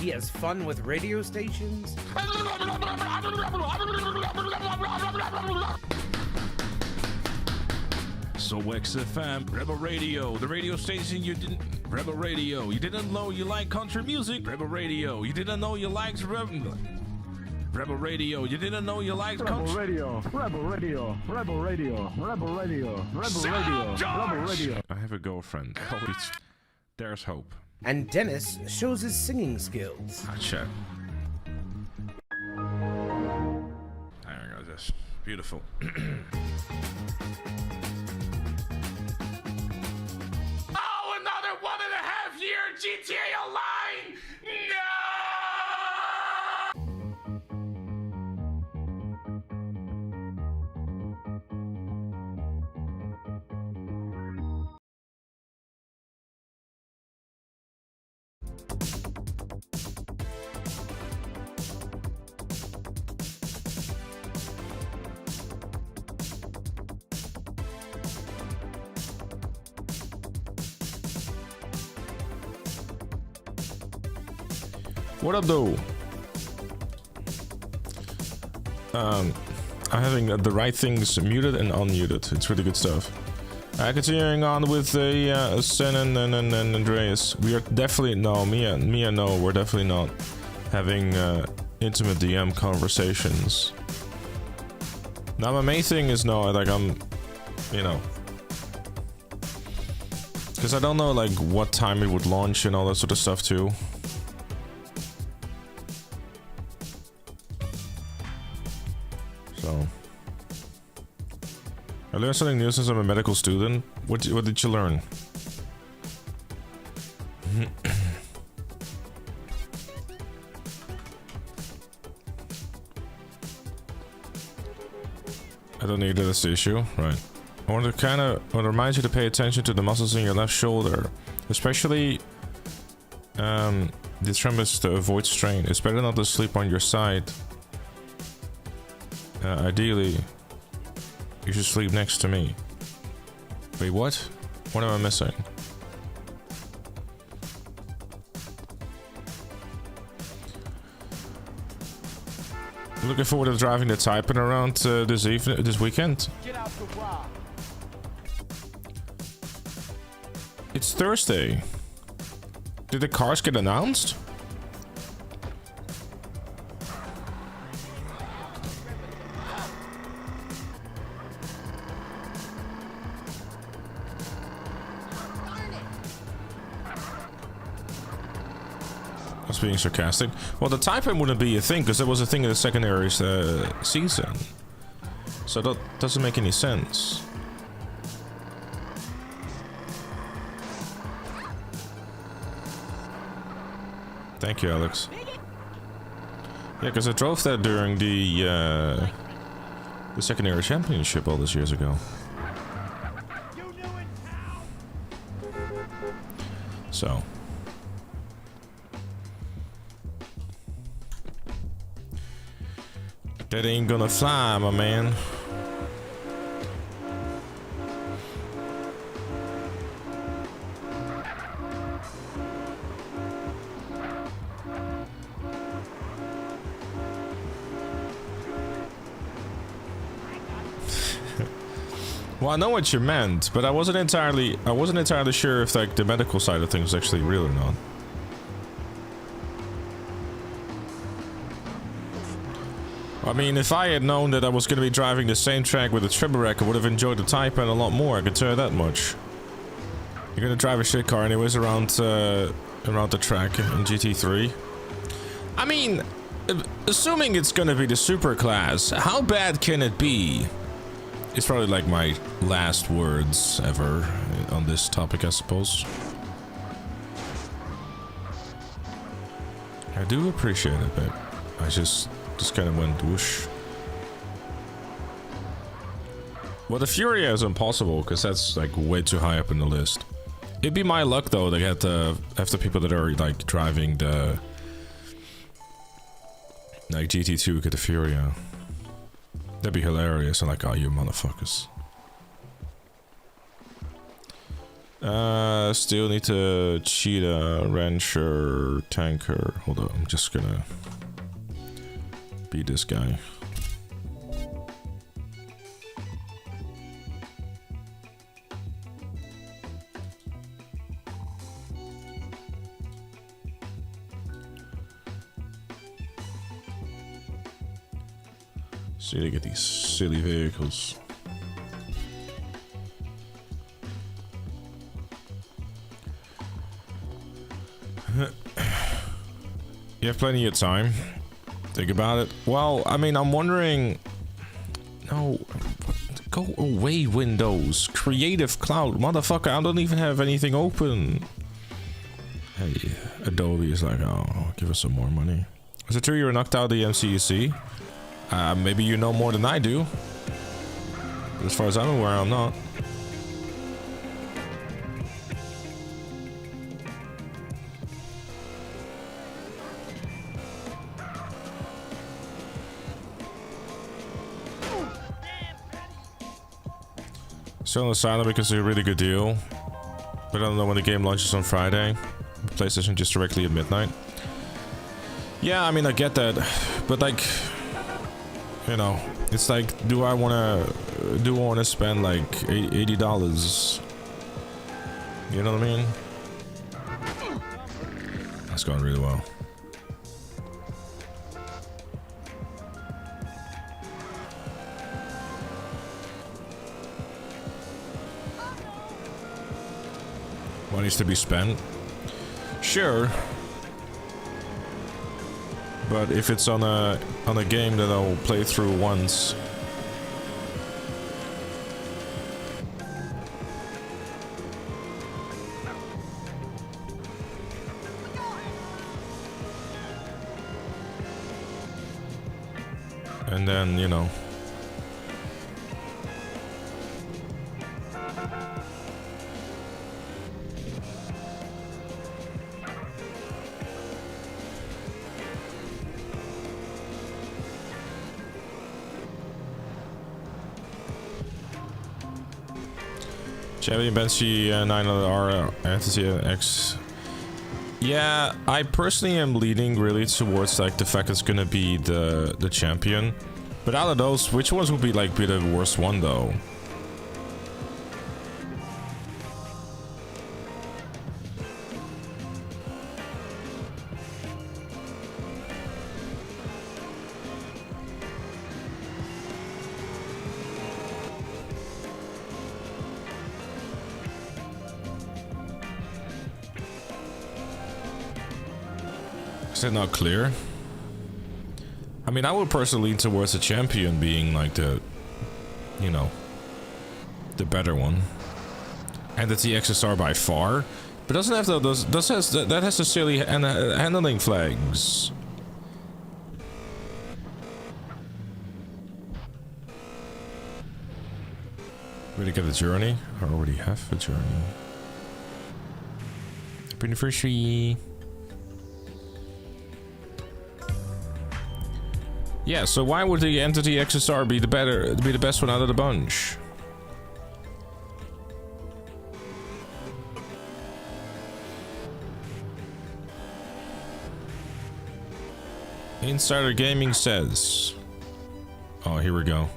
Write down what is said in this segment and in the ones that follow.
he has fun with radio stations? So XFM, Rebel Radio, the radio station you didn't... Rebel Radio, you didn't know you like country music? Rebel Radio, you didn't know you liked Rebel Radio, you didn't know you liked country... Rebel Radio. I have a girlfriend. There's hope. And Dennis shows his singing skills. Gotcha. There we go, this. Beautiful. Another 1.5 year GTA Online! No! What up, though? I'm having the right things muted and unmuted. It's really good stuff. Continuing on with the Sen and Andreas. We are definitely Mia. No, we're definitely not having intimate DM conversations. Now, my main thing is like I'm, because I don't know like what time it would launch and all that sort of stuff too. So, I learned something new since I'm a medical student. What did you learn? I don't need that's the issue, right? I want to remind you to pay attention to the muscles in your left shoulder, especially the tremors to avoid strain. It's better not to sleep on your side. Ideally, you should sleep next to me. Wait, what? What am I missing? Looking forward to driving the Taipan around this weekend. It's Thursday. Did the cars get announced? Being sarcastic. Well, the Taipan wouldn't be a thing because there was a thing in the secondary season, so that doesn't make any sense. Thank you, Alex. Yeah, because I drove that during the secondary championship all those years ago. So. That ain't gonna fly, my man. Well, I know what you meant, but I wasn't entirely sure if like the medical side of things was actually real or not. I mean, if I had known that I was going to be driving the same track with a triple rack, I would have enjoyed the Taipan a lot more, I can tell you that much. You're going to drive a shit car anyways around the track in GT3. I mean, assuming it's going to be the super class, how bad can it be? It's probably like my last words ever on this topic, I suppose. I do appreciate it, but I just kind of went whoosh. Well, the Furia is impossible because that's like way too high up in the list. It'd be my luck though to get have the people that are like driving the like GT2 get the Furia. That'd be hilarious. I'm like, oh, you motherfuckers. Still need to cheetah, rancher, tanker. Hold on, I'm just gonna be this guy. See, they get these silly vehicles. You have plenty of time. Think about it. Well, I mean, I'm wondering... No. Go away, Windows. Creative Cloud. Motherfucker, I don't even have anything open. Hey, Adobe is like, oh, give us some more money. Is it true you're knocked out of the MCEC? Maybe you know more than I do. But as far as I'm aware, I'm not. Still on the silent because it's a really good deal. But I don't know when the game launches on Friday. PlayStation just directly at midnight. Yeah, I mean, I get that. But like, you know, it's like, do I wanna spend like $80? You know what I mean? That's going really well. What needs to be spent? Sure. But if it's on a game that I'll play through once. And then, you know. Chevy Banshee 900R Entity X. Yeah, I personally am leaning really towards like the fact it's gonna be the champion. But out of those, which ones would be like the worst one though? Is it not clear? I mean, I would personally lean towards the champion being like the, you know, the better one. And the TXSR by far. But doesn't have that has the silly handling flags. Ready to get a journey? I already have a journey. Happy anniversary. Yeah, so why would the Entity XSR be the best one out of the bunch? Insider Gaming says. Oh, here we go.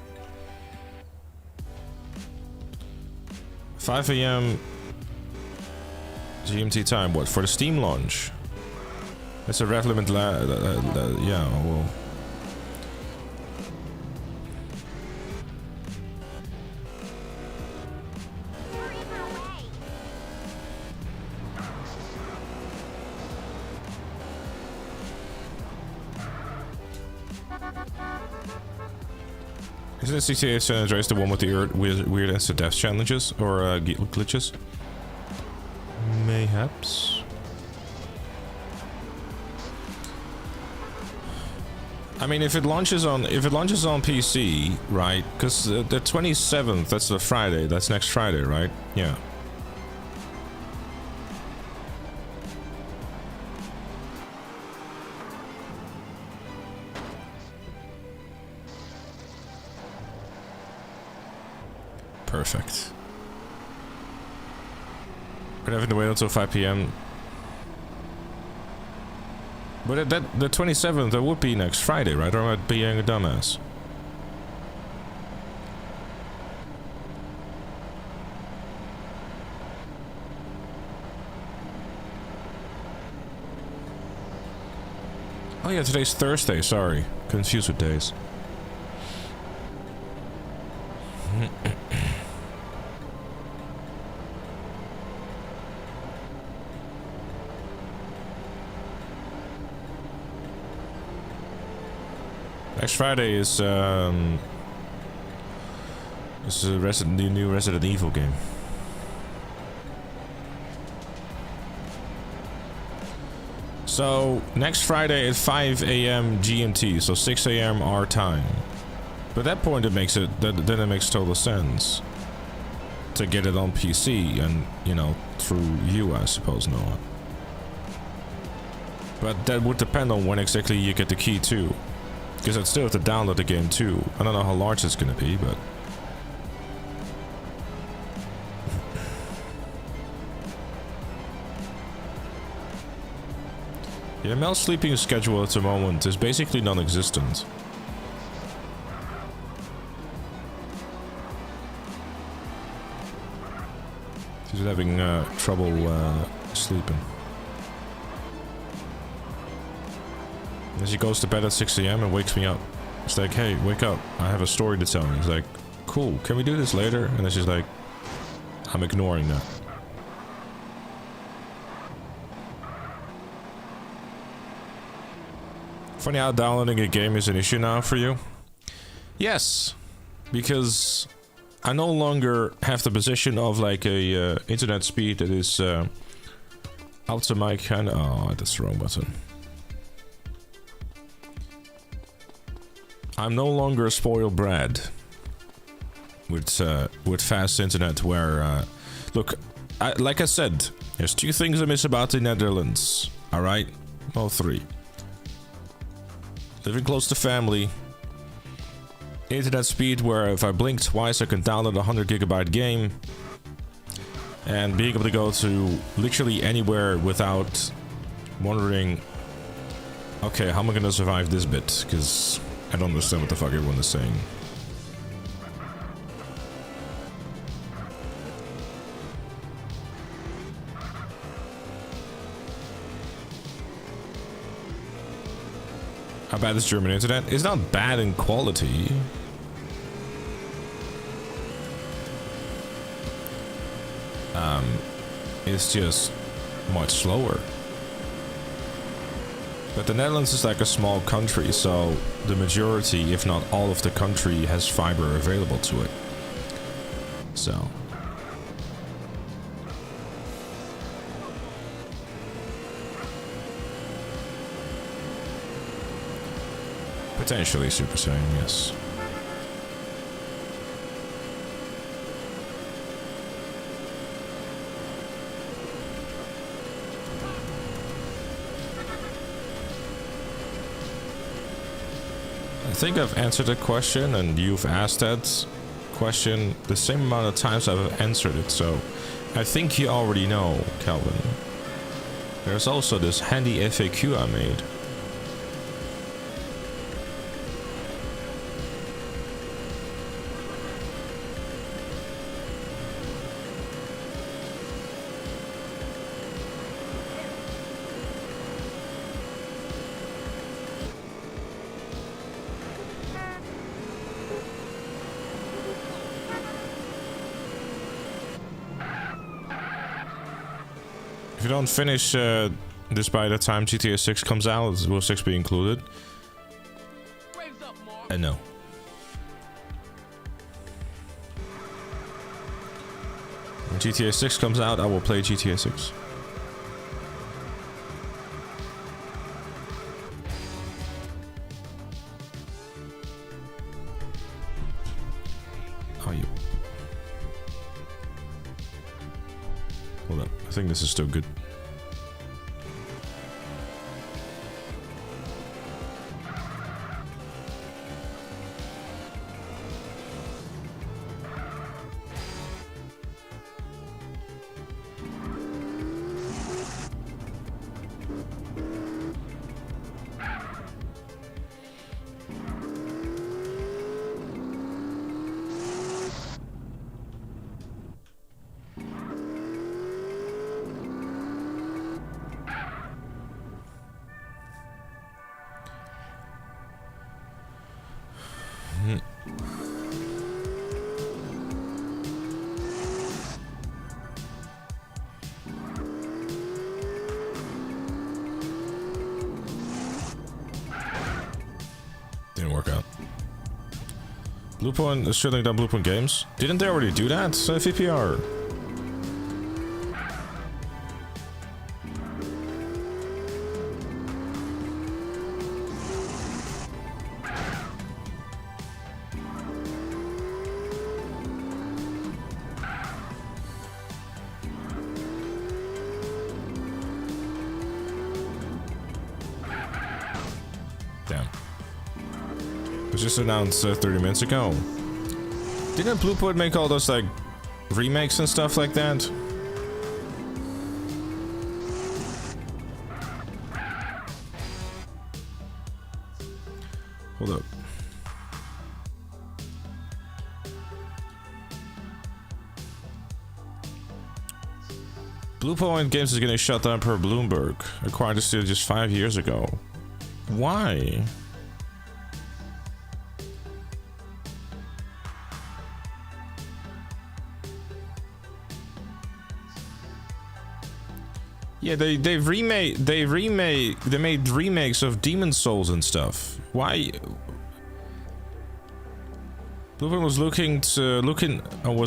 5 AM GMT time. What, for the Steam launch? That's a relevant yeah, well. Isn't it 68 San Andreas the one with the weird instant death challenges or glitches? Mayhaps. I mean, if it launches on PC, right? Because the 27th, that's the Friday. That's next Friday, right? Yeah. Perfect. We're having to wait until 5 p.m. But the 27th, that would be next Friday, right? Or am I being a dumbass? Oh yeah, today's Thursday, sorry. Confused with days. Next Friday is the new Resident Evil game. So next Friday at 5 a.m. GMT, so 6 a.m. our time. But at that point, then it makes total sense to get it on PC and, you know, through you, I suppose, Noah. But that would depend on when exactly you get the key too, because I'd still have to download the game too. I don't know how large it's gonna be, but. Yeah, Mel's sleeping schedule at the moment is basically non-existent. She's having trouble sleeping. And she goes to bed at 6 a.m. and wakes me up. It's like, hey, wake up. I have a story to tell you. It's like, cool, can we do this later? And then she's like, I'm ignoring that. Funny how downloading a game is an issue now for you. Yes, because I no longer have the position of like a internet speed that is out to my kind. Oh, that's the wrong button. I'm no longer a spoiled brat with fast internet. Where look, like I said, there's two things I miss about the Netherlands. All right, well, three. Living close to family, internet speed where if I blink twice I can download a 100 gigabyte game, and being able to go to literally anywhere without wondering, okay, how am I gonna survive this bit? Because I don't understand what the fuck everyone is saying. How bad is German internet? It's not bad in quality. It's just much slower. But the Netherlands is like a small country, so the majority, if not all of the country, has fiber available to it. So. Potentially Super Saiyan, yes. I think I've answered the question, and you've asked that question the same amount of times I've answered it, so I think you already know, Calvin. There's also this handy FAQ I made. If you don't finish this by the time GTA 6 comes out, will 6 be included? No. When GTA 6 comes out, I will play GTA 6. How are you? Hold up, I think this is still good. Bluepoint is shutting down Bluepoint Games. Didn't they already do that? VPR. Just announced 30 minutes ago. Didn't Bluepoint make all those like remakes and stuff like that? Hold up. Bluepoint Games is getting shut down per Bloomberg. Acquired the studio just 5 years ago. Why? Yeah, they made remakes of Demon Souls and stuff. Why? Blueprint was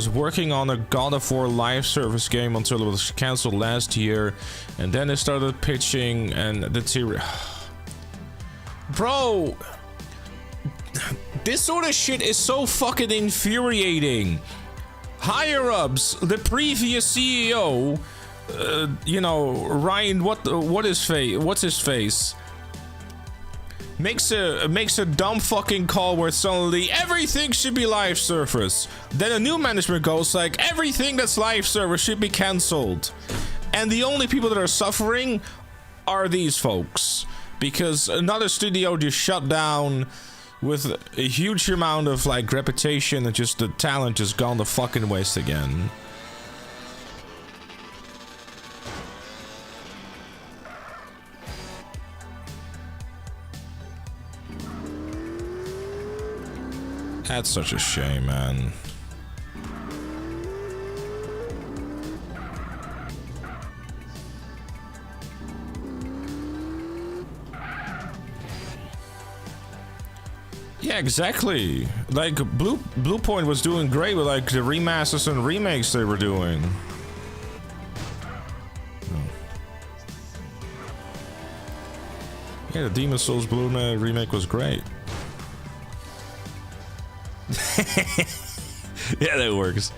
working on a God of War live service game until it was cancelled last year, and then they started pitching and the Bro, this sort of shit is so fucking infuriating. Higher ups, the previous CEO. You know, Ryan, what's his face? Makes a dumb fucking call where suddenly everything should be live service. Then a new management goes like, everything that's live service should be cancelled. And the only people that are suffering are these folks. Because another studio just shut down with a huge amount of like reputation, and just the talent just gone to fucking waste again. That's such a shame, man. Yeah, exactly. Like Bluepoint was doing great with like the remasters and remakes they were doing. Yeah, the Demon Souls Blue remake was great. Yeah, that works.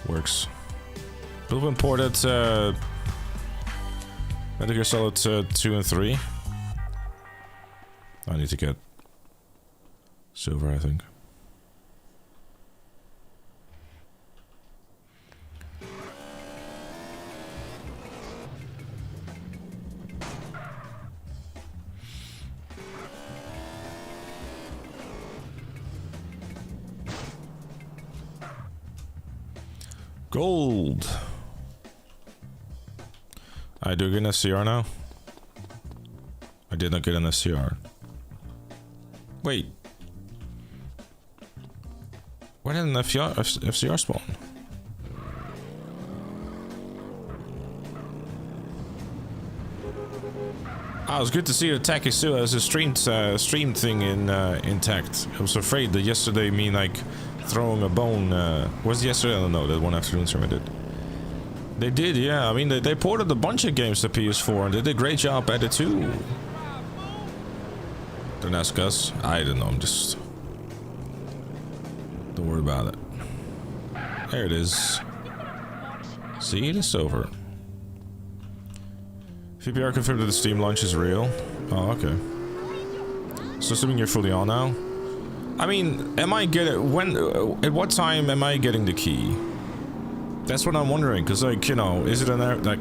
Works. Blueprint ported Metal Gear Solid 2 and 3. I need to get silver, I think. Gold. I do get an SCR now. I did not get an SCR. Wait. Where did an FCR spawn? Ah, it was good to see that Taki still has a stream thing intact. I was afraid that yesterday me like throwing a bone was yesterday? I don't know, that one afternoon stream I did. They did, yeah. I mean, they ported a bunch of games to PS4 and they did a great job at it too. Don't ask us. I don't know, I'm just... Don't worry about it. There it is. See, it is over. VPR confirmed that the Steam launch is real. Oh, okay. So assuming you're fully on now? I mean, am I getting... At what time am I getting the key? That's what I'm wondering, because, like, you know, is it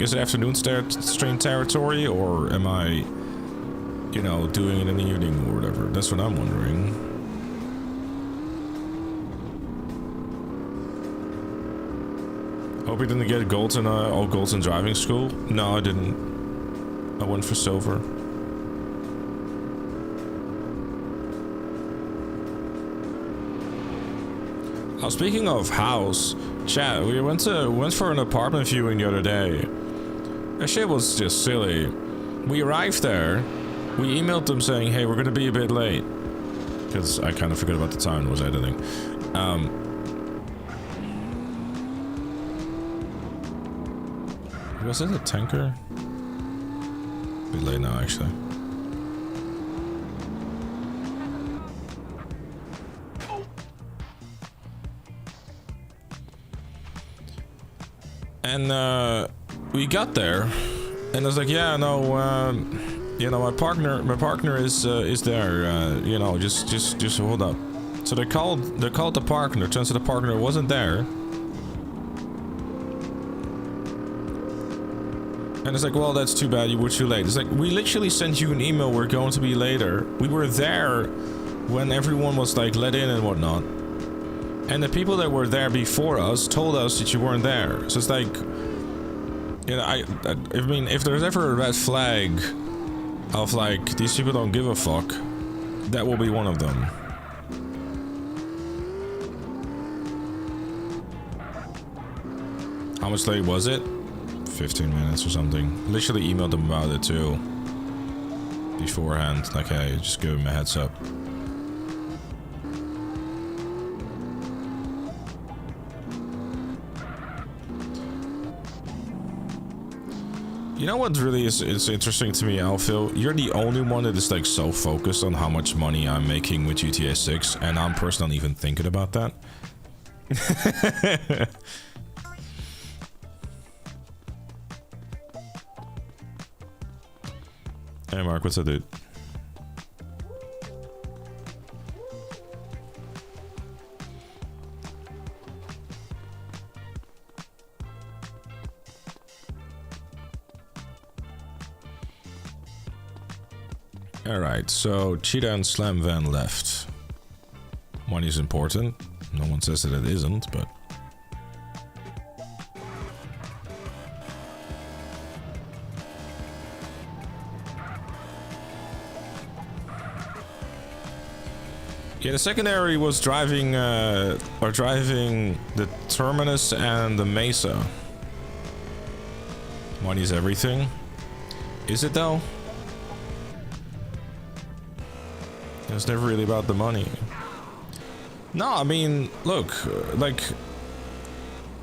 is it afternoon stream territory, or am I, you know, doing it in the evening or whatever? That's what I'm wondering. Hope you didn't get golds in all golds in driving school. No, I didn't. I went for silver. Oh, speaking of house, chat, we went for an apartment viewing the other day, That shit was just silly. We arrived there. We emailed them saying, hey, we're gonna be a bit late. Because I kind of forgot about the time I was editing. Was it a tanker? A bit late now, actually. And we got there, and I was like, yeah, no, you know, my partner is there. You know, just hold up. So they called the partner. Turns out the partner wasn't there. And it's like, well, that's too bad. You were too late. It's like, we literally sent you an email. We're going to be later. We were there when everyone was like let in and whatnot. And the people that were there before us told us that you weren't there. So it's like, you know, I mean, if there's ever a red flag of like, these people don't give a fuck, that will be one of them. How much late was it? 15 minutes or something. Literally emailed them about it too. Beforehand. Like, hey, just give them a heads up. You know what really is interesting to me, Alphil? You're the only one that is like so focused on how much money I'm making with GTA 6, and I'm personally not even thinking about that. Hey Mark, what's up, dude? Alright, so Cheetah and Slam Van left. Money's important. No one says that it isn't, but... Yeah, the secondary was driving the Terminus and the Mesa. Money's everything. Is it though? It's never really about the money. No, I mean, look, like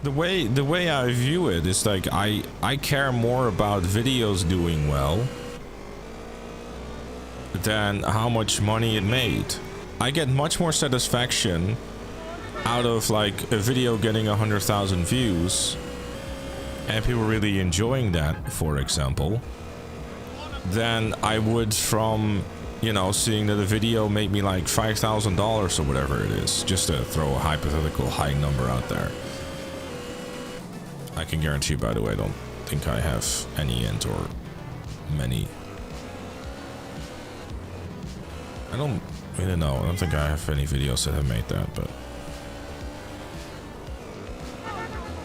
the way I view it is like I care more about videos doing well than how much money it made. I get much more satisfaction out of like a video getting 100,000 views and people really enjoying that, for example, than I would from, you know, seeing that a video made me like $5,000 or whatever it is, just to throw a hypothetical high number out there. I can guarantee you, by the way, I don't think I have any int or many. I don't really know. I don't think I have any videos that have made that, but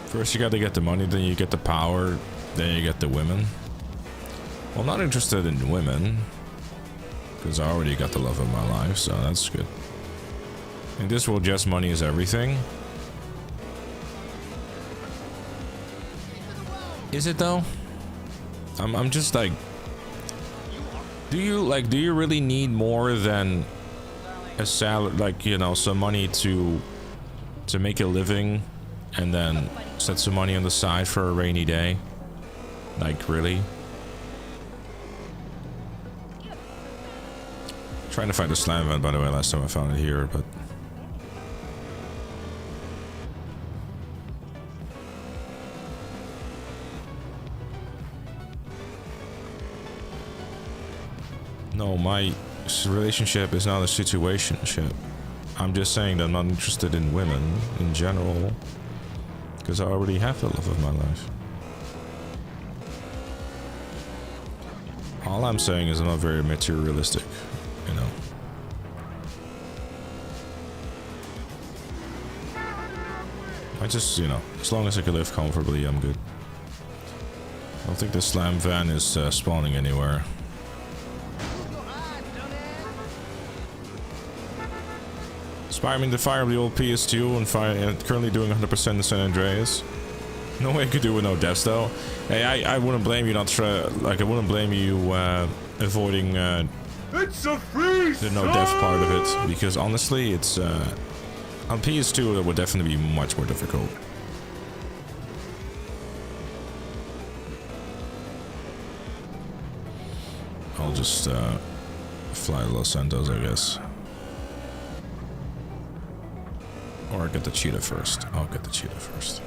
first you gotta get the money, then you get the power, then you get the women. Well, I'm not interested in women because I already got the love of my life, so that's good. In this world, just money is everything. Is it though? I'm just like, do you really need more than a salary, like, you know, some money to make a living and then set some money on the side for a rainy day? Like, really? Trying to find the Slam Van, by the way. Last time I found it here, but no, my relationship is not a situationship. I'm just saying that I'm not interested in women in general because I already have the love of my life. All I'm saying is I'm not very materialistic, you know. I just, you know, as long as I can live comfortably, I'm good. I don't think the Slam Van is spawning anywhere. Inspiring the fire of the old PS2 and currently doing 100% in San Andreas. No way I could do with no deaths though. Hey, I wouldn't blame you not I wouldn't blame you avoiding It's a free the no death part of it, because honestly, it's on PS2 it would definitely be much more difficult. I'll just fly Los Santos, I guess. Or get the cheetah first. I'll get the cheetah first.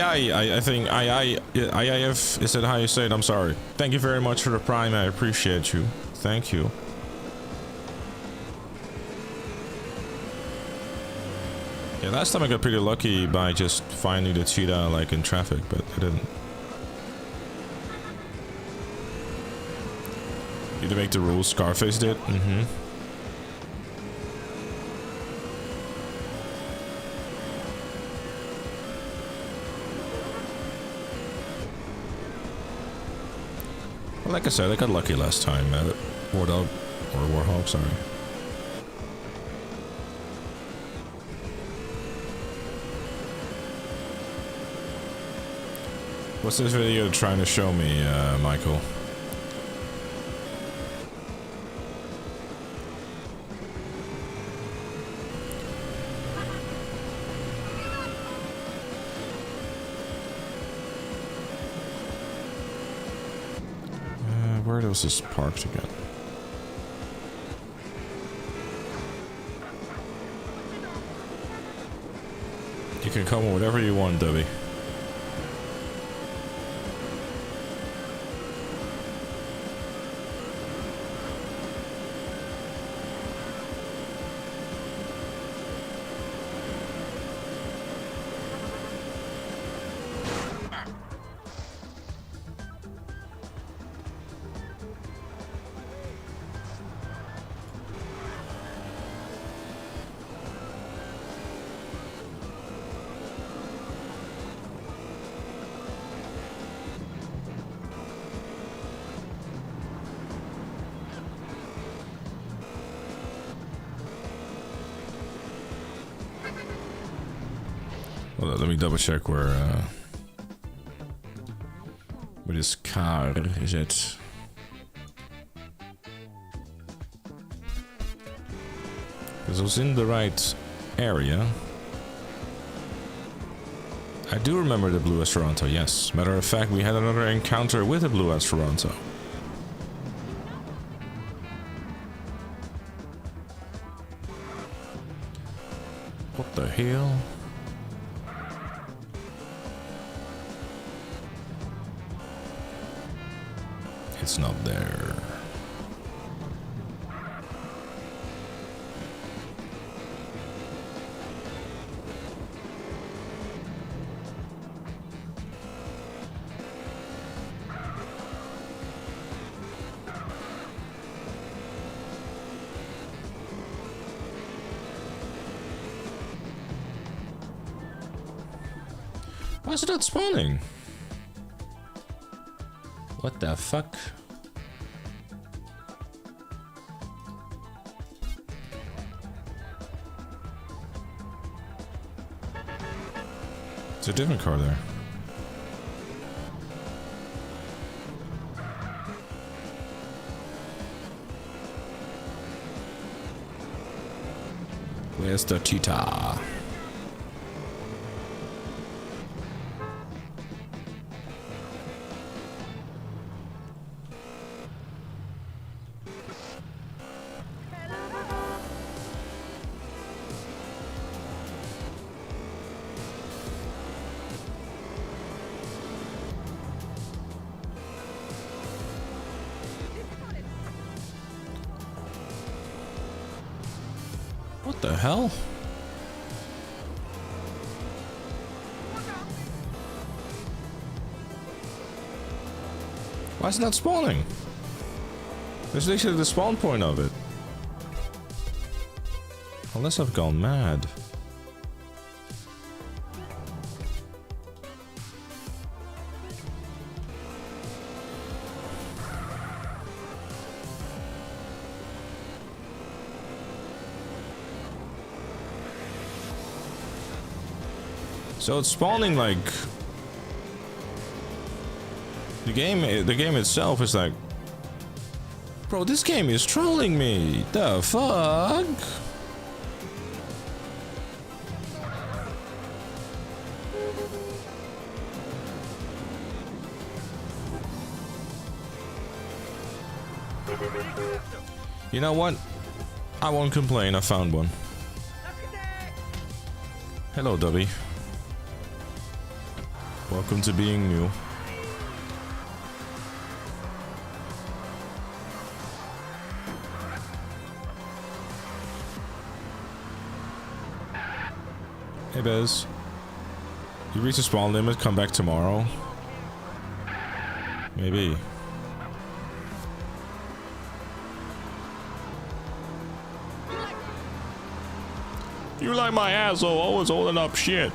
I think IIF, is that how you say it? I'm sorry. Thank you very much for the prime, I appreciate you. Thank you. Yeah, last time I got pretty lucky by just finding the cheetah like in traffic, but I didn't. You to make the rules, Scarface did? Mm-hmm. Well, like I said, I got lucky last time. Warthog, or Warhawk, sorry. What's this video trying to show me, Michael? Where was this parked again? You can come with whatever you want, Debbie. Let me double check where this car is at. Because I was in the right area. I do remember the Blue Esperanto, yes. Matter of fact, we had another encounter with a Blue Esperanto. What the hell? It's not there. Why is it not spawning? What the fuck? It's a different car there. Where's the cheetah? What the hell? Why is it not spawning? This is literally the spawn point of it. Unless I've gone mad. So it's spawning like the game itself is like, bro, this game is trolling me. The fuck? You know what? I won't complain, I found one. Hello, Dubby. Welcome to being new. Hey, Bez. You reach the spawn limit, come back tomorrow? Maybe. You like my asshole, always holding up shit.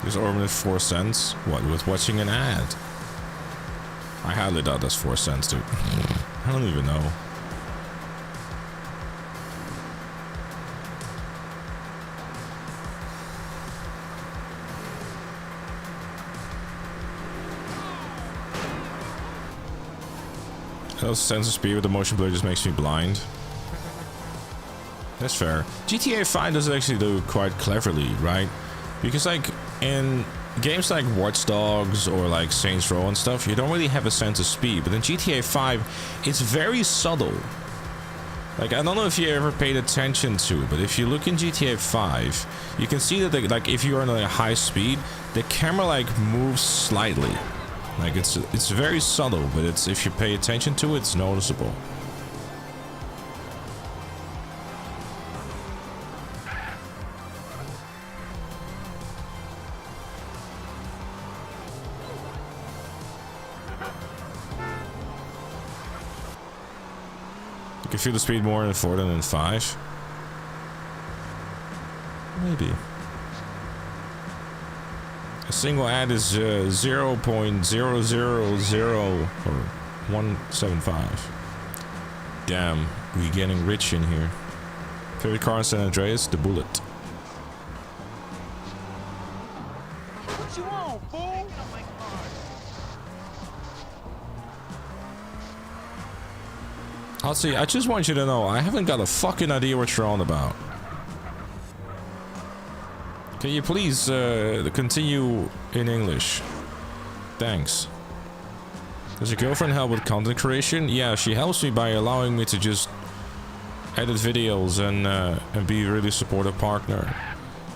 This ornament is 4 cents? What, with watching an ad? I highly doubt that's 4 cents, dude. I don't even know. Those sense of speed with the motion blur just makes me blind. That's fair. GTA 5 does actually do quite cleverly, right? Because like in games like Watch Dogs or like Saints Row and stuff, you don't really have a sense of speed, but in GTA 5 it's very subtle. Like, I don't know if you ever paid attention to it, but if you look in GTA 5, you can see that like if you're on a high speed, the camera like moves slightly. Like it's very subtle, but it's, if you pay attention to it, it's noticeable. You can feel the speed more in 4 than in 5. Maybe. A single ad is 0.000 or 175. Damn, we getting rich in here. Favorite car in San Andreas? The Bullet. What you want, fool? I'll see, I just want you to know, I haven't got a fucking idea what you're on about. Can you please continue in English? Thanks. Does your girlfriend help with content creation? Yeah, she helps me by allowing me to just edit videos and be a really supportive partner.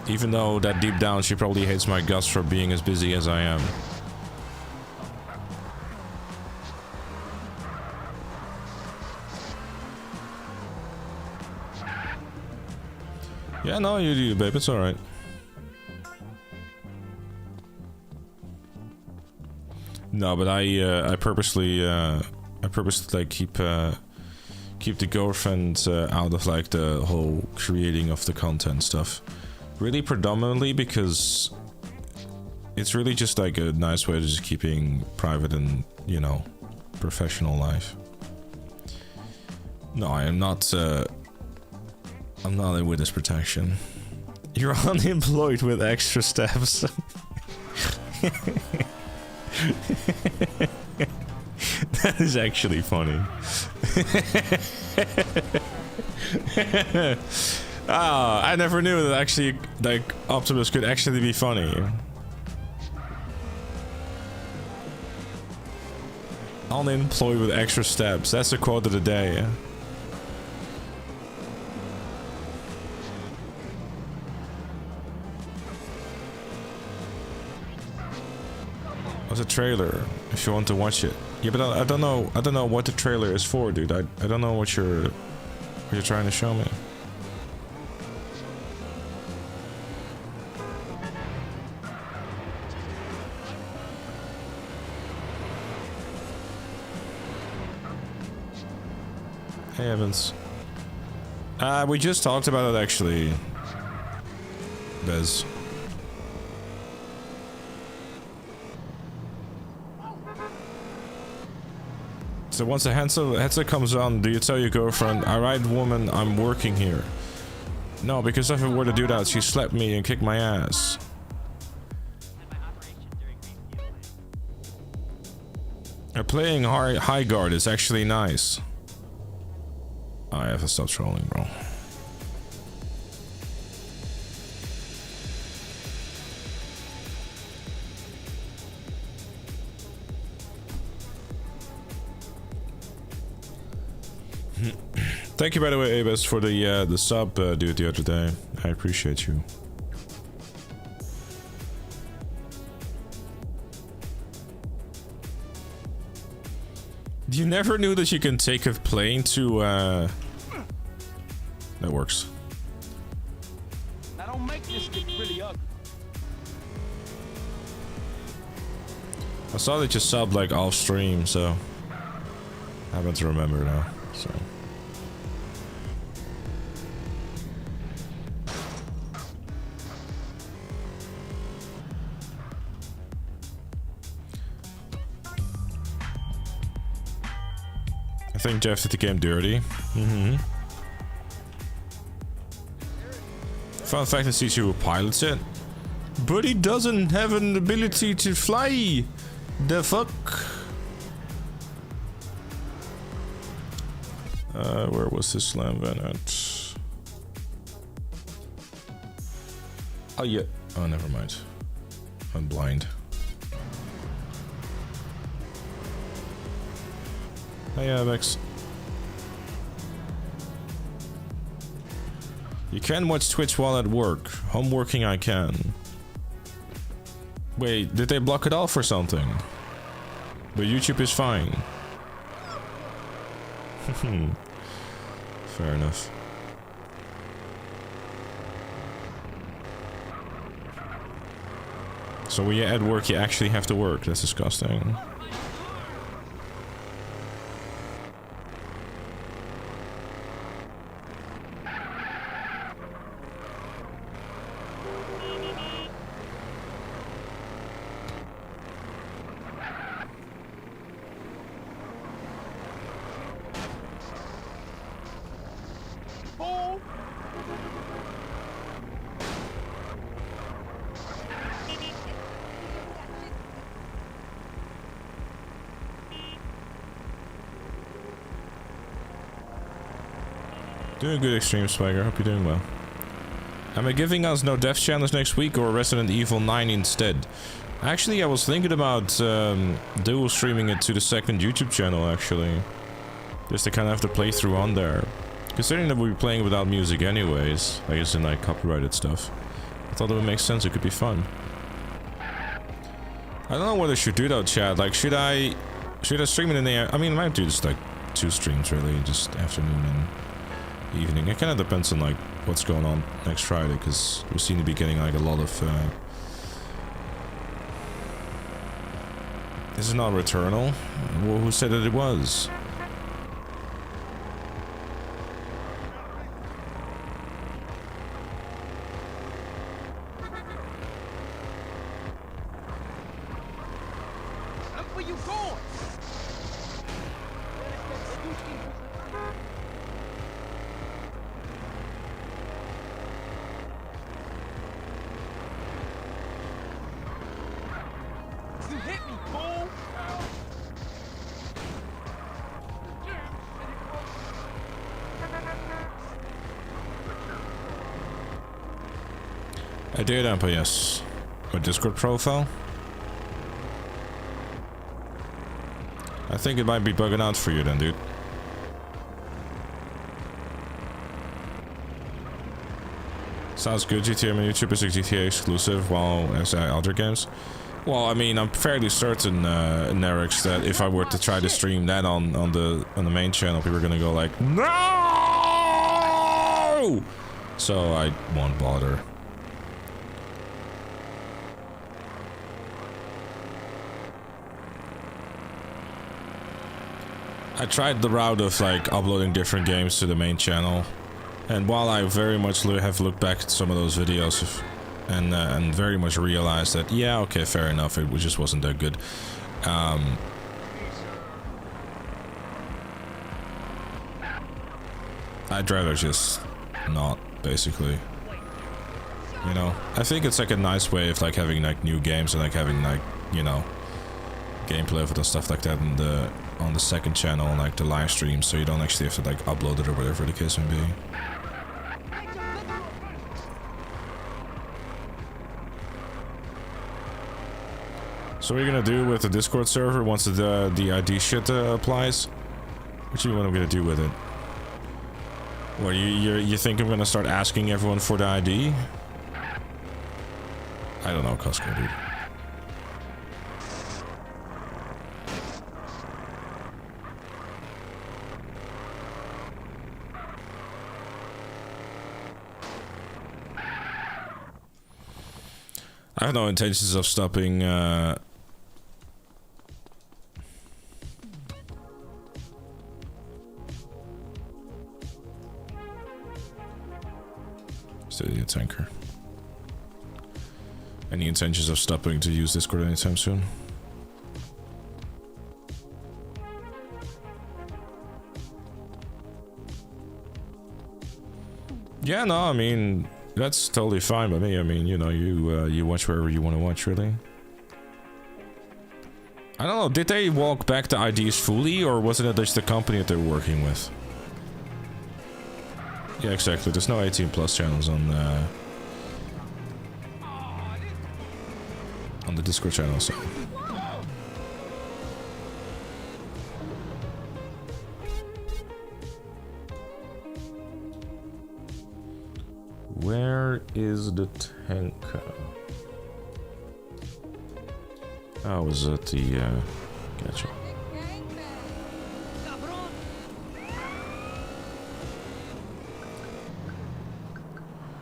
Even though that deep down she probably hates my guts for being as busy as I am. Yeah, no, you do, babe. It's alright. No, but I purposely like keep the girlfriend out of like the whole creating of the content stuff. Really predominantly because it's really just like a nice way of just keeping private and, you know, professional life. No, I am not. I'm not in witness protection. You're unemployed with extra steps. That is actually funny. Ah, I never knew that actually, like, Optimus could actually be funny. Unemployed with extra steps. That's the quote of the day. What's a trailer? If you want to watch it. Yeah, but I don't know what the trailer is for, dude. I don't know what you're trying to show me. Hey, Evans. We just talked about it actually, Bez. So once the headset comes on, do you tell your girlfriend, "Alright woman, I'm working here"? No, because if I were to do that, she slapped me and kicked my ass. Playing high guard is actually nice. I have to stop trolling, bro. Thank you, by the way, Abes, for the sub, dude, the other day. I appreciate you. You never knew that you can take a plane to, That works. Now don't make this get really ugly. I saw that you subbed, like, off stream, so... I happen to remember now, so... I think Jeff did the game dirty. Fun fact is teacher who pilots it. But he doesn't have an ability to fly. The fuck? Where was this slam van at? Oh yeah. Oh, never mind. I'm blind. Hey, Avex. You can watch Twitch while at work. Home working I can. Wait, did they block it off or something? But YouTube is fine. Fair enough. So when you're at work, you actually have to work. That's disgusting. Doing good, Extreme Swagger. Hope you're doing well. Am I giving us no death challenge next week or Resident Evil 9 instead? Actually, I was thinking about dual streaming it to the second YouTube channel, actually. Just to kind of have the playthrough on there. Considering that we'll be playing without music anyways, I guess in like copyrighted stuff. I thought it would make sense, it could be fun. I don't know what I should do though, chat. Like, should I stream it in the... I mean, I might do just like 2 streams really, just afternoon and evening. It kind of depends on like what's going on next Friday, because we seem to be getting like a lot of this is not Returnal. Well, who said that it was? Look where you going. You hit me, fool! I did, Ampa, yes. My Discord profile? I think it might be bugging out for you then, dude. Sounds good. GTA on YouTube is a GTA exclusive, while as other games. Well, I mean, I'm fairly certain, Nerix, that if I were to try to stream that on the main channel, people are gonna go like, no! So I won't bother. I tried the route of like uploading different games to the main channel, And while I very much have looked back at some of those videos and very much realized that, yeah, okay, fair enough, it just wasn't that good. I'd rather just not, basically. You know, I think it's like a nice way of like having like new games and like having like, you know, gameplay of it and stuff like that on the second channel, like the live stream, so you don't actually have to like upload it or whatever the case may be. So what are you gonna do with the Discord server once the ID shit applies? What do you want I'm gonna do with it? What, you think I'm gonna start asking everyone for the ID? I don't know, Costco, dude. I have no intentions of stopping, Steady a tanker. Any intentions of stopping to use Discord anytime soon? Yeah, no, I mean, that's totally fine by me. I mean, you know, you watch wherever you want to watch, really. I don't know, did they walk back the IDs fully, or was it just the company that they're working with? Yeah, exactly. There's no 18 plus channels on the Discord channel, so. Where is the tanker? Oh, was it the gotcha.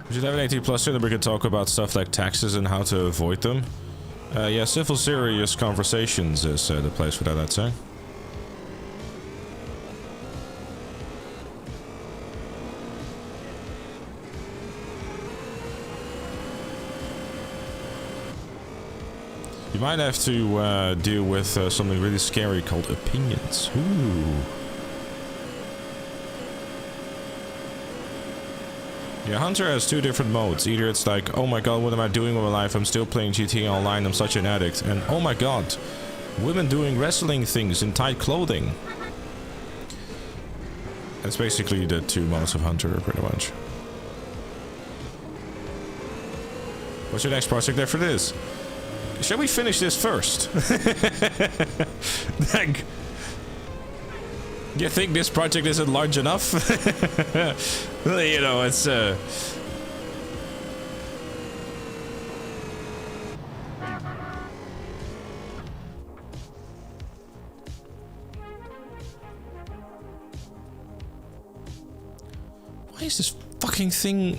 We should have an 18 plus soon, we could talk about stuff like taxes and how to avoid them. Yeah, Civil Serious Conversations is the place for that, I'd say. You might have to deal with something really scary called opinions. Ooh. Yeah, Hunter has two different modes. Either it's like, oh my god, what am I doing with my life? I'm still playing GTA Online, I'm such an addict. And oh my god, women doing wrestling things in tight clothing. That's basically the two modes of Hunter, pretty much. What's your next project after this? Shall we finish this first? Like, you think this project isn't large enough? You know, it's why is this fucking thing?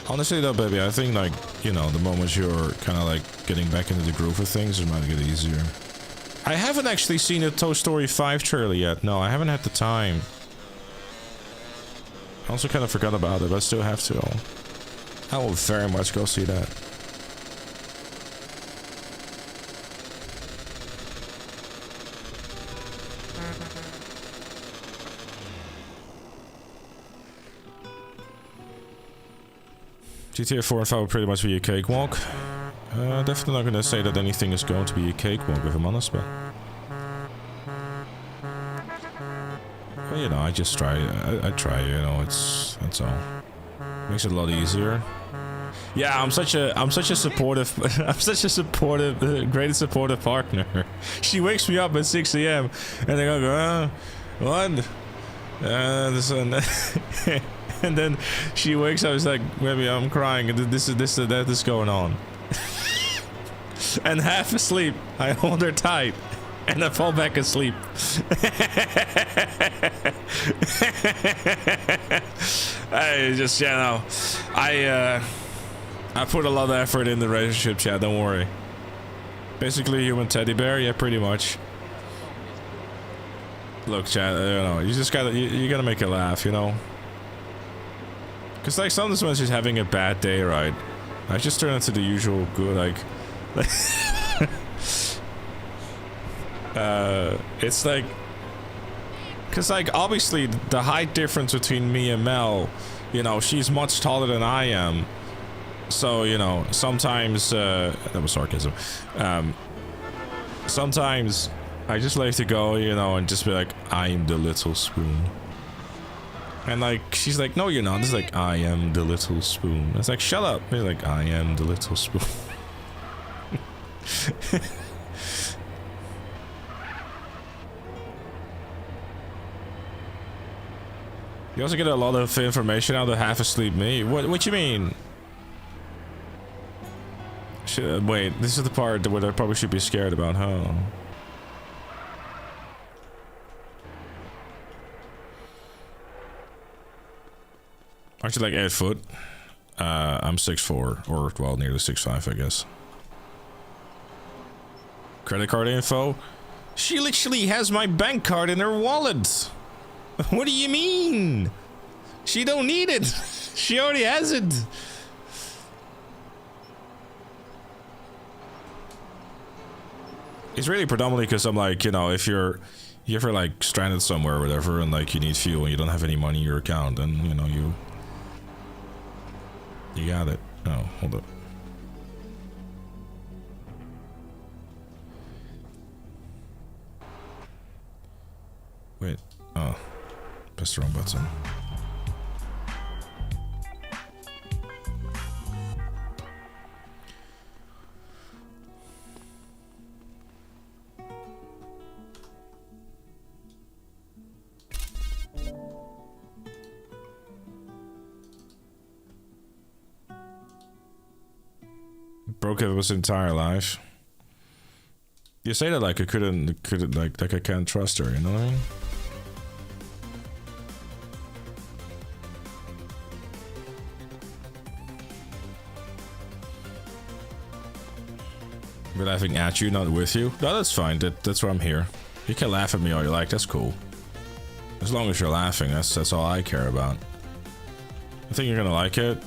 Honestly though, baby, I think, like, you know, the moment you're kind of like getting back into the groove of things, it might get easier. I haven't actually seen a Toy Story 5 trailer yet. No, I haven't had the time. I also kind of forgot about it, but I still have to. I will very much go see that. GTA 4 and 5 will pretty much be a cakewalk. Definitely not gonna say that anything is going to be a cakewalk, if I'm honest, but... Well, you know, I just try. I try, you know, that's all. Makes it a lot easier. Yeah, I'm such a supportive, great supportive partner. She wakes me up at 6 AM, and I go, what? This one. And then she wakes up, it's like, maybe I'm crying, and this is going on. And half asleep, I hold her tight. And I fall back asleep. I just, you know, I put a lot of effort in the relationship, chat, don't worry. Basically a human teddy bear, yeah, pretty much. Look, chat, you know, you just gotta, you gotta make it laugh, you know? Cause like sometimes when she's having a bad day, right? I just turn into the usual good, like it's like, cause like obviously the height difference between me and Mel, you know, she's much taller than I am. So, you know, sometimes, that was sarcasm. Sometimes I just like to go, you know, and just be like, I'm the little spoon. And like, she's like, no, you're not. It's like, I am the little spoon. It's like, shut up. You're like, I am the little spoon. You also get a lot of information out of half asleep me. What you mean? Wait, this is the part where I probably should be scared about, huh? Aren't you like 8 foot? I'm 6'4", or well, nearly 6'5", I guess. Credit card info? She literally has my bank card in her wallet. What do you mean? She don't need it. She already has it. It's really predominantly because I'm like, you know, if you're ever like stranded somewhere or whatever, and like you need fuel and you don't have any money in your account, then you know you got it. Oh, hold up. Wait. Oh, pressed the wrong button. Broke it his entire life. You say that like I couldn't like I can't trust her, you know what I mean? We're laughing at you, not with you. No, that's fine. That's why I'm here. You can laugh at me all you like. That's cool. As long as you're laughing, that's all I care about. I think you're gonna like it.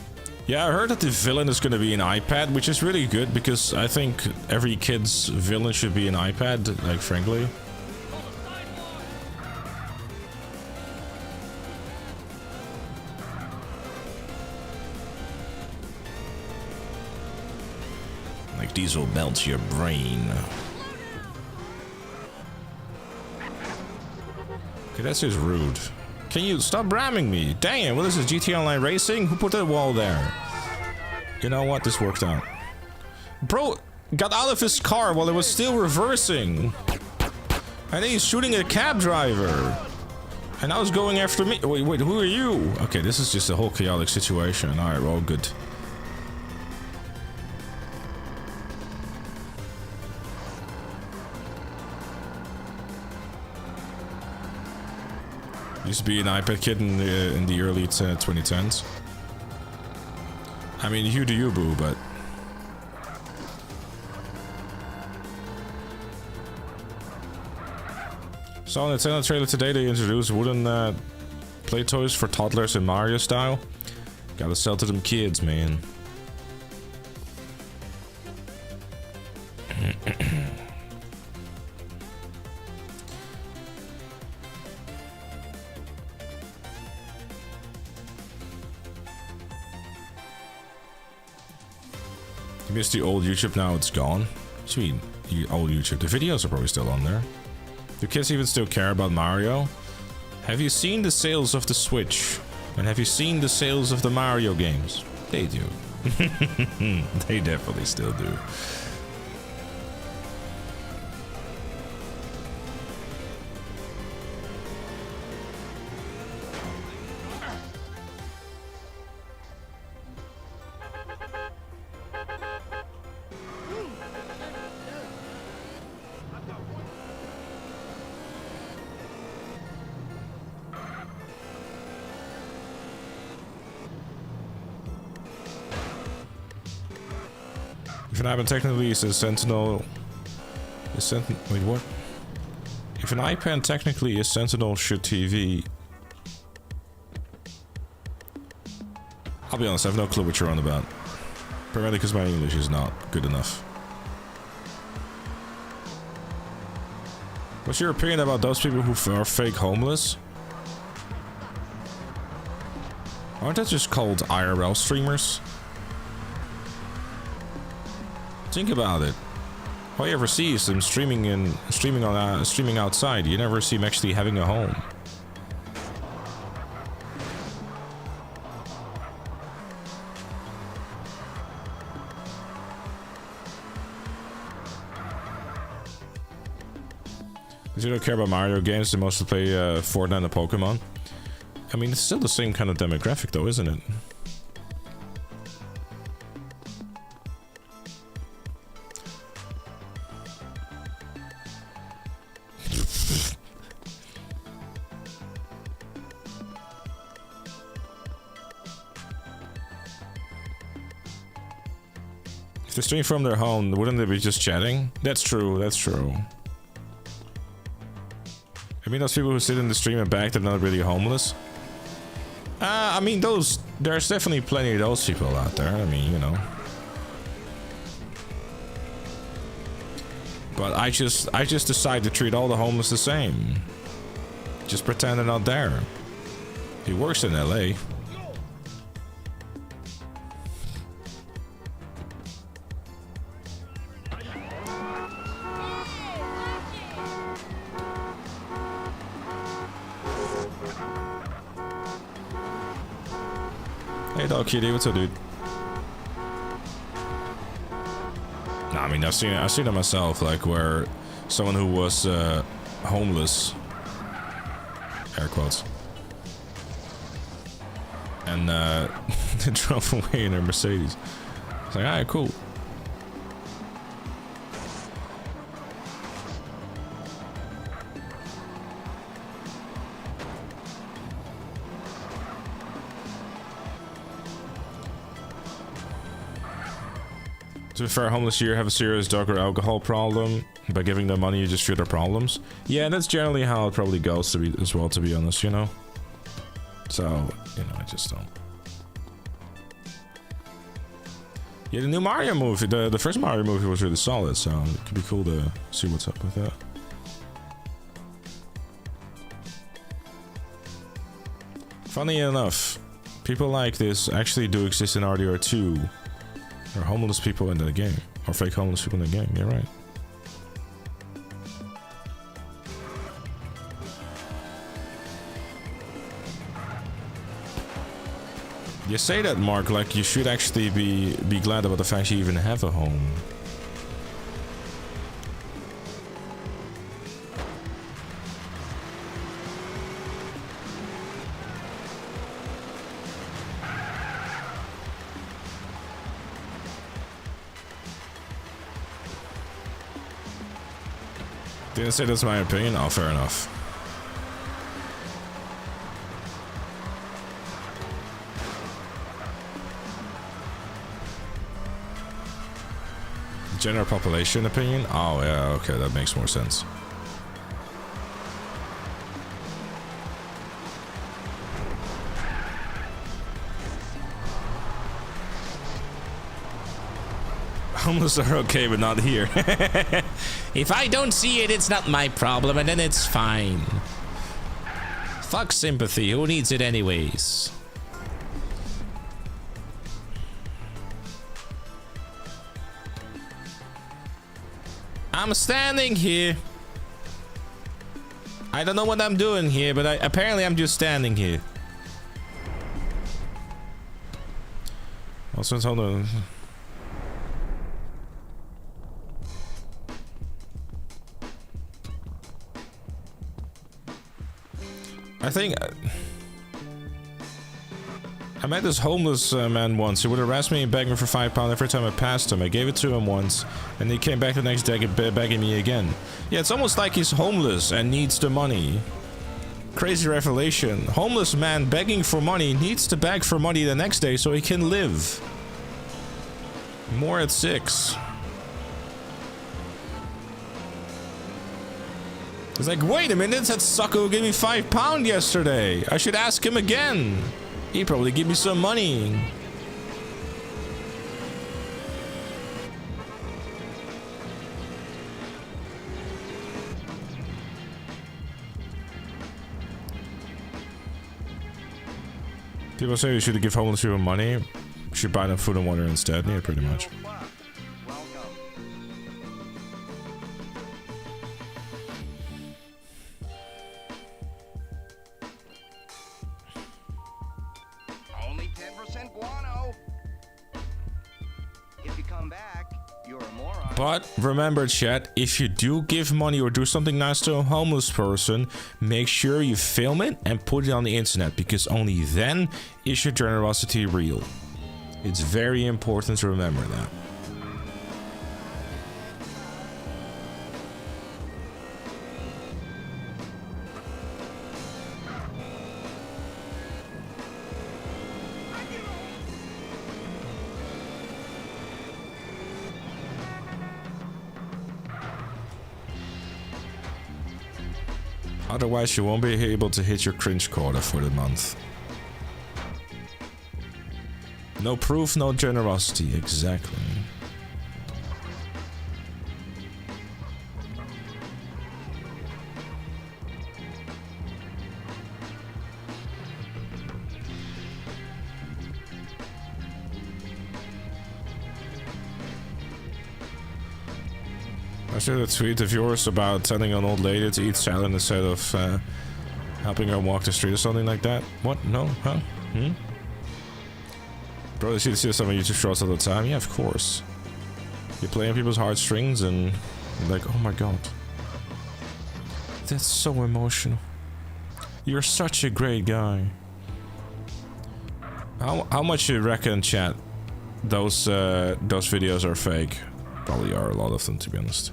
Yeah, I heard that the villain is gonna be an iPad, which is really good because I think every kid's villain should be an iPad, like frankly. Like diesel melts your brain. Okay, that's just rude. Can you stop ramming me? Dang it, what is this, GT Online Racing? Who put that wall there? You know what, this worked out. Bro got out of his car while it was still reversing. And then he's shooting a cab driver. And now he's going after me. Wait, who are you? Okay, this is just a whole chaotic situation. Alright, we're all good. Used to be an iPad kid in the early 2010s. I mean, you do you, boo, but... So in the Nintendo trailer today, they introduced wooden play toys for toddlers in Mario style. Gotta sell to them kids, man. You missed the old YouTube, now it's gone. What do you mean, the old YouTube? The videos are probably still on there. Do kids even still care about Mario? Have you seen the sales of the Switch? And have you seen the sales of the Mario games? They do. They definitely still do. If an iPad technically is a sentinel... Wait, what? If an iPad technically is sentinel, should TV... I'll be honest, I have no clue what you're on about. Primarily because my English is not good enough. What's your opinion about those people who are fake homeless? Aren't that just called IRL streamers? Think about it. All you ever see is them streaming outside. You never see them actually having a home. If you don't care about Mario games, they mostly play Fortnite and Pokemon. I mean, it's still the same kind of demographic though, isn't it? If they stream from their home, wouldn't they be just chatting? That's true, that's true. I mean, those people who sit in the stream and back, they're not really homeless. I mean, there's definitely plenty of those people out there. I mean, you know. But I just decide to treat all the homeless the same. Just pretend they're not there. He works in LA. Hey dog kitty, what's up, dude? Nah, I mean, I've seen it myself, like where someone who was homeless, air quotes, and they drove away in their Mercedes. It's like, alright, cool. To be fair, homeless here have a serious drug or alcohol problem. By giving them money, you just fear their problems. Yeah, that's generally how it probably goes to be as well, to be honest, you know? So, you know, I just don't. Yeah, the new Mario movie, the first Mario movie was really solid, so it could be cool to see what's up with that. Funny enough, people like this actually do exist in RDR2. Or homeless people in the game. Or fake homeless people in the game, you're right. You say that, Mark, like you should actually be glad about the fact you even have a home. Didn't say that's my opinion? Oh, fair enough. General population opinion? Oh, yeah, okay, that makes more sense. Homeless are okay, but not here. If I don't see it, it's not my problem, and then it's fine. Fuck sympathy, who needs it anyways? I'm standing here. I don't know what I'm doing here, but apparently I'm just standing here. Also, hold on. I think I met this homeless man once. He would harass me and beg me for £5 every time I passed him. I gave it to him once, and he came back the next day begging me again. Yeah, it's almost like he's homeless and needs the money. Crazy revelation. Homeless man begging for money needs to beg for money the next day so he can live. More at 6. It's like, wait a minute, that sucker gave me £5 yesterday. I should ask him again. He'd probably give me some money. People say you should give homeless people money. You should buy them food and water instead. Yeah, pretty much. Only 10% guano. If you come back, you're a moron. But remember, chat, if you do give money or do something nice to a homeless person, make sure you film it and put it on the internet, because only then is your generosity real. It's very important to remember that. Otherwise, you won't be able to hit your cringe quota for the month. No proof, no generosity. Exactly. I saw a tweet of yours about telling an old lady to eat salad instead of helping her walk the street or something like that. What? No? Huh? Bro, you see some of YouTube shorts all the time? Yeah, of course. You're playing people's heartstrings and you're like, oh my god. That's so emotional. You're such a great guy. How much you reckon, chat, those videos are fake? Probably are, a lot of them, to be honest.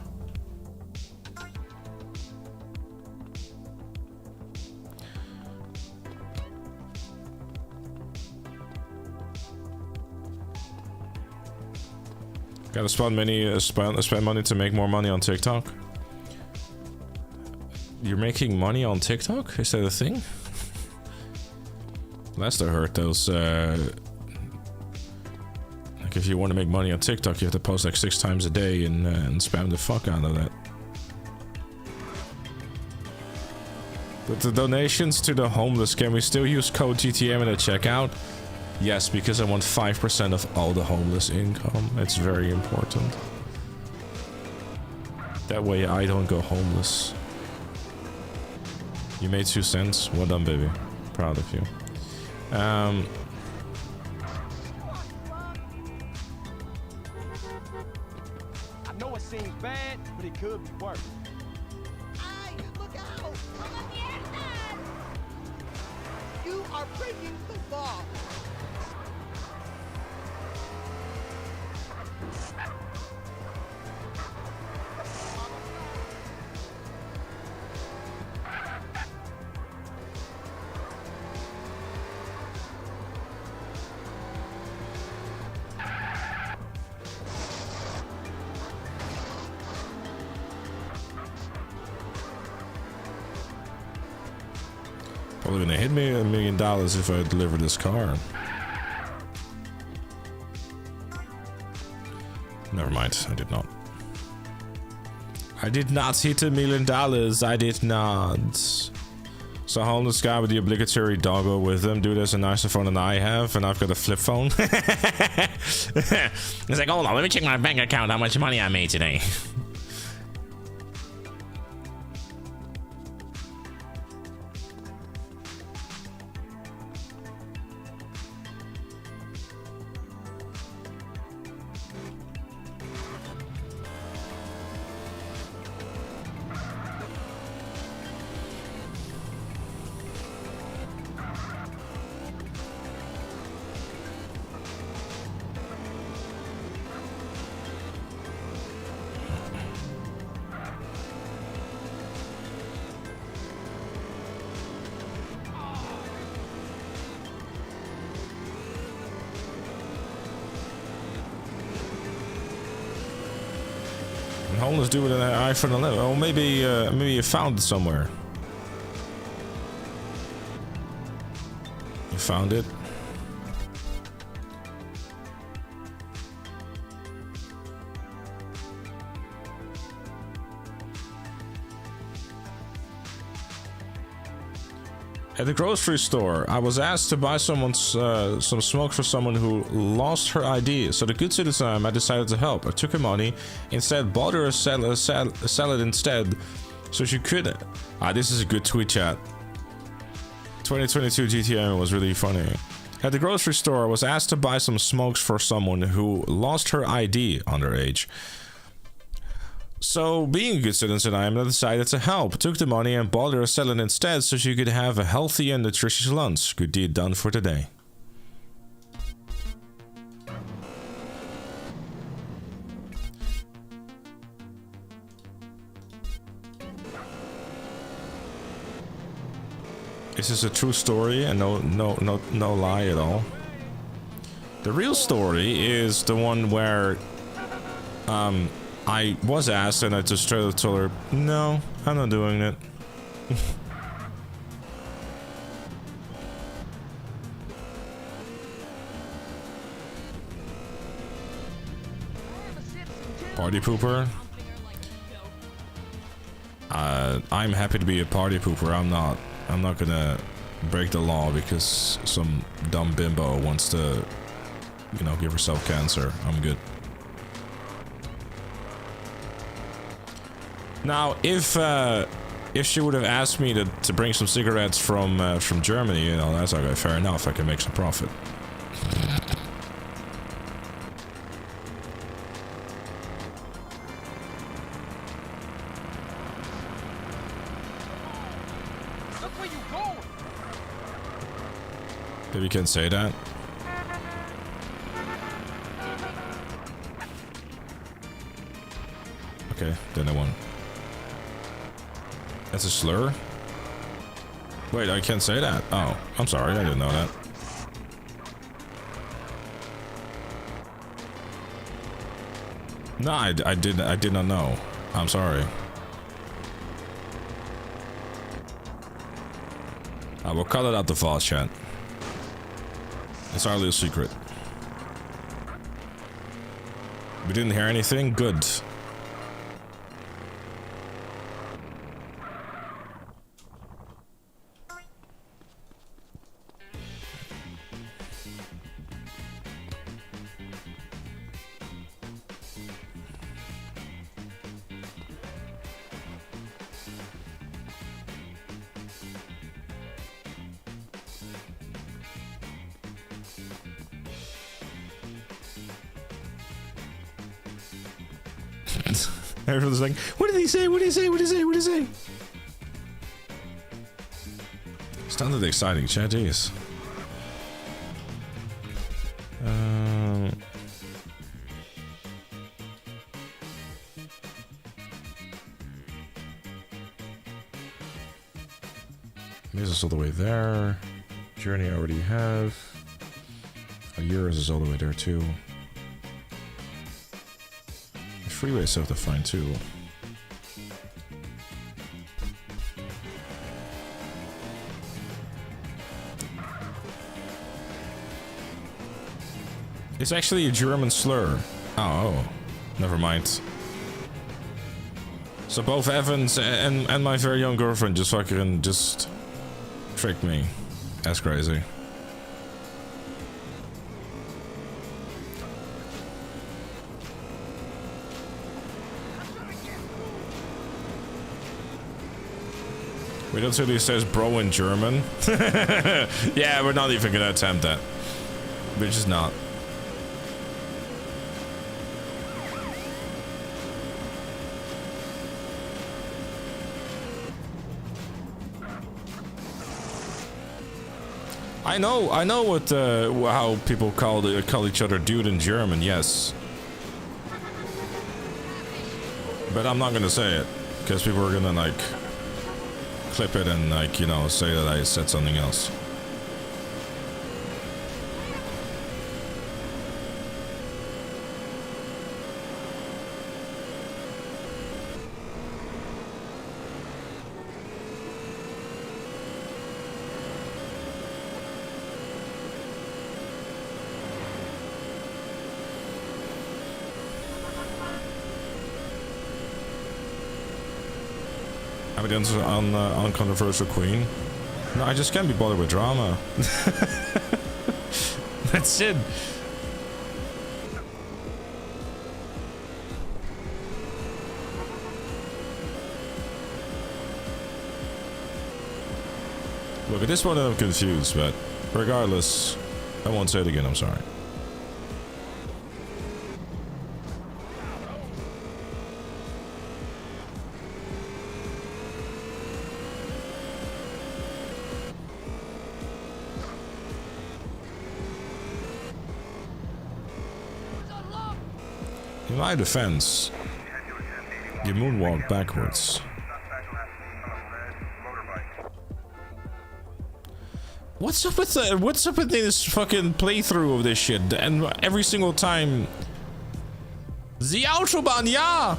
Gotta spend money to make more money on TikTok. You're making money on TikTok? Is that a thing? Last I heard, those like if you want to make money on TikTok, you have to post like 6 times a day and spam the fuck out of that. But the donations to the homeless, can we still use code GTM in the checkout? Yes, because I want 5% of all the homeless income. It's very important. That way I don't go homeless. You made 2 cents. Well done, baby. Proud of you. I know it seems bad, but it could be worse. Hey, look out! You are breaking the law. Probably gonna hit me $1 million if I deliver this car. Never mind, I did not. I did not hit $1 million. I did not. So homeless guy with the obligatory doggo with him. Dude has a nicer phone than I have, and I've got a flip phone. It's like, hold on, let me check my bank account, how much money I made today. Homeless dude with an iPhone 11. Oh, maybe you found it somewhere. You found it? At the grocery store, I was asked to buy some smoke for someone who lost her ID. So the good citizen I decided to help. I took her money, instead bought her a salad instead, so she could. This is a good tweet chat. 2022 GTM was really funny. At the grocery store, I was asked to buy some smokes for someone who lost her ID underage. So, being a good citizen, I decided to help. Took the money and bought her a salad instead so she could have a healthy and nutritious lunch. Good deed done for today. Is this a true story and no lie at all? The real story is the one where I was asked and I just straight up told her, no, I'm not doing it. Party pooper? I'm happy to be a party pooper. I'm not gonna break the law because some dumb bimbo wants to, you know, give herself cancer. I'm good. Now, if she would have asked me to bring some cigarettes from Germany, you know, that's okay, fair enough. I can make some profit. Look where you going. Maybe you can say that. Okay, then I won. That's a slur? Wait, I can't say that. Oh, I'm sorry, I didn't know that. No, I did not know. I'm sorry. I will cut it out the false chat. It's our little secret. We didn't hear anything? Good. Everyone's like, what did he say? What did he say? What did he say? What did he say? Sounded exciting, chat, jeez. This is all the way there. Journey I already have. Yours is all the way there too. Freeway stuff to find too. It's actually a German slur. Oh, never mind. So both Evans and my very young girlfriend just fucking just tricked me. That's crazy. We don't see he says bro in German. Yeah, we're not even gonna attempt that. We're just not. I know what how people call each other dude in German, yes. But I'm not gonna say it because people are gonna like clip it and like, you know, say that I said something else. Evidence on uncontroversial queen. No, I just can't be bothered with drama. That's it. Look, at this point I'm confused, but regardless, I won't say it again, I'm sorry. In my defense, you moonwalk backwards. What's up with this fucking playthrough of this shit? And every single time, the Autobahn, yeah.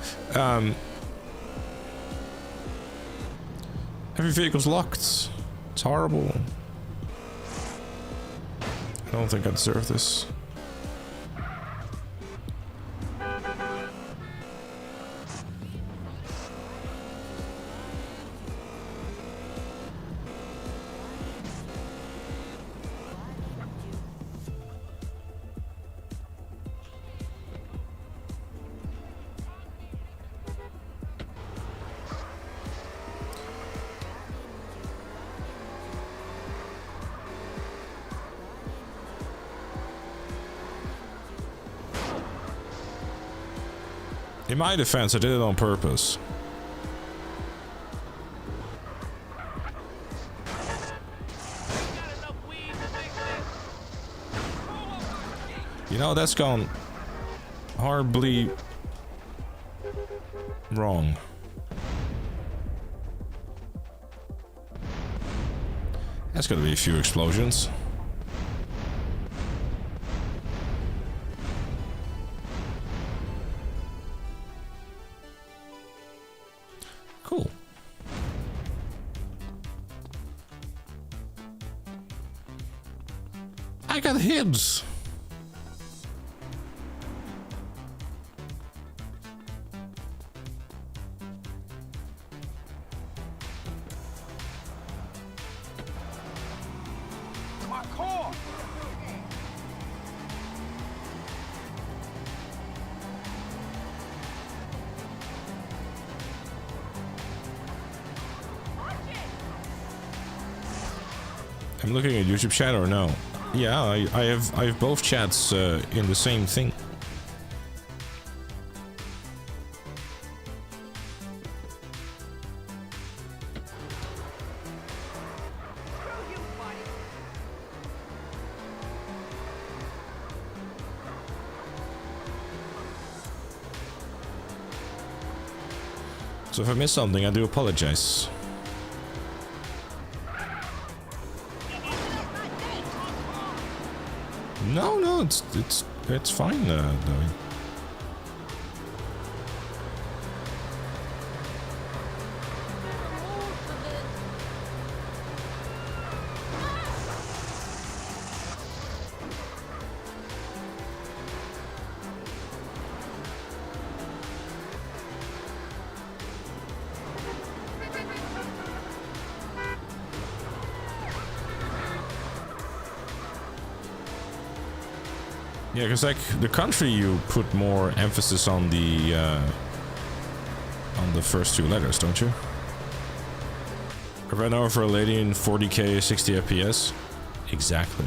Every vehicle's locked. It's horrible. I don't think I deserve this. In my defense, I did it on purpose. You know, that's gone horribly wrong. That's gonna be a few explosions. Cool. I got hibs. My car! I'm looking at YouTube chat or no? Yeah, I have both chats in the same thing. So if I miss something, I do apologize. No, it's fine, though. Yeah, because like the country, you put more emphasis on the first two letters, don't you? I ran over a lady in 40k 60 FPS. Exactly.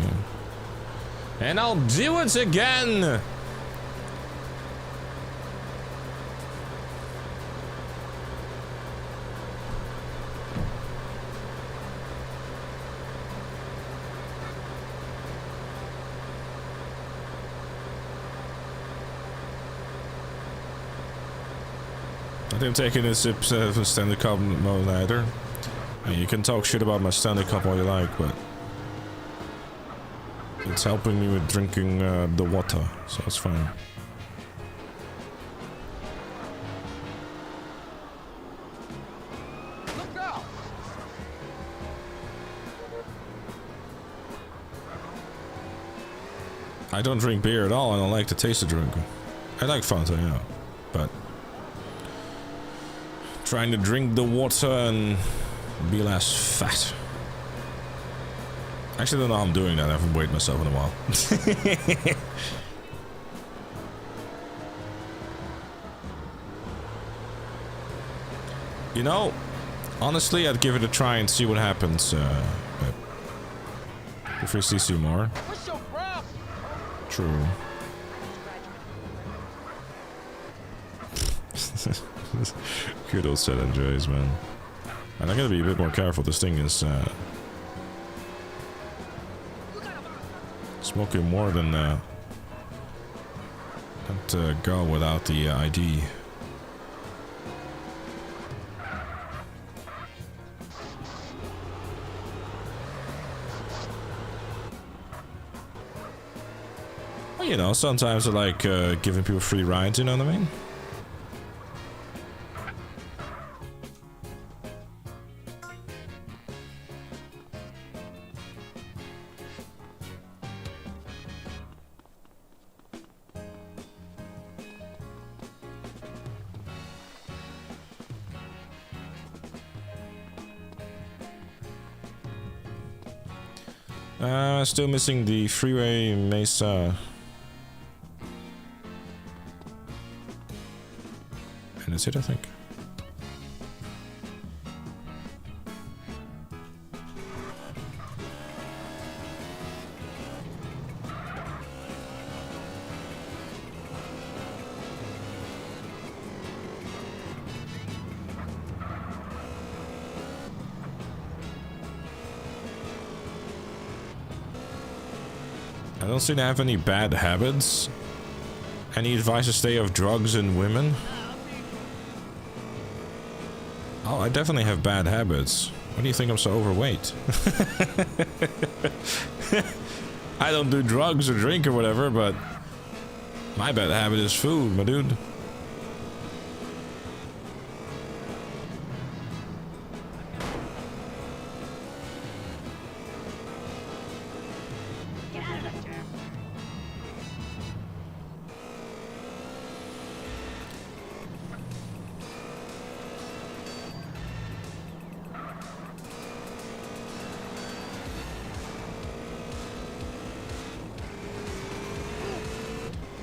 And I'll do it again. I didn't take any sips of standard cup mode either. You can talk shit about my standard cup all you like, but it's helping me with drinking the water, so it's fine. Look out! I don't drink beer at all. I don't like the taste of drinking. I like Fanta, yeah, but Trying to drink the water and be less fat. Actually, I don't know how I'm doing that. I haven't weighed myself in a while. You know, honestly, I'd give it a try and see what happens. But if we see more. What's your problem? True. Good old set Andreas, man. And I gotta be a bit more careful. This thing is smoking more than that girl without the ID. Well, you know, sometimes I like giving people free rides, you know what I mean? Still missing the freeway Mesa. And that's it, I think. I don't seem to have any bad habits. Any advice to stay off drugs and women? Oh, I definitely have bad habits. Why do you think I'm so overweight? I don't do drugs or drink or whatever, but my bad habit is food, my dude.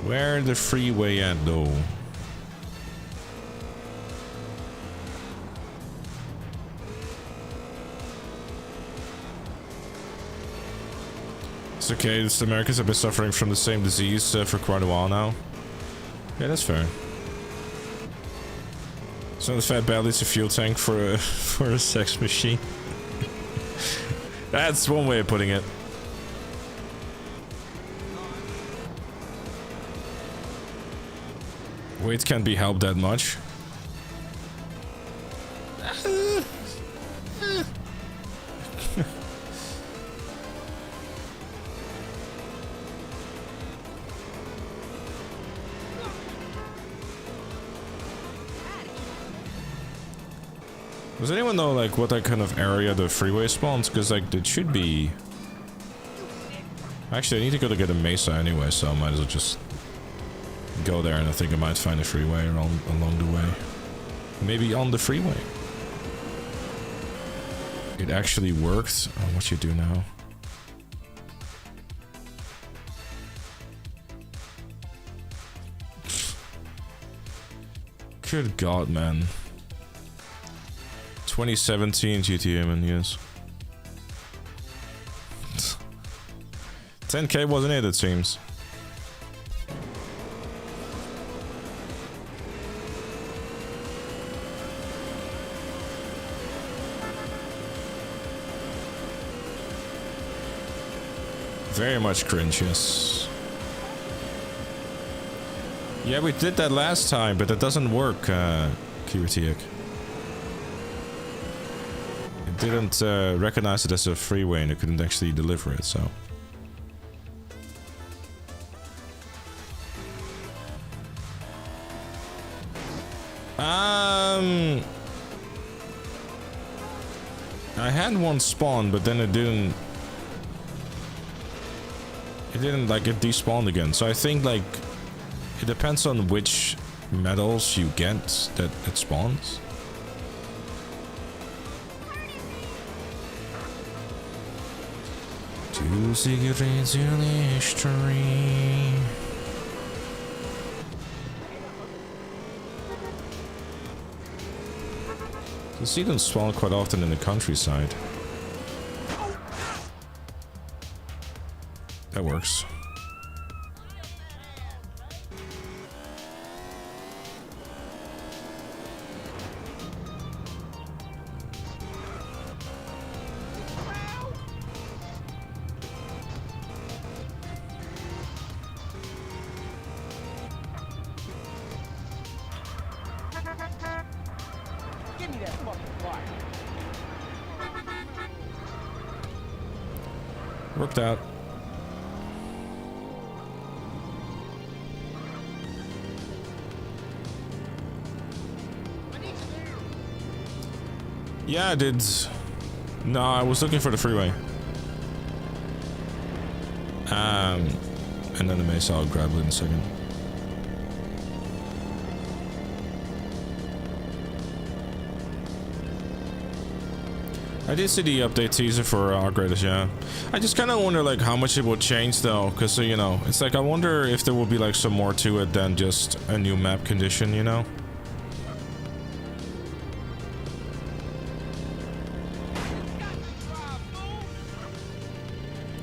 Where the freeway at though? It's okay, the Americans have been suffering from the same disease for quite a while now. Yeah, that's fair. So the fat belly's a fuel tank for a sex machine. That's one way of putting it. Weight can't be helped that much. Does anyone know like what that kind of area the freeway spawns? Because like it should be. Actually, I need to go to get a Mesa anyway, so I might as well just go there, and I think I might find a freeway along the way. Maybe on the freeway. It actually worked. Oh, what you do now? Good God, man. 2017 GTA, man, yes. 10K wasn't it seems. Very much cringe, yes. Yeah, we did that last time, but it doesn't work, Kiritiak. It didn't recognize it as a freeway and it couldn't actually deliver it, so. I had one spawn, but then it didn't like it despawned again. So I think like it depends on which medals you get that it spawns. Music reads your history. You see them spawn quite often in the countryside. That works. Give me that fucking fire. Worked out. Yeah, I did. No, I was looking for the freeway. And then the mace, I'll grab it in a second. I did see the update teaser for our greatest, yeah. I just kind of wonder like how much it would change though, because you know, it's like I wonder if there will be like some more to it than just a new map condition, you know.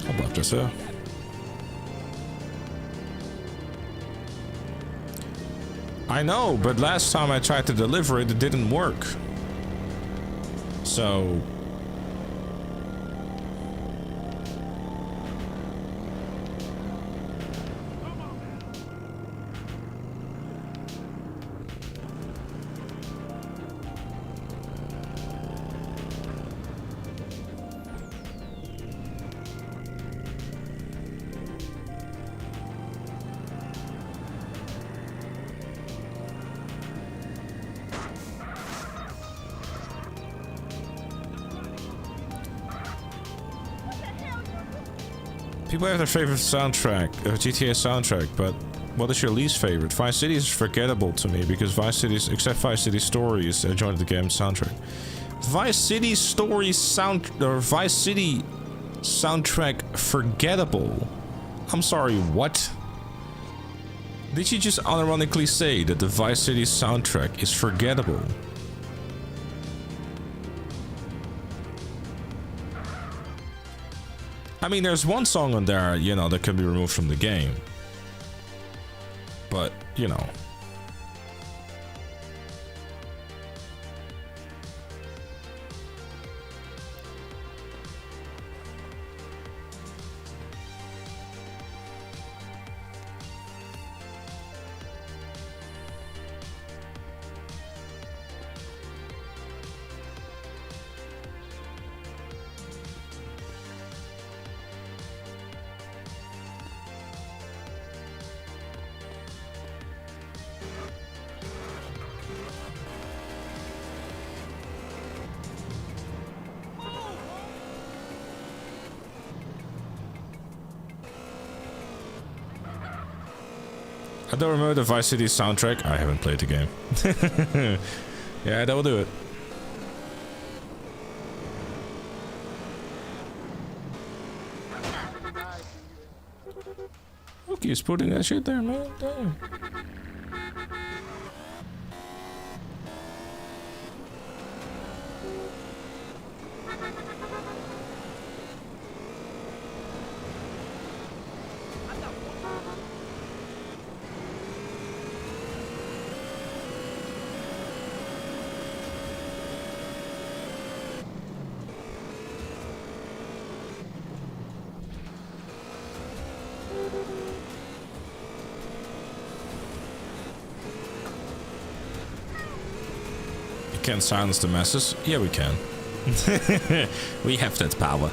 How about this, I know, but last time I tried to deliver it, it didn't work. So... people have their favorite soundtrack, GTA soundtrack, but what is your least favorite? Vice City is forgettable to me because Vice City's, except Vice City Stories, joined the game soundtrack. Vice City Stories Vice City soundtrack forgettable? I'm sorry, what? Did you just unironically say that the Vice City soundtrack is forgettable? I mean, there's one song on there, you know, that can be removed from the game. But, you know. I don't remember the Vice City soundtrack. I haven't played the game. Yeah, that will do it. Look, he's putting that shit there, man. Damn. Can silence the masses? Yeah, we can. We have that power.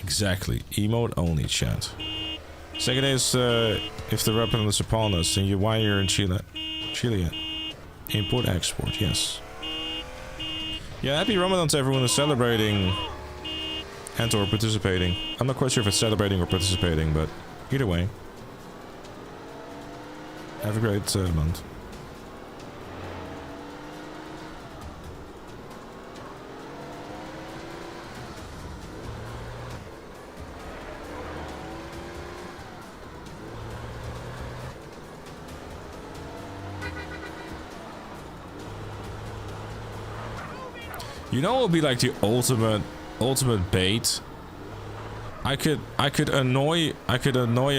Exactly. Emote only, chat. Second is if the weapon is upon us and why you're in Chile. Import export, yes. Yeah, happy Ramadan to everyone who's celebrating And or participating. I'm not quite sure if it's celebrating or participating, but either way. Have a great month. You know what would be like the ultimate bait? I could annoy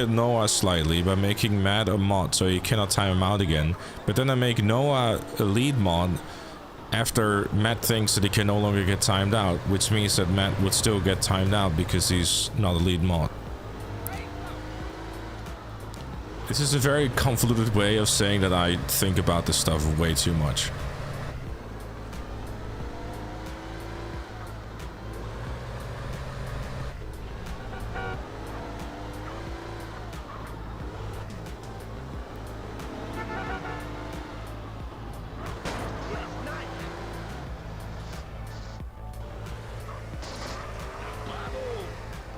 Noah slightly by making Matt a mod so he cannot time him out again. But then I make Noah a lead mod after Matt thinks that he can no longer get timed out, which means that Matt would still get timed out because he's not a lead mod. This is a very convoluted way of saying that I think about this stuff way too much.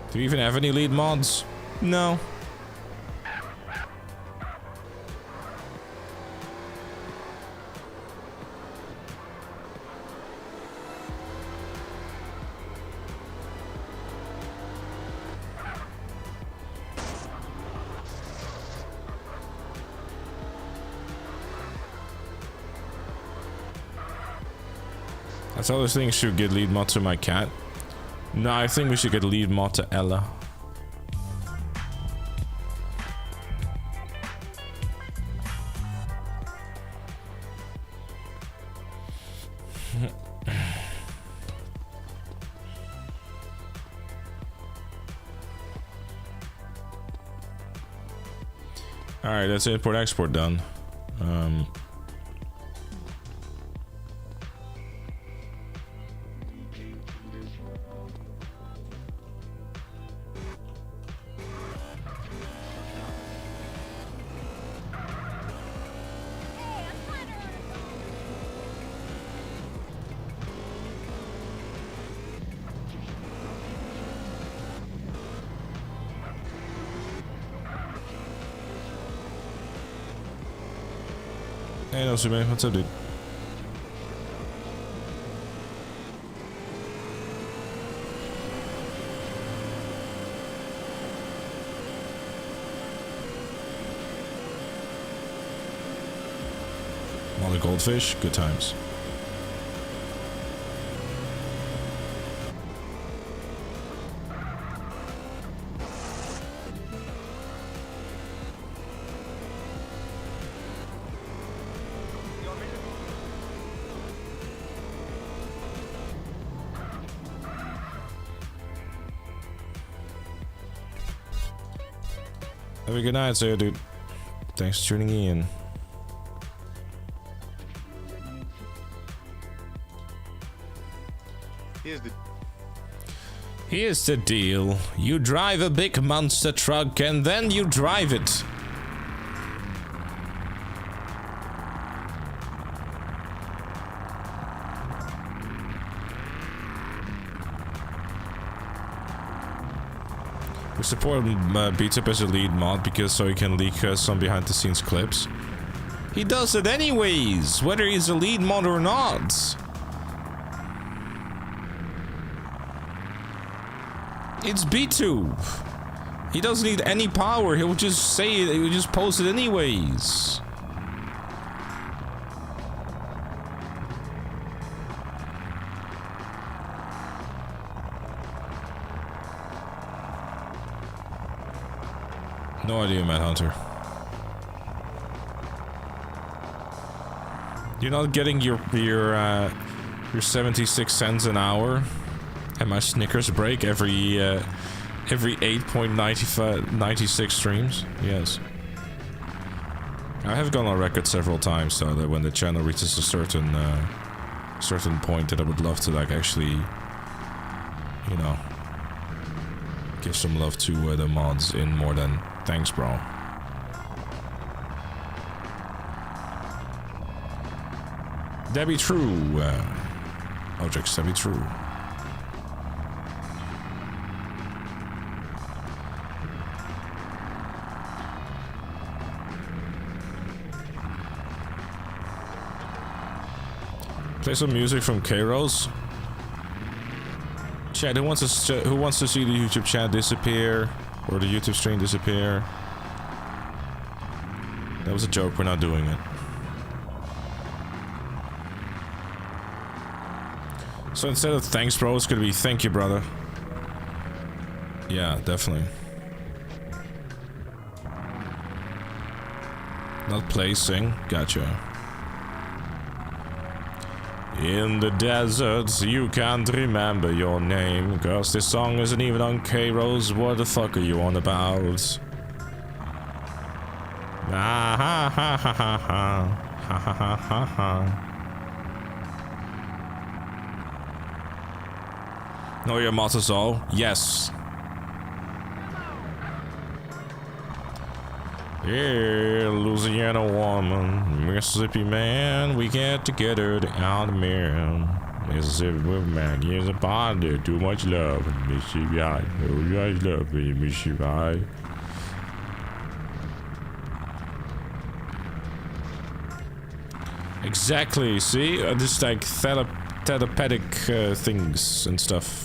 Do you even have any lead mods? No. I thought this thing should get lead mod to my cat. No, I think we should get lead mod to Ella. Alright, that's import export done. Hey, no, man. What's up, dude? Molly goldfish, good times. Have a good night, sir, dude. Thanks for tuning in. Here's the deal. You drive a big monster truck and then you drive it. We support Beats Up as a lead mod because so he can leak some behind the scenes clips. He does it anyways, whether he's a lead mod or not. It's B-Tube. He doesn't need any power. He'll just say it. He'll just post it anyways. No idea, Matt Hunter. You're not getting your 76 cents an hour and my Snickers break every 8.96 streams. Yes. I have gone on record several times so that when the channel reaches a certain point that I would love to like actually, you know, give some love to the mods in more than thanks, bro. That be true, Ojix, that be true. Play some music from Kairos. Chat, who wants to see the YouTube chat disappear? Or the YouTube stream disappear? That was a joke, we're not doing it. So instead of thanks bro, it's gonna be thank you brother. Yeah, definitely. Not play, sing. Gotcha. In the deserts, you can't remember your name, cause this song isn't even on K-Rose. What the fuck are you on about? Ah ha ha ha ha ha ha ha ha ha. Know your mottos all? Yes. Yeah, Louisiana woman, Mississippi man, we get together to out the mirror. Mississippi woman, here's a body, too much love, Mississippi high, too much love, Mississippi high. Exactly, see? Just like telepathic things and stuff.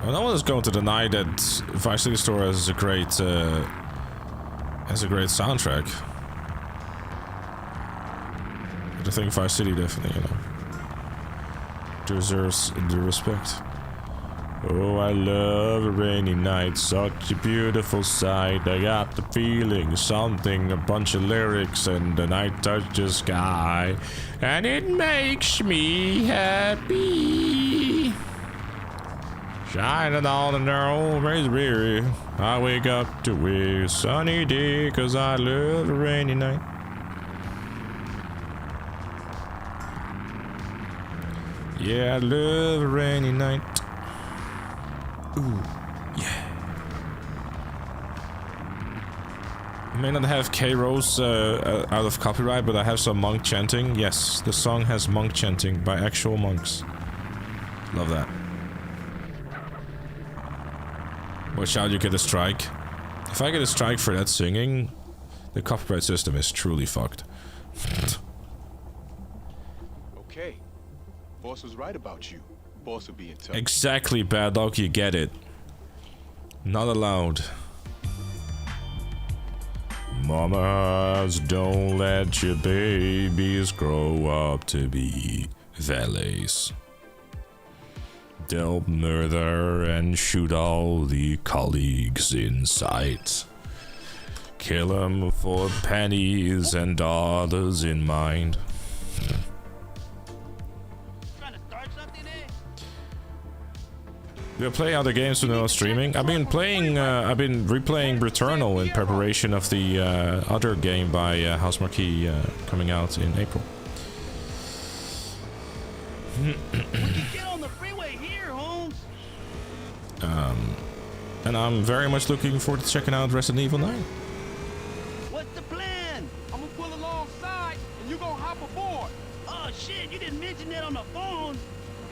Well, no one is going to deny that Vice City Story has a great soundtrack. But I think Vice City definitely, you know, deserves the respect. Oh, I love a rainy night, such a beautiful sight. I got the feeling, something, a bunch of lyrics, and the night touched the sky, and it makes me happy. Shining on the narrow raspberry, I wake up to a sunny day, cause I love a rainy night. Yeah, I love a rainy night. Ooh, yeah. I may not have K-Rose out of copyright, but I have some monk chanting. Yes, the song has monk chanting by actual monks. Love that. Watch out, you get a strike. If I get a strike for that singing, the copyright system is truly fucked. Okay. Boss was right about you. Boss will be in touch. Exactly, bad dog, you get it. Not allowed. Mamas, don't let your babies grow up to be valets. They'll murder and shoot all the colleagues in sight. Kill them for pennies and others in mind. We'll play other games when I'm streaming. I've been replaying Returnal in preparation of the other game by House Marquee coming out in April. And I'm very much looking forward to checking out Resident Evil 9. What's the plan? I'm gonna pull alongside and you gonna hop aboard. Oh shit, you didn't mention that on the phone.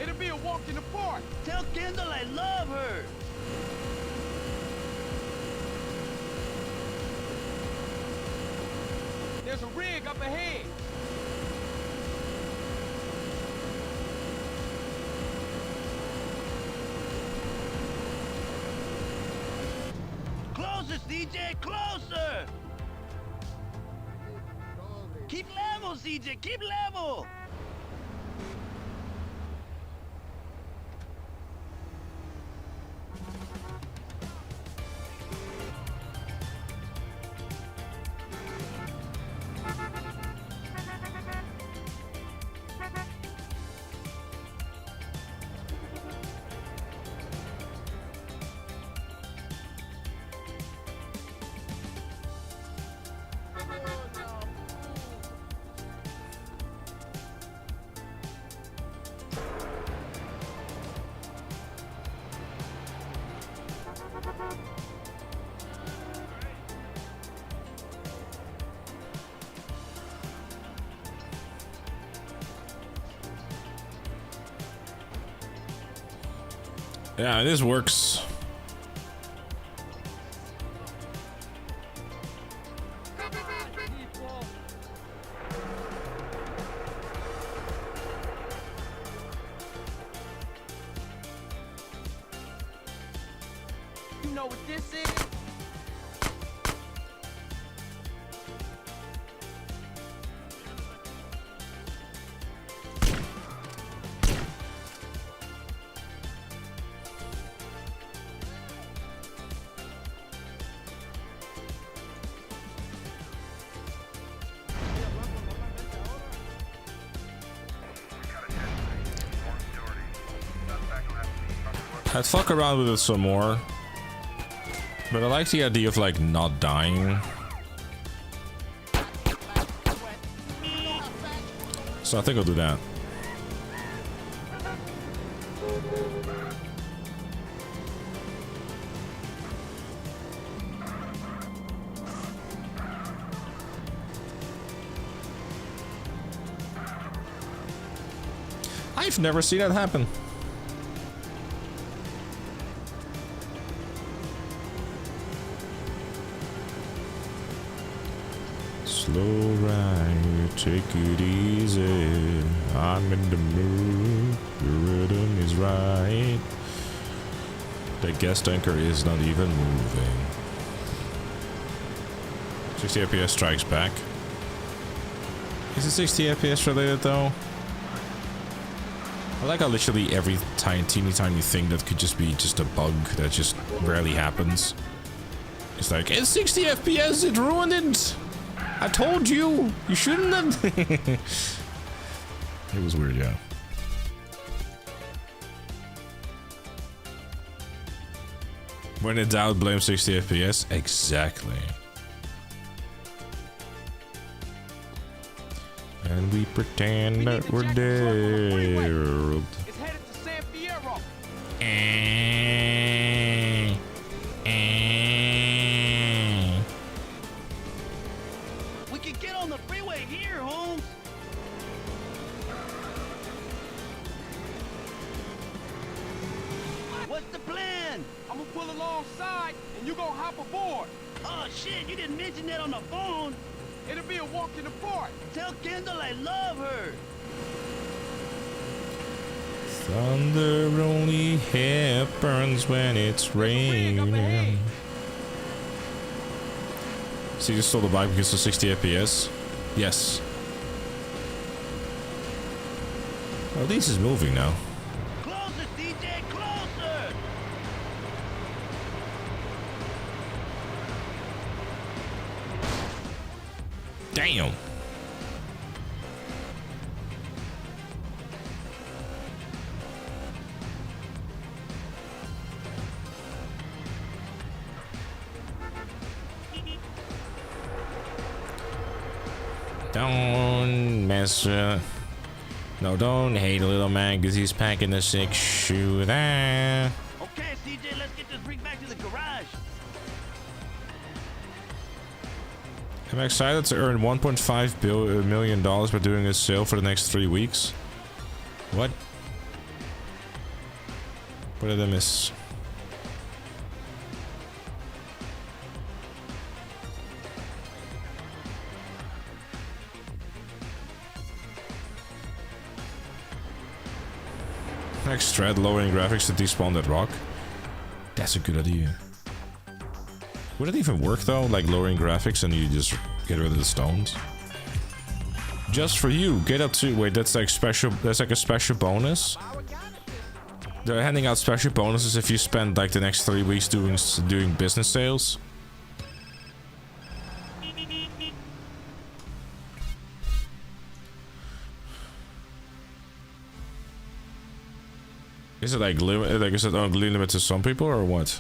It'll be a walk in the park. Tell Kendall I love her. There's a rig up ahead. Closer, CJ, closer! Keep level, CJ, keep level! Yeah, this works. You know what this is? I'd fuck around with it some more. But I like the idea of like not dying. So I think I'll do that. I've never seen that happen. Slow ride, take it easy. I'm in the mood, the rhythm is right. The guest anchor is not even moving. 60 FPS strikes back. Is it 60 FPS related though? I like how literally every teeny tiny thing that could just be just a bug that just rarely happens. It's like, it's 60 FPS, it ruined it! I told you! You shouldn't have! It was weird, yeah. When in doubt, blame 60 FPS. Exactly. And we pretend that we're dead. It's headed to San Fierro. We can get on the freeway here, Holmes. What's the plan? I'm gonna pull alongside, and you gonna hop aboard. Oh shit! You didn't mention that on the phone. It'll be a walk in the park. Tell Kendall I love her. Thunder only happens when it's raining. So you just stole the bike because of 60 FPS? Yes. Well, this is moving now. Closer, DJ, closer. Damn. Don't mess with... No, don't hate a little man because he's packing a sick shoe there. Okay, CJ, let's get this freak back to the garage. I'm excited to earn $1.5 million by doing a sale for the next 3 weeks. What? What did I miss? Next thread, lowering graphics to despawn that rock. That's a good idea. Would it even work though? Like lowering graphics and you just get rid of the stones? Just for you, get up to... Wait, that's like special... That's like a special bonus? They're handing out special bonuses if you spend like the next 3 weeks doing business sales. Is it like limit? Like is it only limited to some people or what?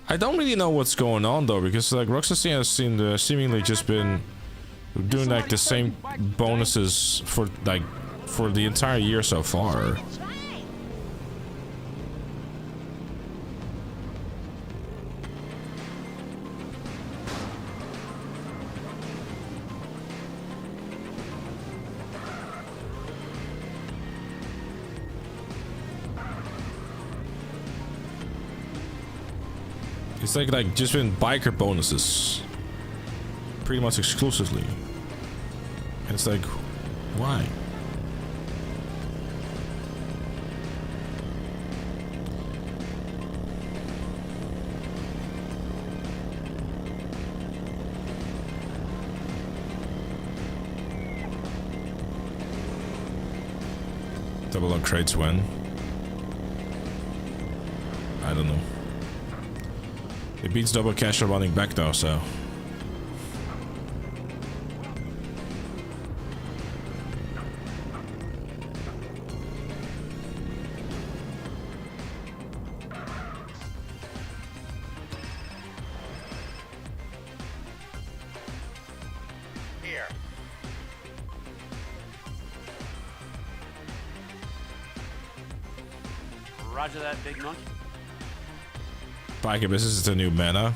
I don't really know what's going on though, because like Roxasy has seemingly just been doing like the same bonuses for the entire year so far. It's like just been biker bonuses. Pretty much exclusively. And it's like, why? Double on crates when? I don't know. It beats double cash for running back though, so. Here. Roger that, big monkey. Biker business is the new meta.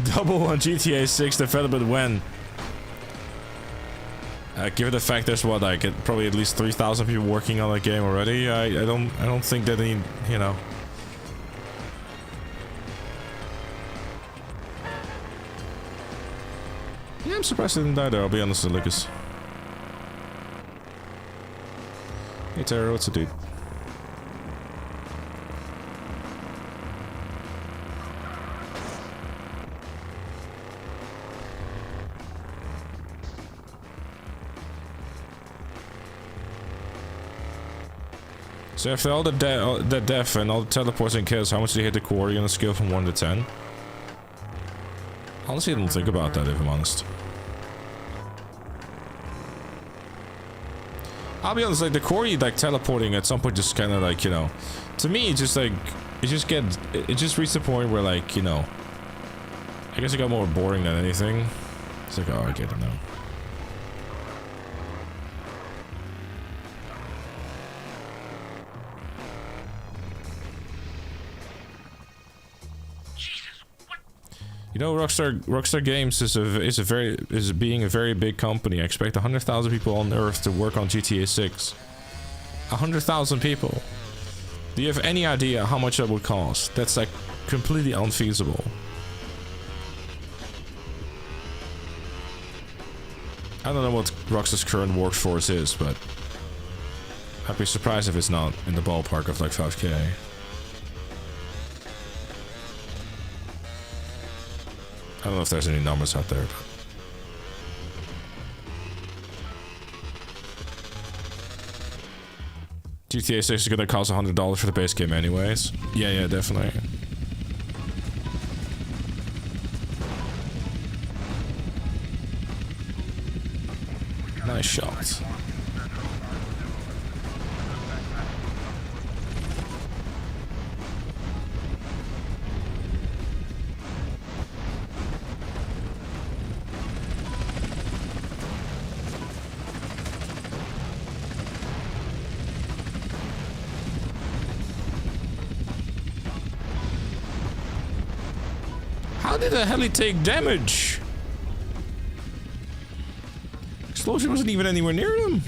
Double on GTA 6 development when? Given the fact there's what, like probably at least 3,000 people working on the game already, I don't think that they, you know. Yeah, I'm surprised it didn't die there, I'll be honest with Lucas. Hey Tara, what's a dude? So after all the death and all the teleports and kills, how much did you hit the quarry on a scale from 1 to 10? Honestly, I didn't think about that, if I'm honest. I'll be honest, like the quarry, like teleporting at some point just kind of like, you know, to me, it's just like, it just reached the point where like, you know, I guess it got more boring than anything. It's like, oh, I get it now. You know, Rockstar Games is being a very big company. I expect 100,000 people on Earth to work on GTA 6. 100,000 people. Do you have any idea how much that would cost? That's like completely unfeasible. I don't know what Rockstar's current workforce is, but I'd be surprised if it's not in the ballpark of like 5K. I don't know if there's any numbers out there. GTA 6 is gonna cost $100 for the base game anyways. Yeah, definitely. Nice shot. How did the hell he take damage? Explosion wasn't even anywhere near him.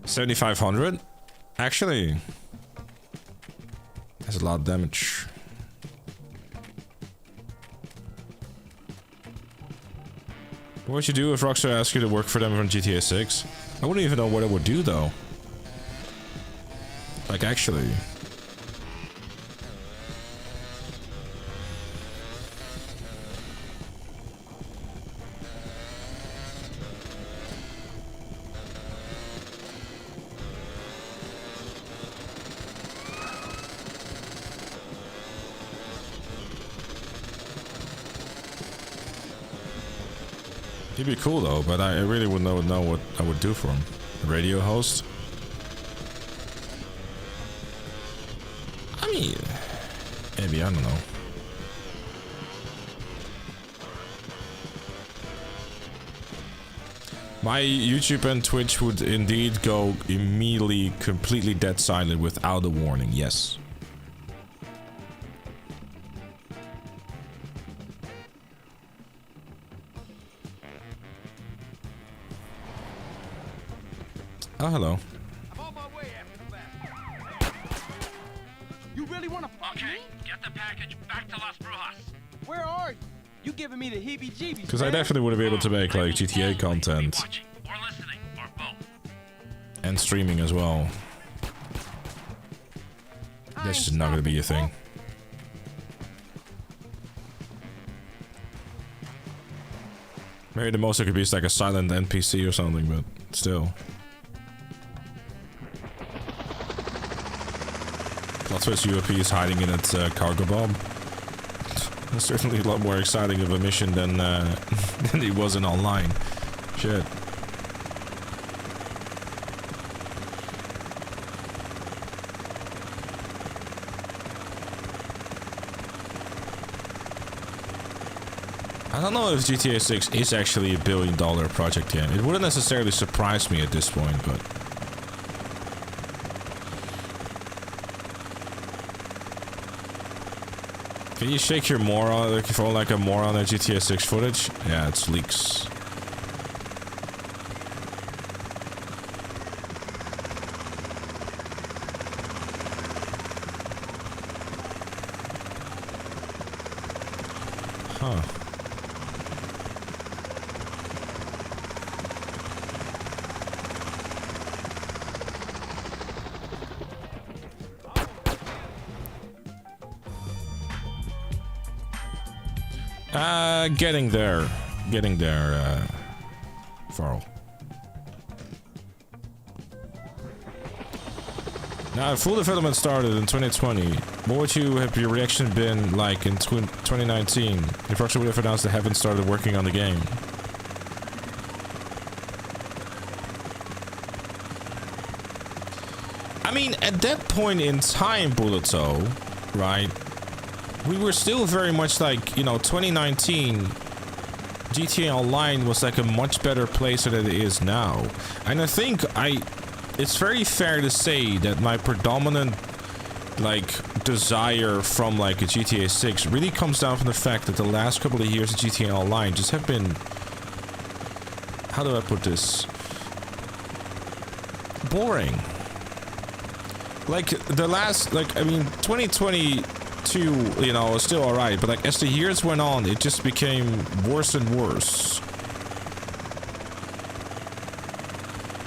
$7,500? Actually, that's a lot of damage. What would you do if Rockstar asked you to work for them on GTA 6? I wouldn't even know what it would do though. Like actually. He'd be cool though, but I really wouldn't know what I would do for him. A radio host? I mean, maybe, I don't know. My YouTube and Twitch would indeed go immediately completely dead silent without a warning, yes. Oh, hello. I'm on my way after the fact. You really want to fuck me? Get the package back to Las Brujas. Where are you? You giving me the heebie-jeebies, Because I man. definitely would be able to make like GTA content Watching or listening or both. and streaming as well. That's just not gonna be a thing. Maybe the most it could be is like a silent NPC or something, but still. Plot twist UAP is hiding in its cargo bomb. It's certainly a lot more exciting of a mission than than it was in online. Shit. I don't know if GTA 6 is actually a $1 billion project yet. It wouldn't necessarily surprise me at this point, but... Can you shake your moron, like if you like a moron at GTA 6 footage? Yeah, it's leaks. Huh. Getting there. Getting there, Farrell. Now, if full development started in 2020, what would have your reaction been like in 2019? If Rockstar would have announced they haven't started working on the game. I mean, at that point in time, Bulleto, right? We were still very much like, you know, 2019, GTA Online was like a much better place than it is now. And I think it's very fair to say that my predominant, like, desire from, like, a GTA 6 really comes down from the fact that the last couple of years of GTA Online just have been... How do I put this? Boring. Like, the last, like, I mean, 2022, you know, was still alright, but, like, as the years went on, it just became worse and worse.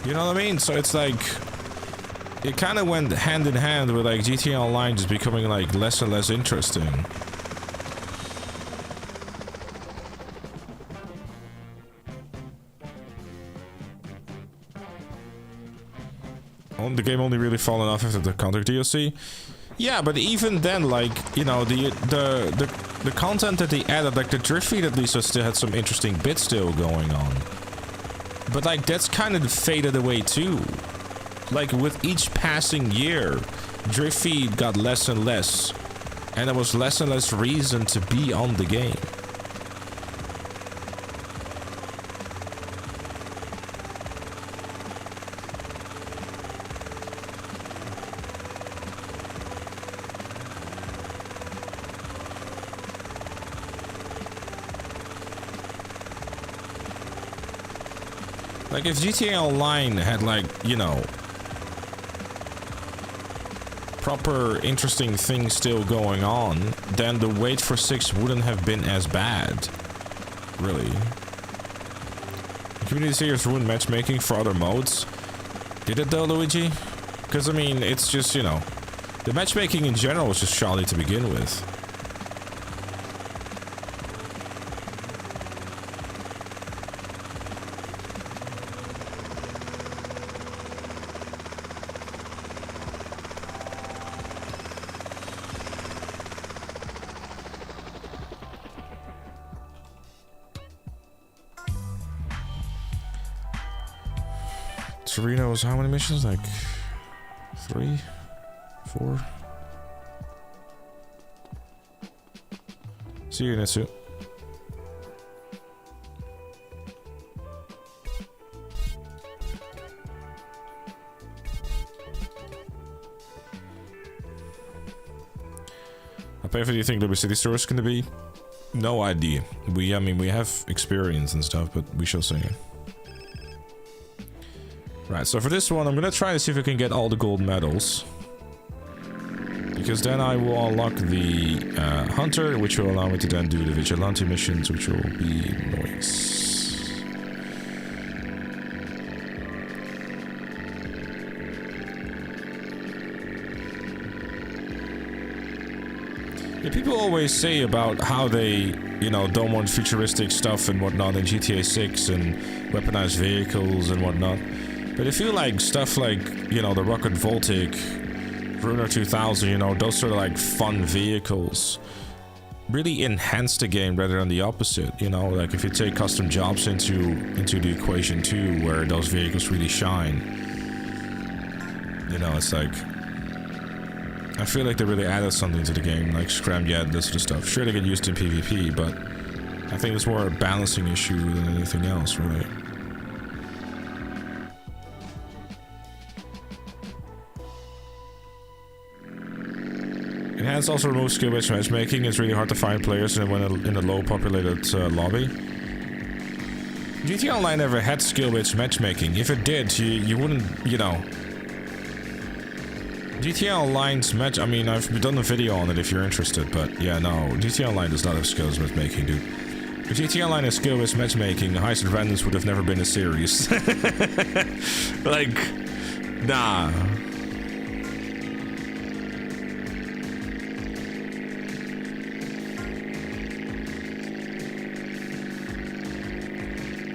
You know what I mean? So it's like, it kind of went hand in hand with, like, GTA Online just becoming, like, less and less interesting. The game only really fallen off after the Counter DLC. Yeah, but even then, like, you know, the content that they added, like the drift feed at least still had some interesting bits still going on. But like that's kind of faded away too. Like with each passing year, drift feed got less and less, and there was less and less reason to be on the game. Like, if GTA Online had, like, you know, proper interesting things still going on, then the wait for 6 wouldn't have been as bad. Really. Community series ruined matchmaking for other modes. Did it though, Luigi? Because, I mean, it's just, you know, the matchmaking in general was just shoddy to begin with. Torino's how many missions? Like 3, 4. See you, Netsu. painful do you think Liberty City Store is going to be? No idea. I mean, we have experience and stuff, but we shall see. Right, so for this one, I'm going to try to see if I can get all the gold medals. Because then I will unlock the Hunter, which will allow me to then do the Vigilante missions, which will be nice. Yeah, people always say about how they, you know, don't want futuristic stuff and whatnot in GTA 6 and weaponized vehicles and whatnot. But I feel like stuff like, you know, the Rocket Voltic, Ruiner 2000, you know, those sort of like fun vehicles really enhance the game rather than the opposite, you know, like if you take custom jobs into the equation too, where those vehicles really shine, you know, it's like, I feel like they really added something to the game, like scramjet, this sort of stuff. Sure, they get used in PvP, but I think it's more a balancing issue than anything else, really. Enhanced also removes skill-based matchmaking. It's really hard to find players in a low-populated lobby. GTA Online never had skill-based matchmaking. If it did, you wouldn't, you know. GTA Online's match... I mean, I've done a video on it if you're interested, but yeah, no. GTA Online does not have skill-based matchmaking, dude. If GTA Online has skill-based matchmaking, Heist and Randoms would have never been a series. Like, nah.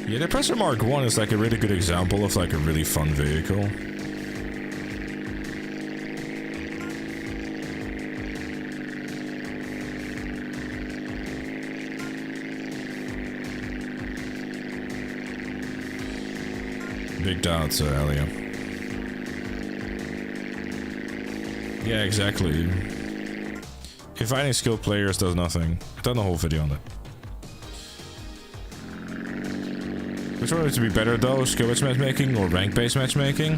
Yeah, the Presser Mark 1 is like a really good example of like a really fun vehicle. Big doubts, Elia. Yeah, exactly. Inviting skilled players does nothing. I've done a whole video on it. Which one would be better though? Skill-based matchmaking or rank-based matchmaking?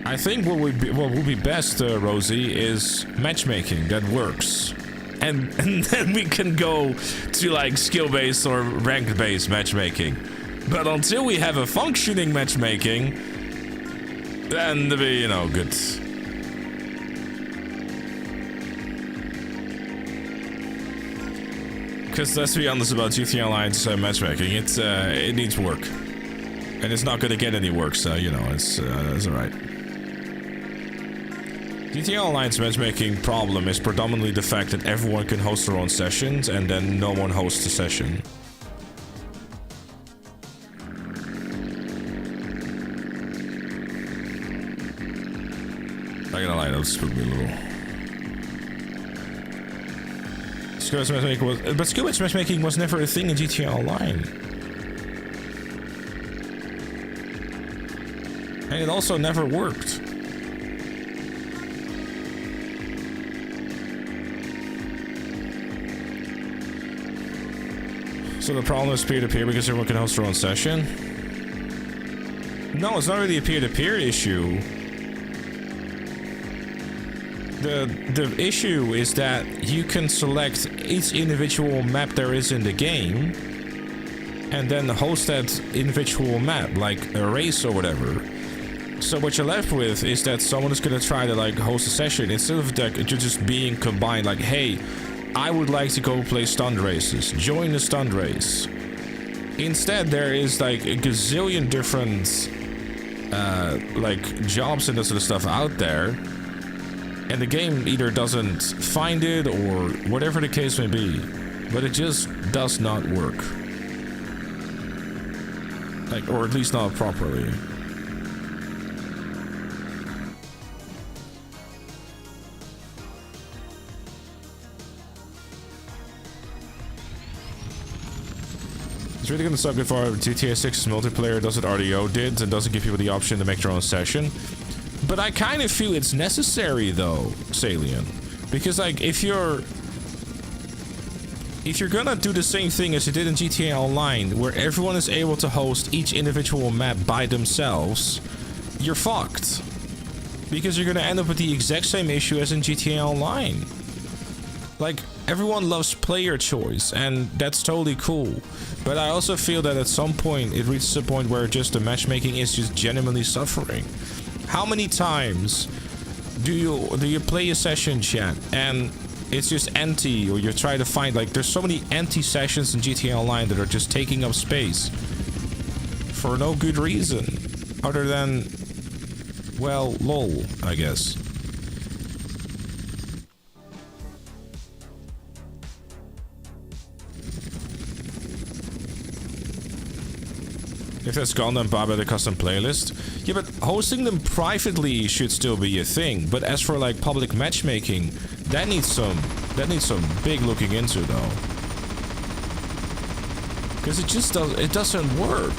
I think what would be best, Rosie, is matchmaking that works. And then we can go to like skill-based or rank-based matchmaking. But until we have a functioning matchmaking, then to be, you know, good. Because let's be honest about GTA Online's matchmaking, it needs work, and it's not gonna get any work. So you know, it's alright. GTA Online's matchmaking problem is predominantly the fact that everyone can host their own sessions, and then no one hosts a session. Not gonna lie, that spooked me a little. Skill-based matchmaking was, but skill-based matchmaking was never a thing in GTA Online. And it also never worked. So the problem is peer-to-peer because everyone can host their own session? No, it's not really a peer-to-peer issue. The issue is that you can select each individual map there is in the game and then host that individual map, like a race or whatever. So what you're left with is that someone is going to try to like host a session instead of that just being combined, like, hey, I would like to go play stunt races, join the stunt race. Instead, there is like a gazillion different like jobs and that sort of stuff out there. And the game either doesn't find it or whatever the case may be, but it just does not work. Like, or at least not properly. It's really gonna suck if our GTA 6's multiplayer does what RDO did and doesn't give people the option to make their own session. But I kind of feel it's necessary though, Salient. Because like if you're gonna do the same thing as you did in GTA Online, where everyone is able to host each individual map by themselves, you're fucked. Because you're gonna end up with the exact same issue as in GTA Online. Like, everyone loves player choice, and that's totally cool. But I also feel that at some point, it reaches a point where just the matchmaking is just genuinely suffering. How many times do you play a session, chat, and it's just empty, or you try to find, like, there's so many empty sessions in GTA Online that are just taking up space for no good reason, other than, well, lol, I guess. If that's gone, then buy the custom playlist. Yeah, but hosting them privately should still be a thing. But as for like public matchmaking, that needs some big looking into though. Because it doesn't work.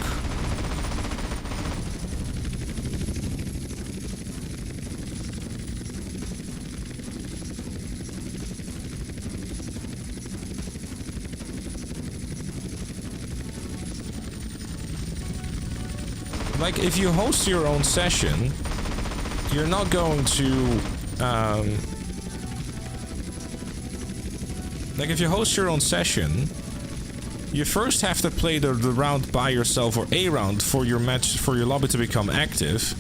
Like, if you host your own session, you're not going to, like, if you host your own session, you first have to play the round by yourself, or a round, for your match, for your lobby to become active.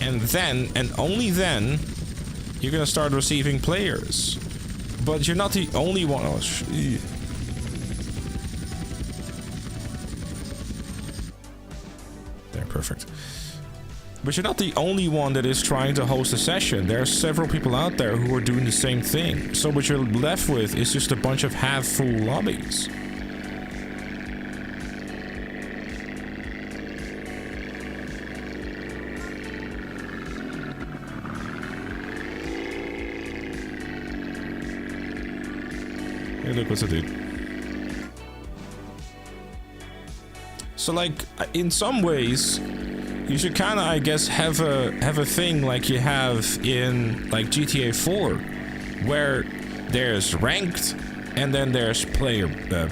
And then, and only then, you're gonna start receiving players. But you're not the only one. Oh, perfect. But you're not the only one that is trying to host a session. There are several people out there who are doing the same thing. So what you're left with is just a bunch of half-full lobbies. Hey, look what's it do. So, like, in some ways, you should kind of, I guess, have a thing like you have in, like, GTA 4, where there's ranked and then there's player. The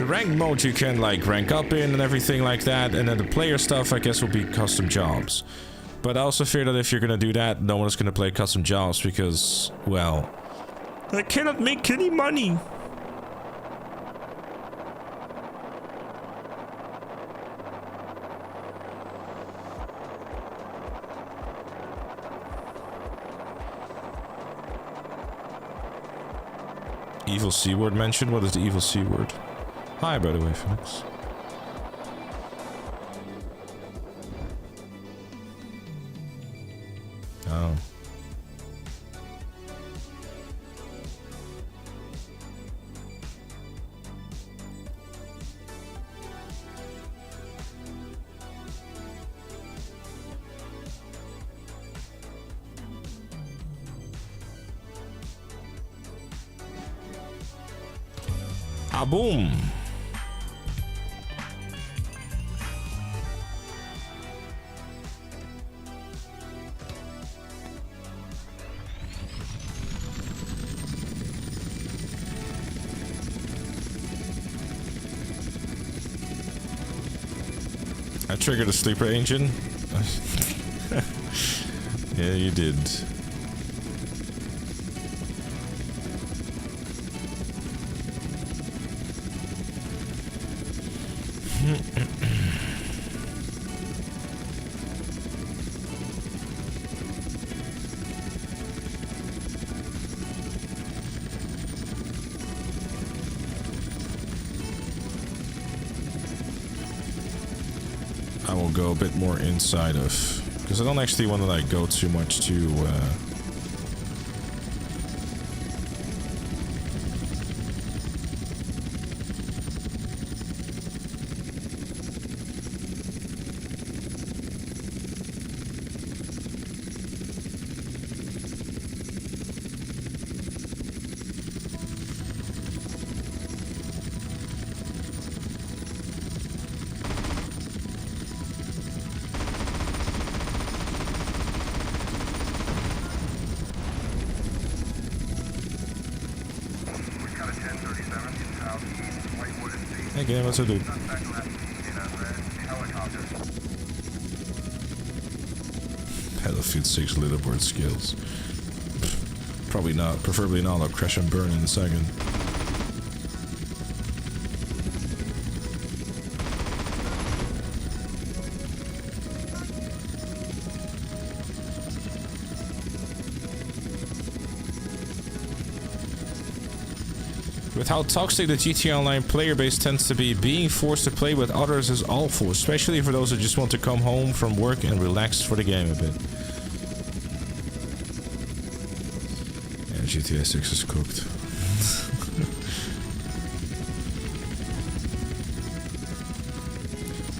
ranked mode you can, like, rank up in and everything like that, and then the player stuff, I guess, will be custom jobs. But I also fear that if you're gonna do that, no one is gonna play custom jobs because, well, I cannot make any money. Evil C word mentioned? What is the evil C word? Hi, by the way, Phoenix. Oh. Ah, boom. I triggered a sleeper engine. Yeah, you did. I will go a bit more inside of, because I don't actually want to like go too much to Hey, what's it do? Battlefield 6 leaderboard skills. Probably not. Preferably not. I'll crash and burn in a second. With how toxic the GTA Online player base tends to be, being forced to play with others is awful, especially for those who just want to come home from work and relax for the game a bit. Yeah, GTA 6 is cooked.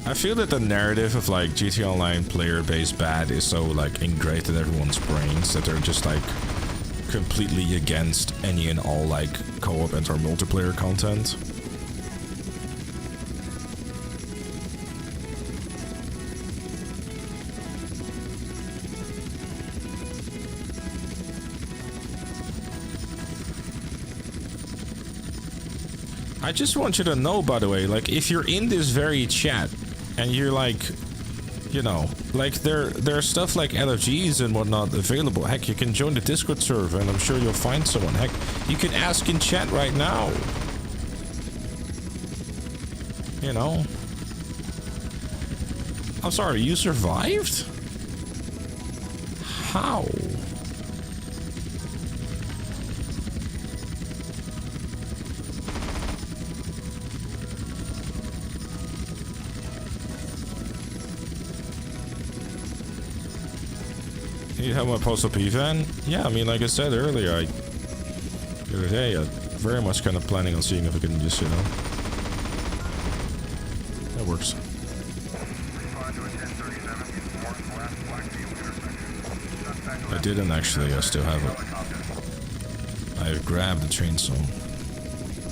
I feel that the narrative of like GTA Online player base bad is so like ingrained in everyone's brains that they're just like completely against any and all like co-op and or multiplayer content. I just want you to know, by the way, like if you're in this very chat and you're like, you know, like there's stuff like LFGs and whatnot available. Heck, you can join the Discord server and I'm sure you'll find someone. Heck, you can ask in chat right now. You know. I'm sorry, you survived? How? You have my postal P-Van? Yeah, I mean, like I said earlier, the other day, I'm very much kind of planning on seeing if I can just, you know, that works. I didn't actually, I still have it. I grabbed the chainsaw.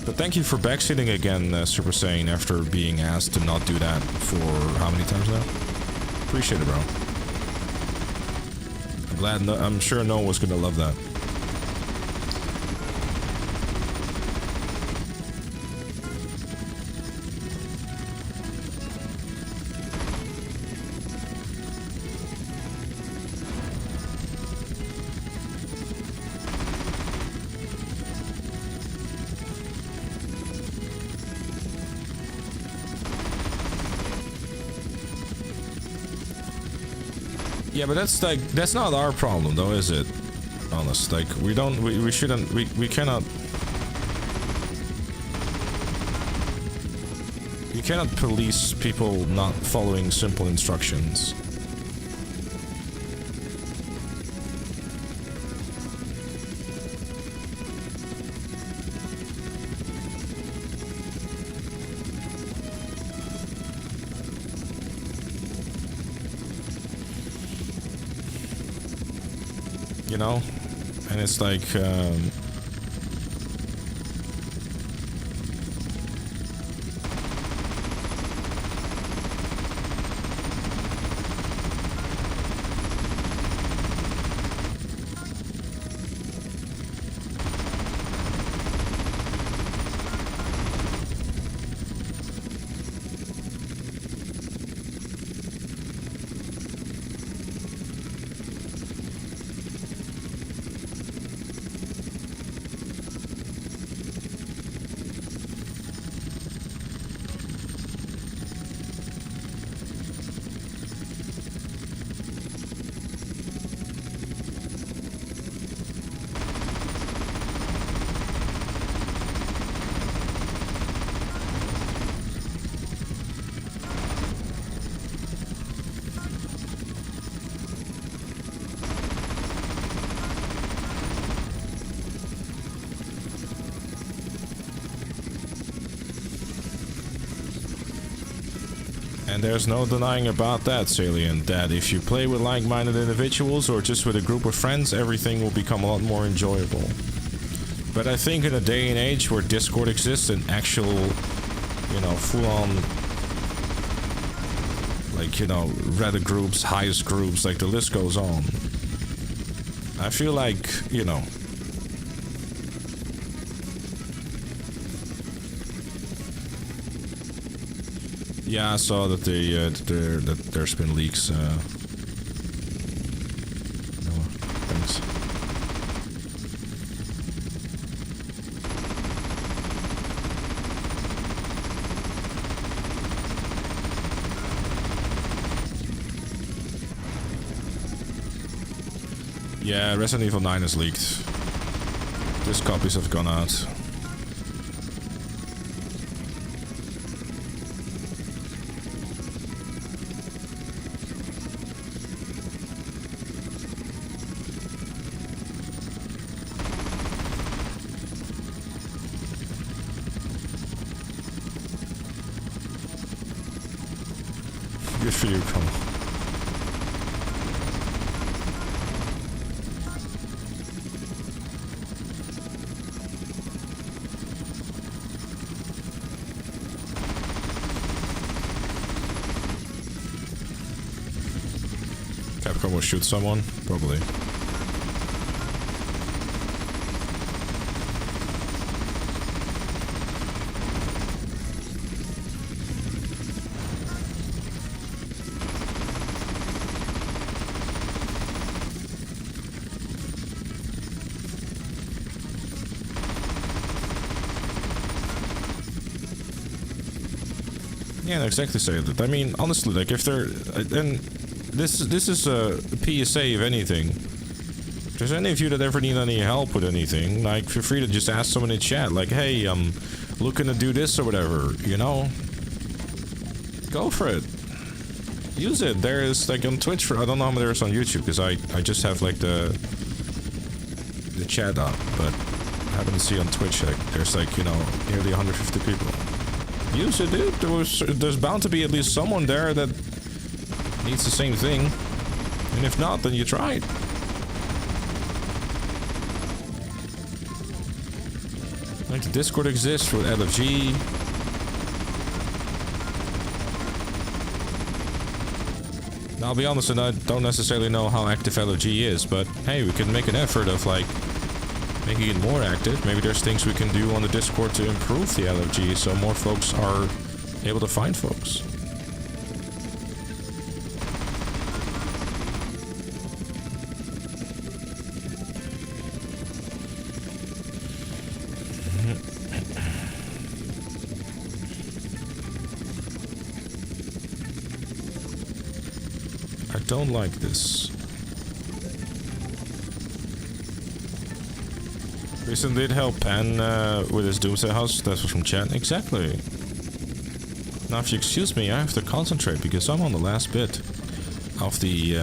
But thank you for backseating again, Super Saiyan, after being asked to not do that for how many times now? Appreciate it, bro. I'm sure no one was gonna love that. Yeah, but that's not our problem though, is it? Honest, like we shouldn't, we cannot. You cannot police people not following simple instructions. You know, and it's like and there's no denying about that, Salient, that if you play with like-minded individuals or just with a group of friends, everything will become a lot more enjoyable. But I think in a day and age where Discord exists and actual, you know, full-on, like, you know, Reddit groups, highest groups, like the list goes on, I feel like, you know, yeah, I saw that there's been leaks. No, thanks. Yeah, Resident Evil 9 is leaked. Disc copies have gone out. Good for you, come on. Capcom will shoot someone? Probably. Yeah, exactly, say that. I mean, honestly, like, if they're... And this is a PSA, if anything. If there's any of you that ever need any help with anything, like, feel free to just ask someone in chat, like, hey, I'm looking to do this or whatever, you know? Go for it. Use it. There is, like, on Twitch, I don't know how many there is on YouTube, because I just have, like, the chat up, but I happen to see on Twitch, like, there's, like, you know, nearly 150 people. Use it, dude. There's bound to be at least someone there that needs the same thing. And if not, then you try it. Like, the Discord exists for LFG. Now, I'll be honest, and I don't necessarily know how active LFG is, but hey, we can make an effort of, like, making it more active. Maybe there's things we can do on the Discord to improve the LFG so more folks are able to find folks. I don't like this. Recently did help Pan with his Doomsday house. That was from chat. Exactly. Now, if you excuse me, I have to concentrate because I'm on the last bit of the.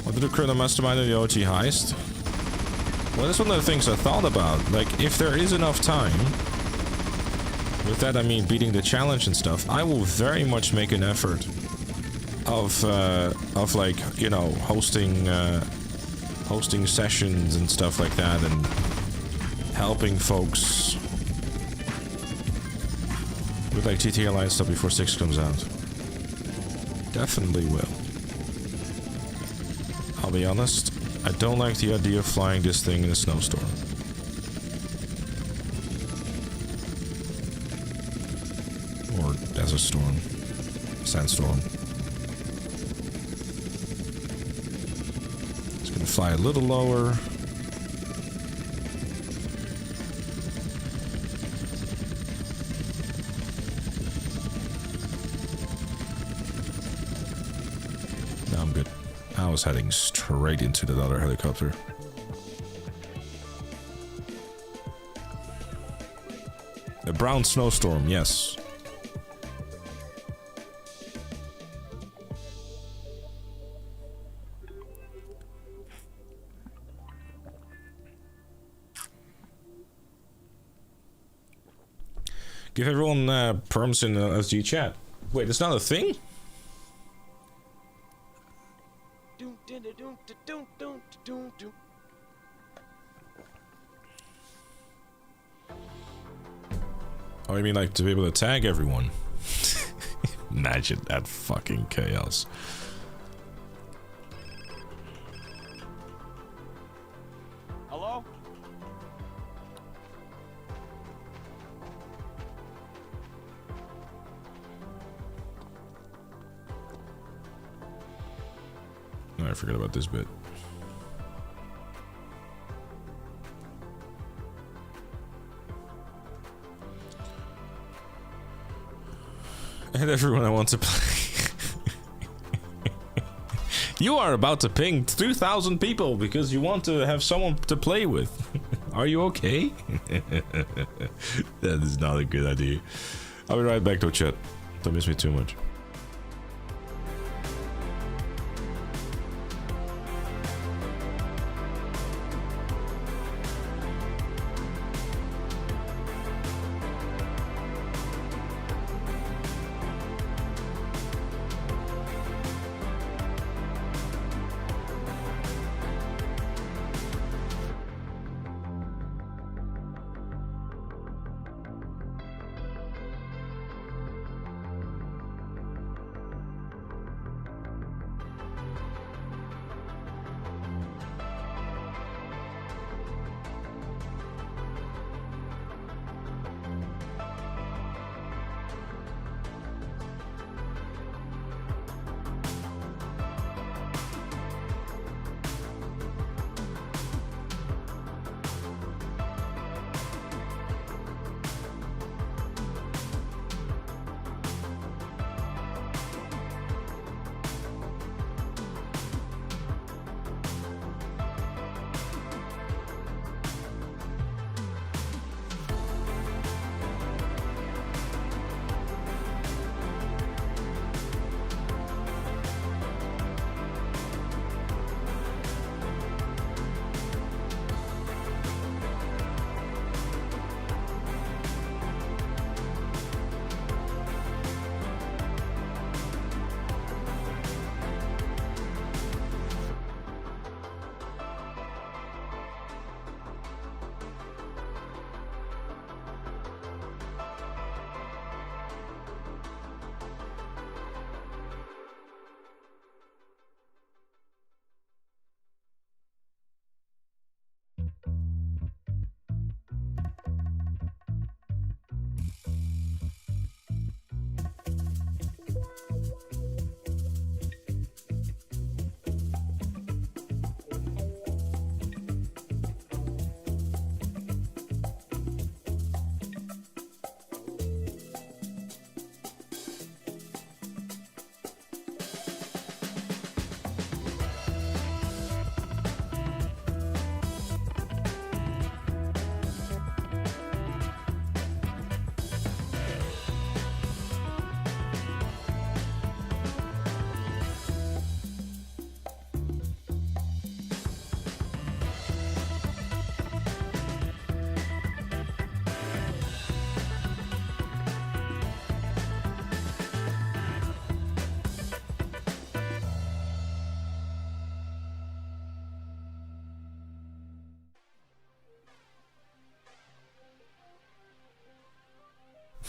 What did the criminal mastermind in the OG heist? Well, that's one of the things I thought about. Like, if there is enough time, with that I mean beating the challenge and stuff, I will very much make an effort of like, you know, hosting sessions and stuff like that, and helping folks with like GTA Online stuff before 6 comes out. Definitely will. I'll be honest. I don't like the idea of flying this thing in a snowstorm. Or desert storm. Sandstorm. It's gonna fly a little lower. No, I'm good. I was heading straight into that other helicopter. A brown snowstorm, yes. Give everyone perms in the SG chat. Wait, it's not a thing? Oh, you mean like to be able to tag everyone? Imagine that fucking chaos. Hello? No, I forgot about this bit. And everyone I want to play. You are about to ping 2,000 people because you want to have someone to play with. Are you okay? That is not a good idea. I'll be right back though, chat. Don't miss me too much.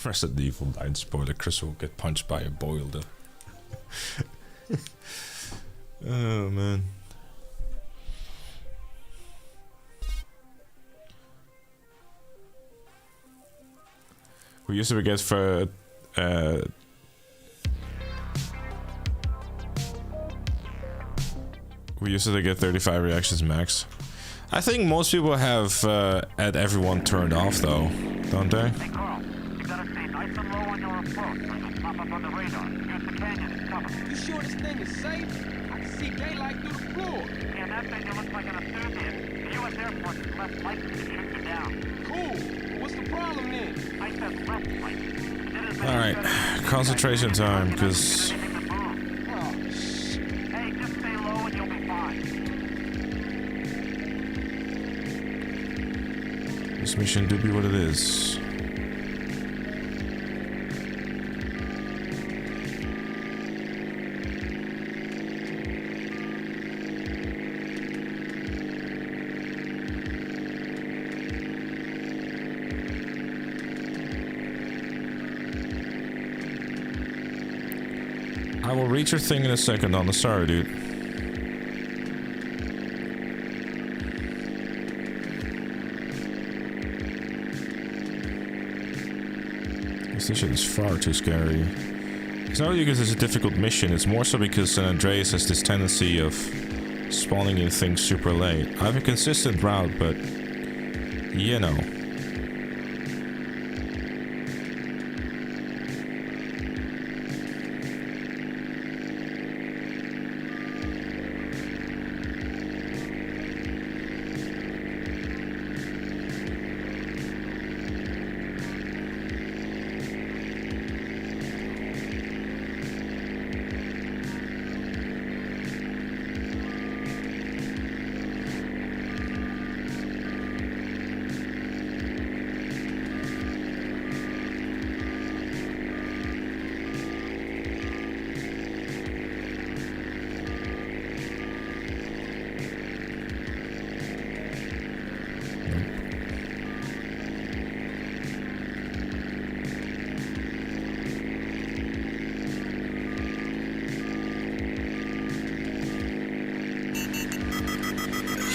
Resident Evil 9 spoiler, Chris will get punched by a boiled. Oh man. We used to get for we used to get 35 reactions max. I think most people have at everyone turned off though, don't they? Hey, Carl, you gotta stay nice and low on your approach or you'll pop up on the radar. Use the canyon as cover. You sure this thing is safe? I can see daylight through the floor. Yeah, that thing that looks like an enthusiast. The U.S. Air Force is less likely to shoot you down. Cool. What's the problem then? I said less likely. Alright, concentration time, because Oh, shit. Hey, just stay low and you'll be fine. this mission do be what it is. I will reach your thing in a second on the sorry, dude. This shit is far too scary. It's not because it's a difficult mission, it's more so because Andreas has this tendency of spawning in things super late. I have a consistent route, but you know.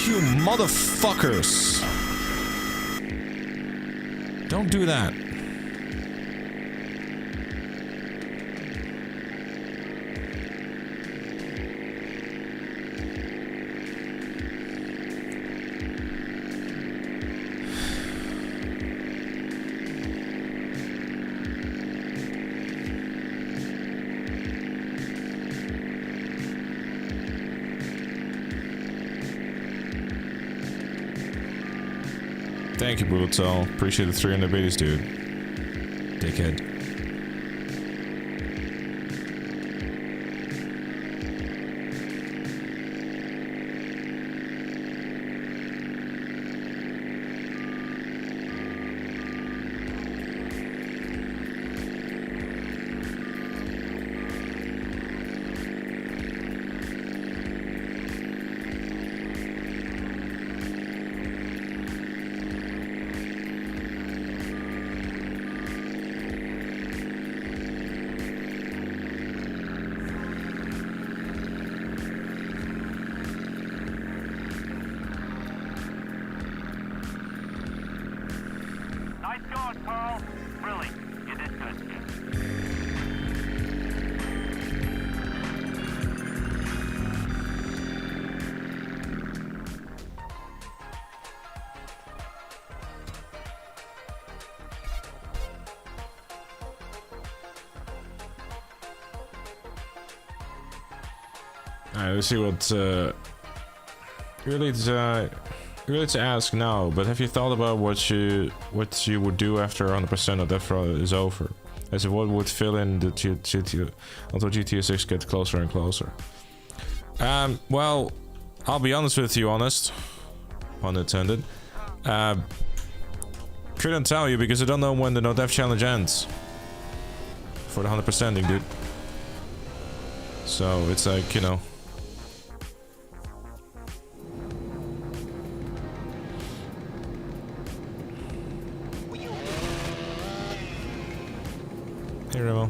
You motherfuckers! Don't do that. Thank you, Brutal. Appreciate the 300 biddies, dude. Dickhead. Nice going, Pearl. Really, you did good. Alright, let's see what really to ask now, but have you thought about what you would do after 100% of Death Row is over? As if what would fill in the GTA until GTA 6 gets closer and closer? Well, I'll be honest with you, pun intended. Couldn't tell you because I don't know when the No Death Challenge ends. For the 100%ing, dude. So it's like, you know. Hey, Remo.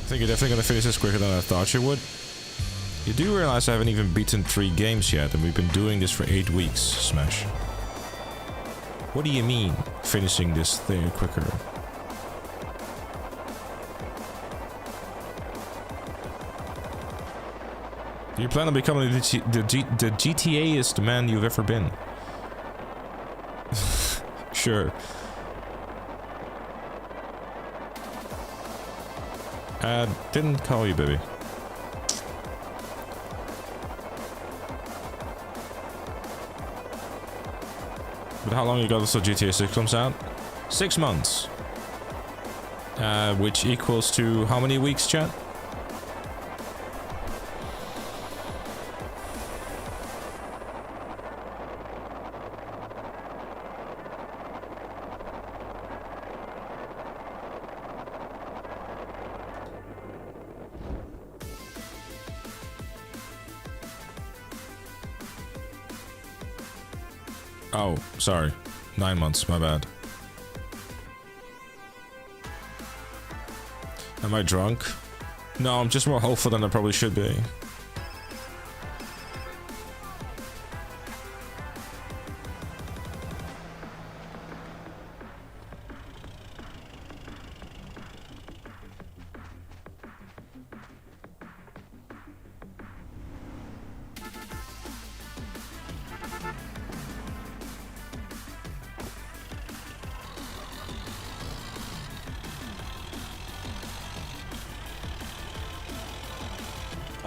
I think you're definitely gonna finish this quicker than I thought you would. You do realize I haven't even beaten 3 games yet, and we've been doing this for 8 weeks, Smash. What do you mean, finishing this thing quicker? Do you plan on becoming the GTA-est man you've ever been? Sure. Didn't call you, baby. But how long you got until GTA 6 comes out? 6 months. Which equals to how many weeks, chat? Oh, sorry. 9 months, my bad. Am I drunk? No, I'm just more hopeful than I probably should be.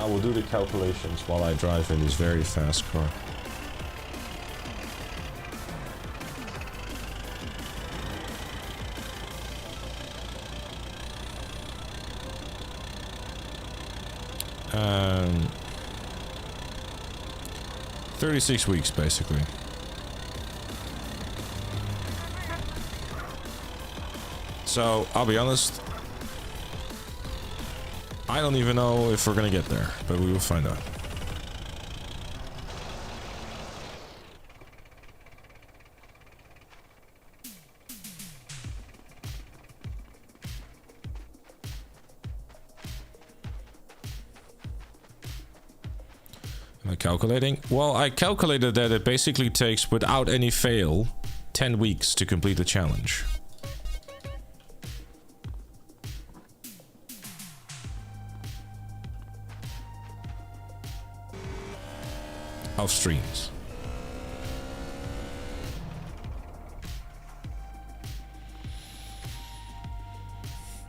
I will do the calculations while I drive in this very fast car. Um, 36 weeks, basically. So, I'll be honest, I don't even know if we're gonna get there, but we will find out. Am I calculating? Well, I calculated that it basically takes, without any fail, 10 weeks to complete the challenge. Of streams.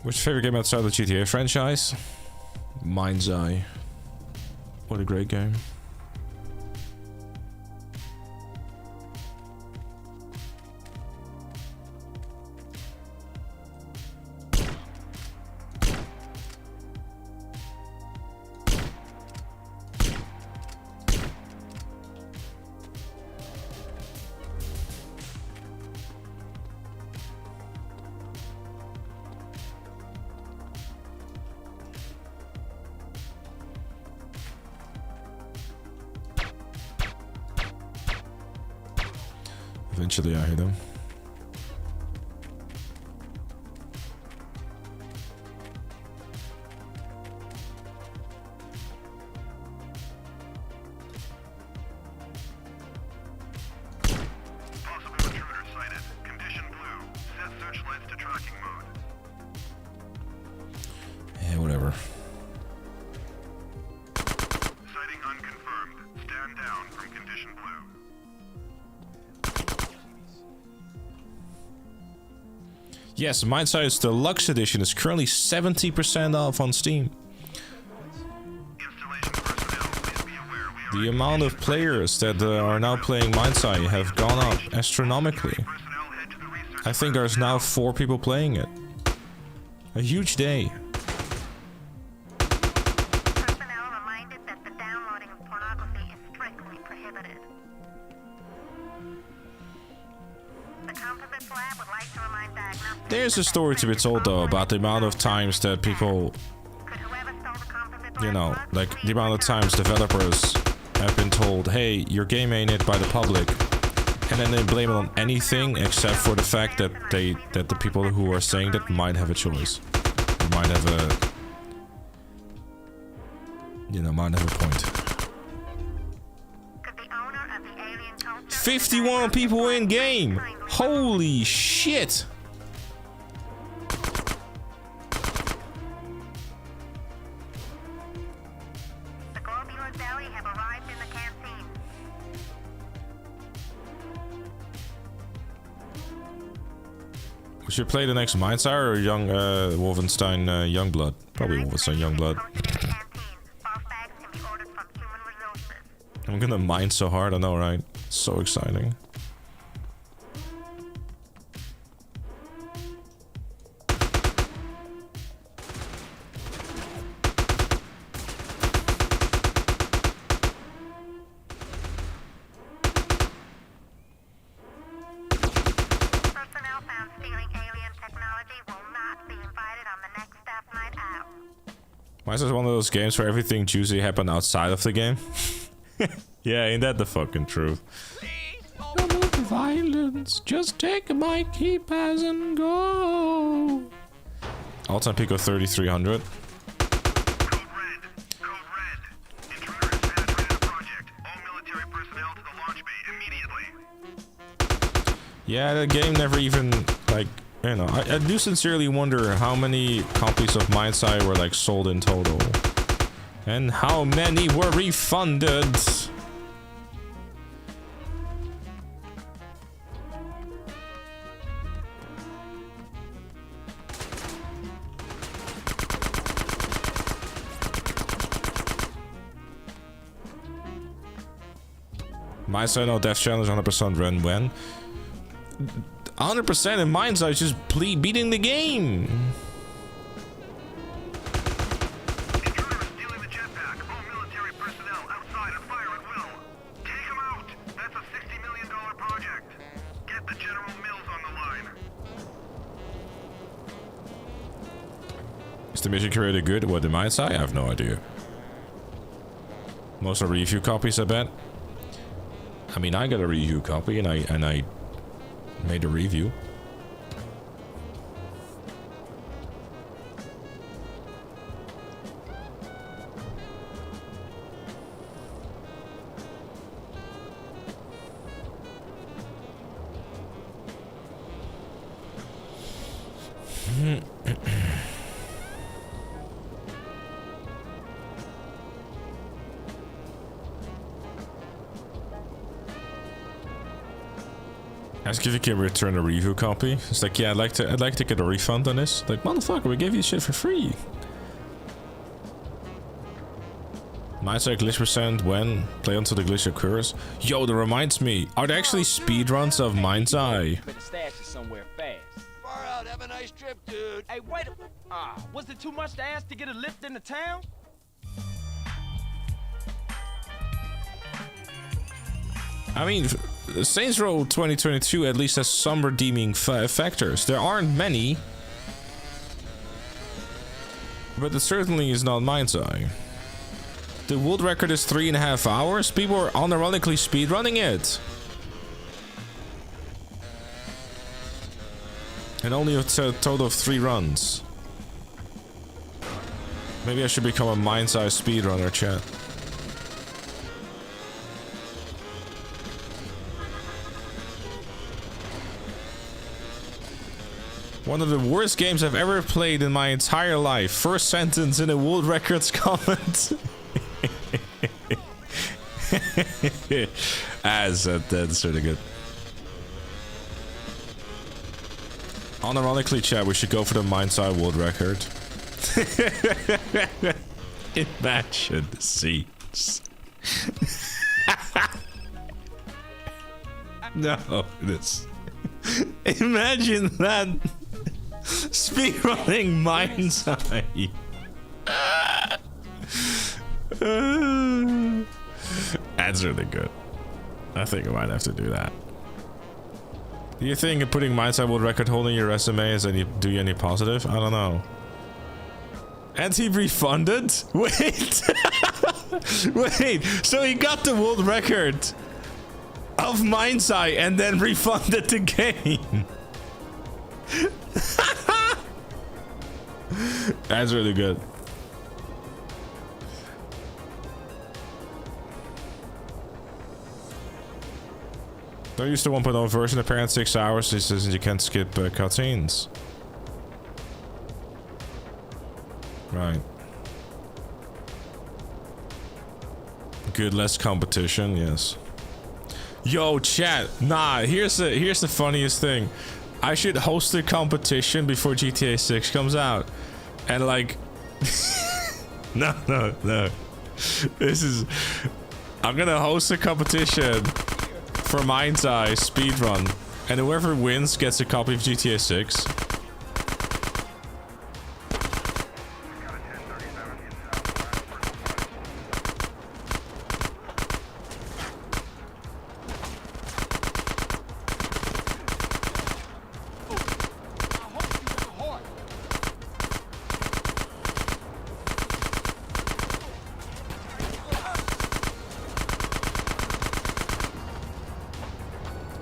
What's your favorite game outside of the GTA franchise? Mind's Eye. What a great game. Eventually I hit him. Possible intruder sighted. Condition blue. Set searchlights to tracking mode. Yeah, whatever. Sighting unconfirmed. Stand down from condition blue. Yes, Mind's Eye's Deluxe Edition is currently 70% off on Steam. Installation personnel, please be aware we are The amount of players that are now playing Mind's Eye have gone up astronomically. personnel head to the research. I think there's now 4 people playing it. A huge day. Personnel reminded that the downloading of pornography is strictly prohibited. The Composites Lab would like to remind diagnostics. There's a story to be told though about the amount of times that people, Could whoever stole the Composites you Lab know, drugs like please the amount of return? times developers have been told, hey, your game ain't it by the public, and then they blame it on anything except for the fact that the people who are saying that might have a choice, might have a, you know, might have a point. Could the owner of the alien culture 51 people in game. Holy shit. The Globular Deli have arrived in the canteen. We should play the next Mind's Eye or Young Wolfenstein Youngblood. Probably Wolfenstein Youngblood. I'm gonna mine so hard, I know, right? So exciting. Personnel found stealing alien technology will not be invited on the next staff night out. Why is this one of those games where everything juicy happened outside of the game? Yeah, ain't that the fucking truth? No more violence, just take my key pass and go. All-time peak of 3,300. Code red. Intruder has penetrated the project. All military personnel to the launch bay immediately. Yeah, the game never even, like, you know, I do sincerely wonder how many copies of Mind's Eye were, like, sold in total. And how many were refunded? My side, no death challenge, 100% run when. 100% in mine's eye is just beating the game. Intruders stealing the jetpack. All military personnel outside and fire at will. Take them out. That's a $60 million project. Get the General Mills on the line. Is the mission created good? What, in mine's eye? I have no idea. Most are review copies, I bet. I mean, I got a review copy and I made a review. Ask if you can return a review copy. It's like, yeah, I'd like to get a refund on this. Like, motherfucker, we gave you shit for free. Mine's like glitch percent when play until the glitch occurs. Yo, that reminds me. Are there actually speedruns of Mind's Eye? Better stash it somewhere fast. Far out. Have a nice trip, dude. Hey, wait a... was it too much to ask to get a lift into town? I mean, Saints Row 2022 at least has some redeeming factors. There aren't many, but it certainly is not Mind's Eye. The world record is 3.5 hours. People are unironically speedrunning it. And only a total of 3 runs. Maybe I should become a Mind's Eye speedrunner, chat. One of the worst games I've ever played in my entire life. First sentence in a world records comment. That's really good. Unironically, chat, we should go for the Mind's Eye world record. Imagine the scenes. No, this. Imagine that. Speedrunning Mind's Eye. That's really good. I think I might have to do that. Do you think putting Mind's Eye world record holding your resume is do you any positive? I don't know. And he refunded? Wait. Wait. So he got the world record of Mind's Eye and then refunded the game. That's really good. Don't use the 1.0 version. Apparently 6 hours. This says you can't skip cutscenes. Right. Good, less competition. Yes. Yo, chat. Nah. Here's the funniest thing. I should host a competition before GTA 6 comes out. And like... No. This is... I'm gonna host a competition for Mind's Eye speedrun. And whoever wins gets a copy of GTA 6.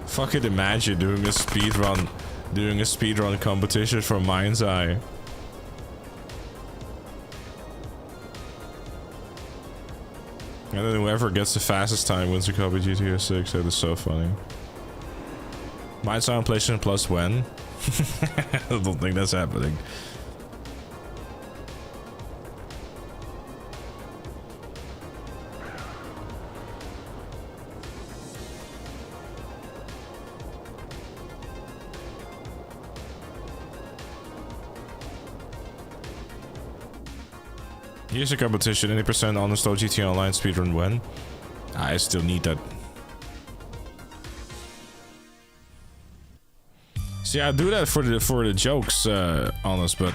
Fucking imagine doing a speedrun competition for Mind's Eye. And then whoever gets the fastest time wins a copy of GTA 6. That is so funny. Mind's Eye on PlayStation Plus when? I don't think that's happening. Here's a competition. Any percent uninstalled GTA Online speedrun when? I still need that. See, I do that for the jokes, honest, but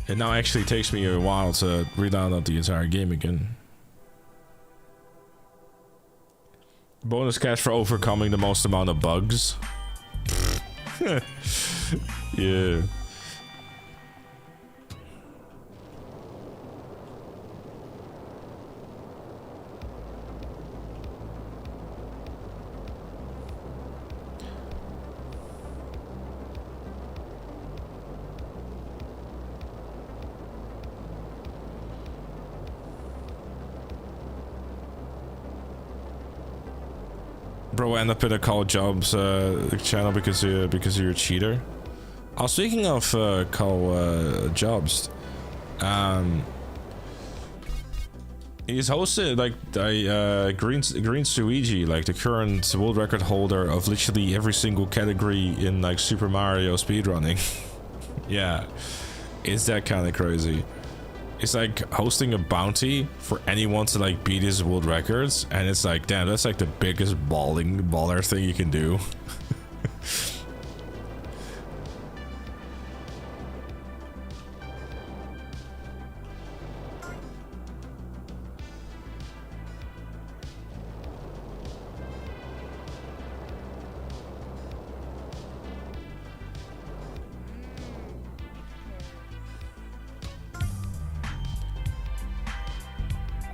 it now actually takes me a while to re-download the entire game again. Bonus cash for overcoming the most amount of bugs. Yeah. Bro, end up in a call jobs channel because you're a cheater. Oh, speaking of call jobs, he's hosted like Green Suigi, like the current world record holder of literally every single category in like Super Mario speedrunning. Yeah, it's that kind of crazy. It's like hosting a bounty for anyone to like beat his world records, and it's like, damn, that's like the biggest baller thing you can do.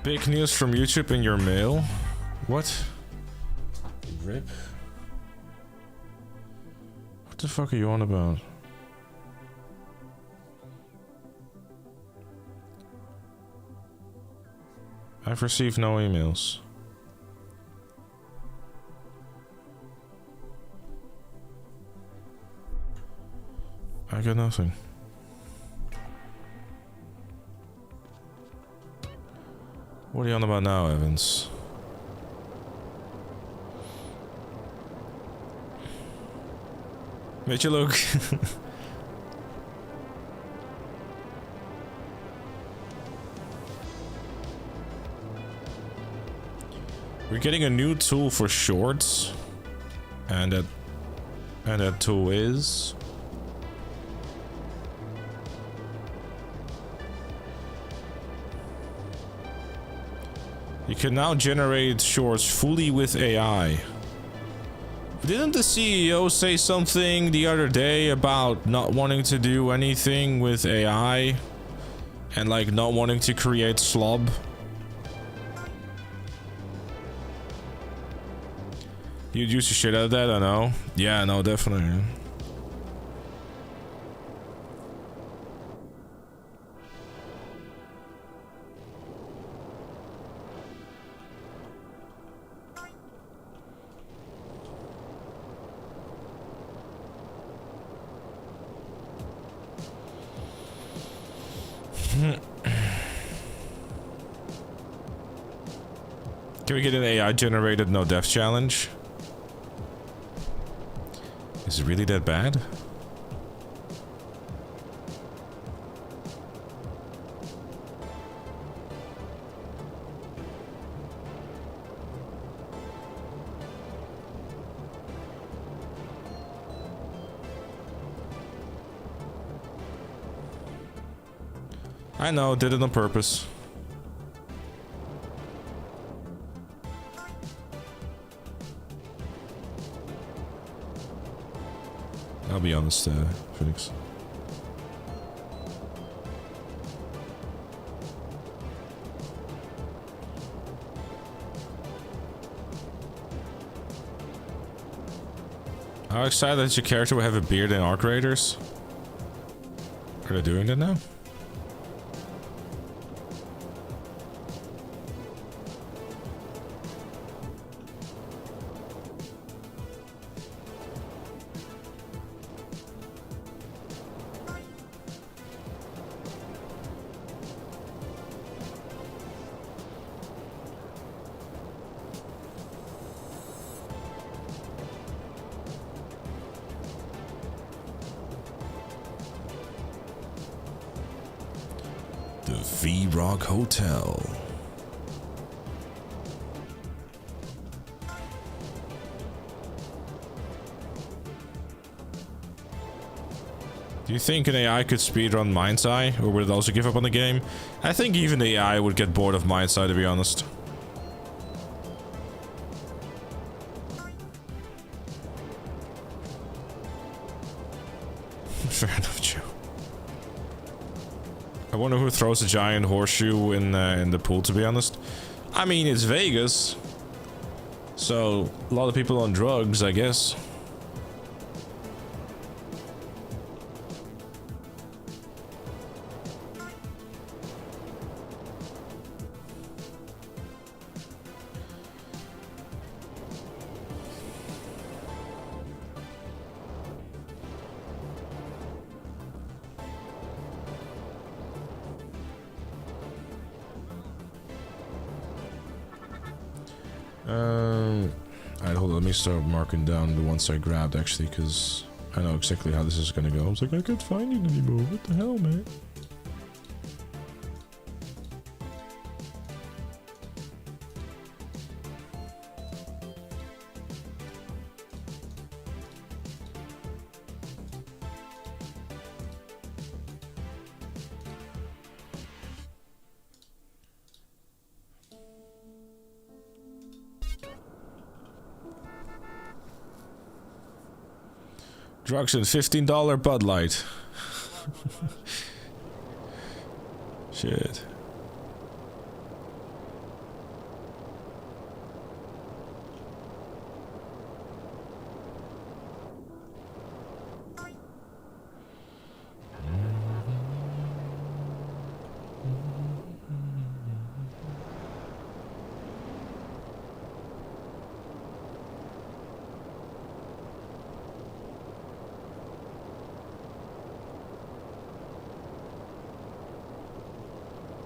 Big news from YouTube in your mail. What? Rip? What the fuck are you on about? I've received no emails. I got nothing. What are you on about now, Evans? Weet je, look. We're getting a new tool for shorts, and that tool is you can now generate shorts fully with AI. Didn't the CEO say something the other day about not wanting to do anything with AI and like not wanting to create slob? You'd use the shit out of that, I know. Yeah, no, definitely. Can we get an AI generated no death challenge? Is it really that bad? I know, did it on purpose. I'll be honest, Phoenix. How excited that your character will have a beard in Arc Raiders? Are they doing that now? V-Rock Hotel. Do you think an AI could speedrun Mind's Eye, or would it also give up on the game? I think even the AI would get bored of Mind's Eye, to be honest. Fair enough, Joe. I wonder who throws a giant horseshoe in the pool, to be honest. I mean, it's Vegas. So, a lot of people on drugs, I guess. Alright, hold on, let me start marking down the ones I grabbed actually, because I know exactly how this is gonna go. I was like, I can't find it anymore, what the hell, man? Drugs and $15 Bud Light. Shit.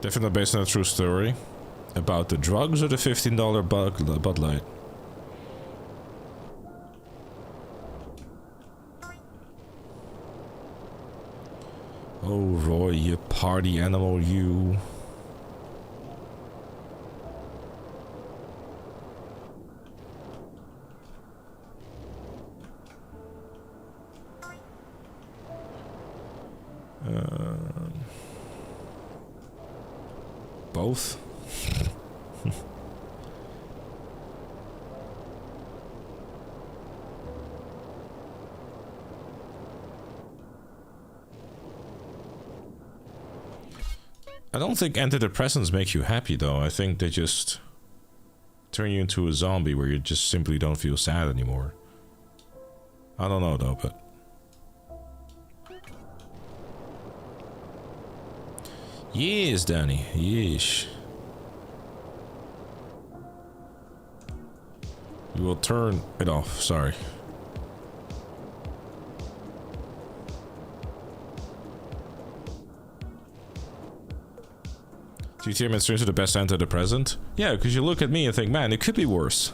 Definitely based on a true story. About the drugs or the $15 Bud Light? Oh, Roy, you party animal, you. Both? I don't think antidepressants make you happy though. I think they just turn you into a zombie where you just simply don't feel sad anymore. I don't know though, but... Yes, Danny. Yes. You will turn it off. Sorry. GTA mainstreams are the best antidepressant? Yeah, because you look at me and think, man, it could be worse.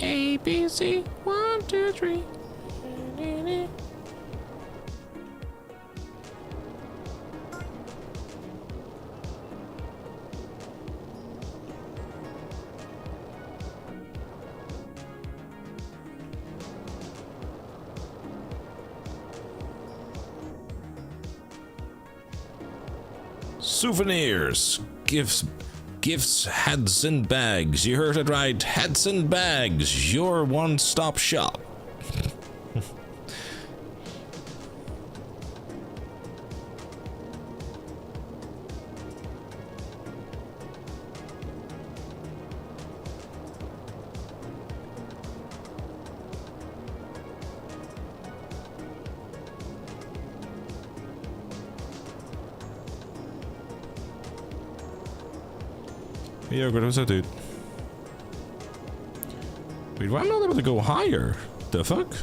A, B, C, 1, 2, 3. souvenirs, gifts, hats and bags. You heard it right, hats and bags. Your one-stop shop. Yeah, what was that, dude? Wait, why am I not able to go higher? The fuck?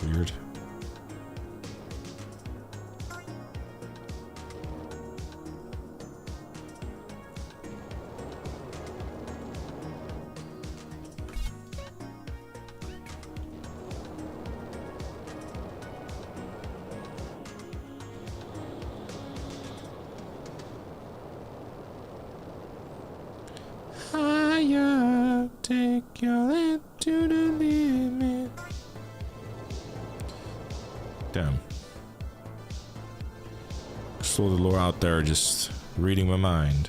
Weird. Higher, take your hand to the limit. Damn. Saw the lore out there just reading my mind.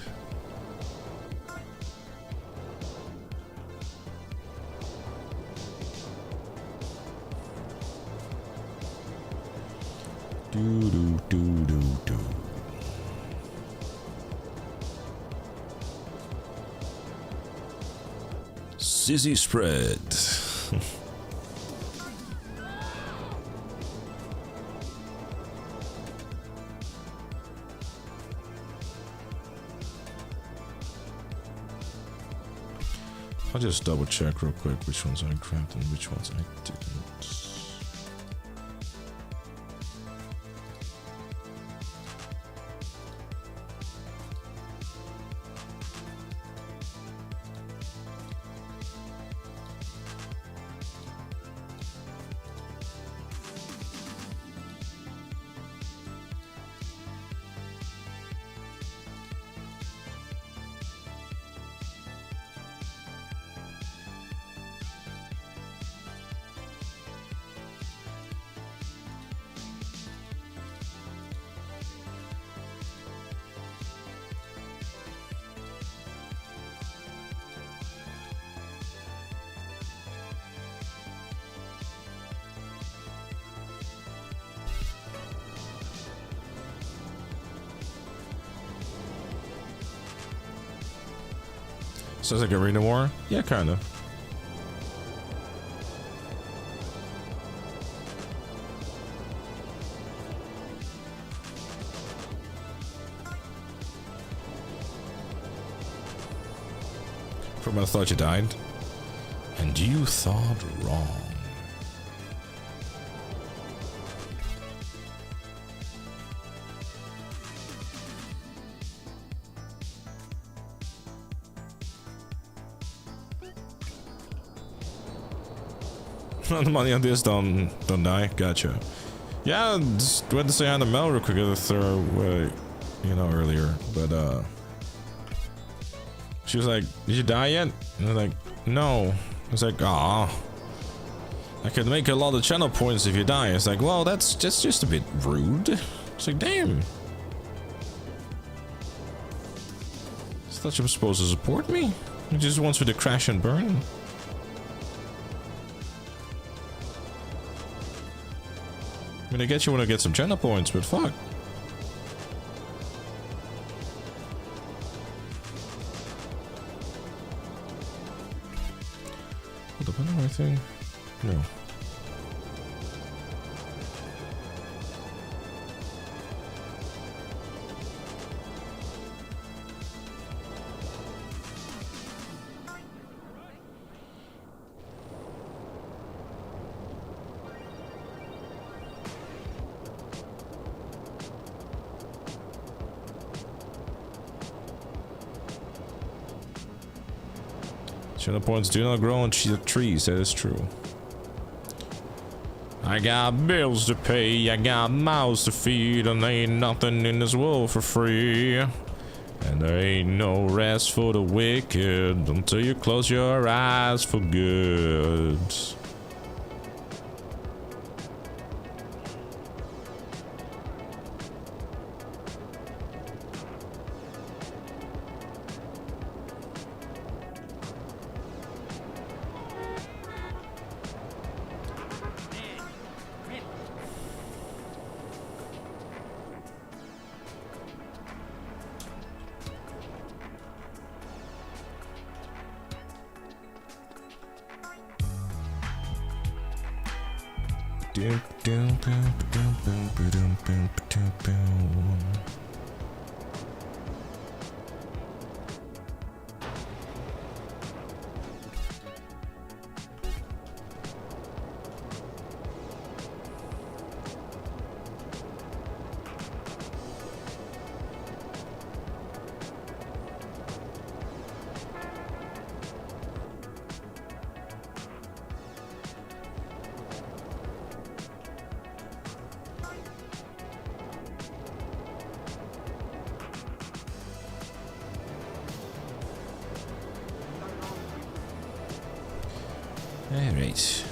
Do do do do do. Sissy spread. I'll just double check real quick which ones I grabbed and which ones I didn't. Sounds like Arena War? Yeah, kinda. From I thought you died. And you thought wrong. The money on this, don't die. Gotcha. Yeah, just went to say hi to Mel real quick to throw away, you know, earlier. But she was like, "Did you die yet?" And I was like, "No." I was like, "Ah, I could make a lot of channel points if you die." It's like, "Well, that's just a bit rude." It's like, "Damn." I thought you were supposed to support me. You just wants me to crash and burn. I mean, I get you want to get some channel points, but fuck. Hold up, I know anything? No. Channel points do not grow on trees, that is true. I got bills to pay, I got mouths to feed, and there ain't nothing in this world for free. And there ain't no rest for the wicked until you close your eyes for good. Alright.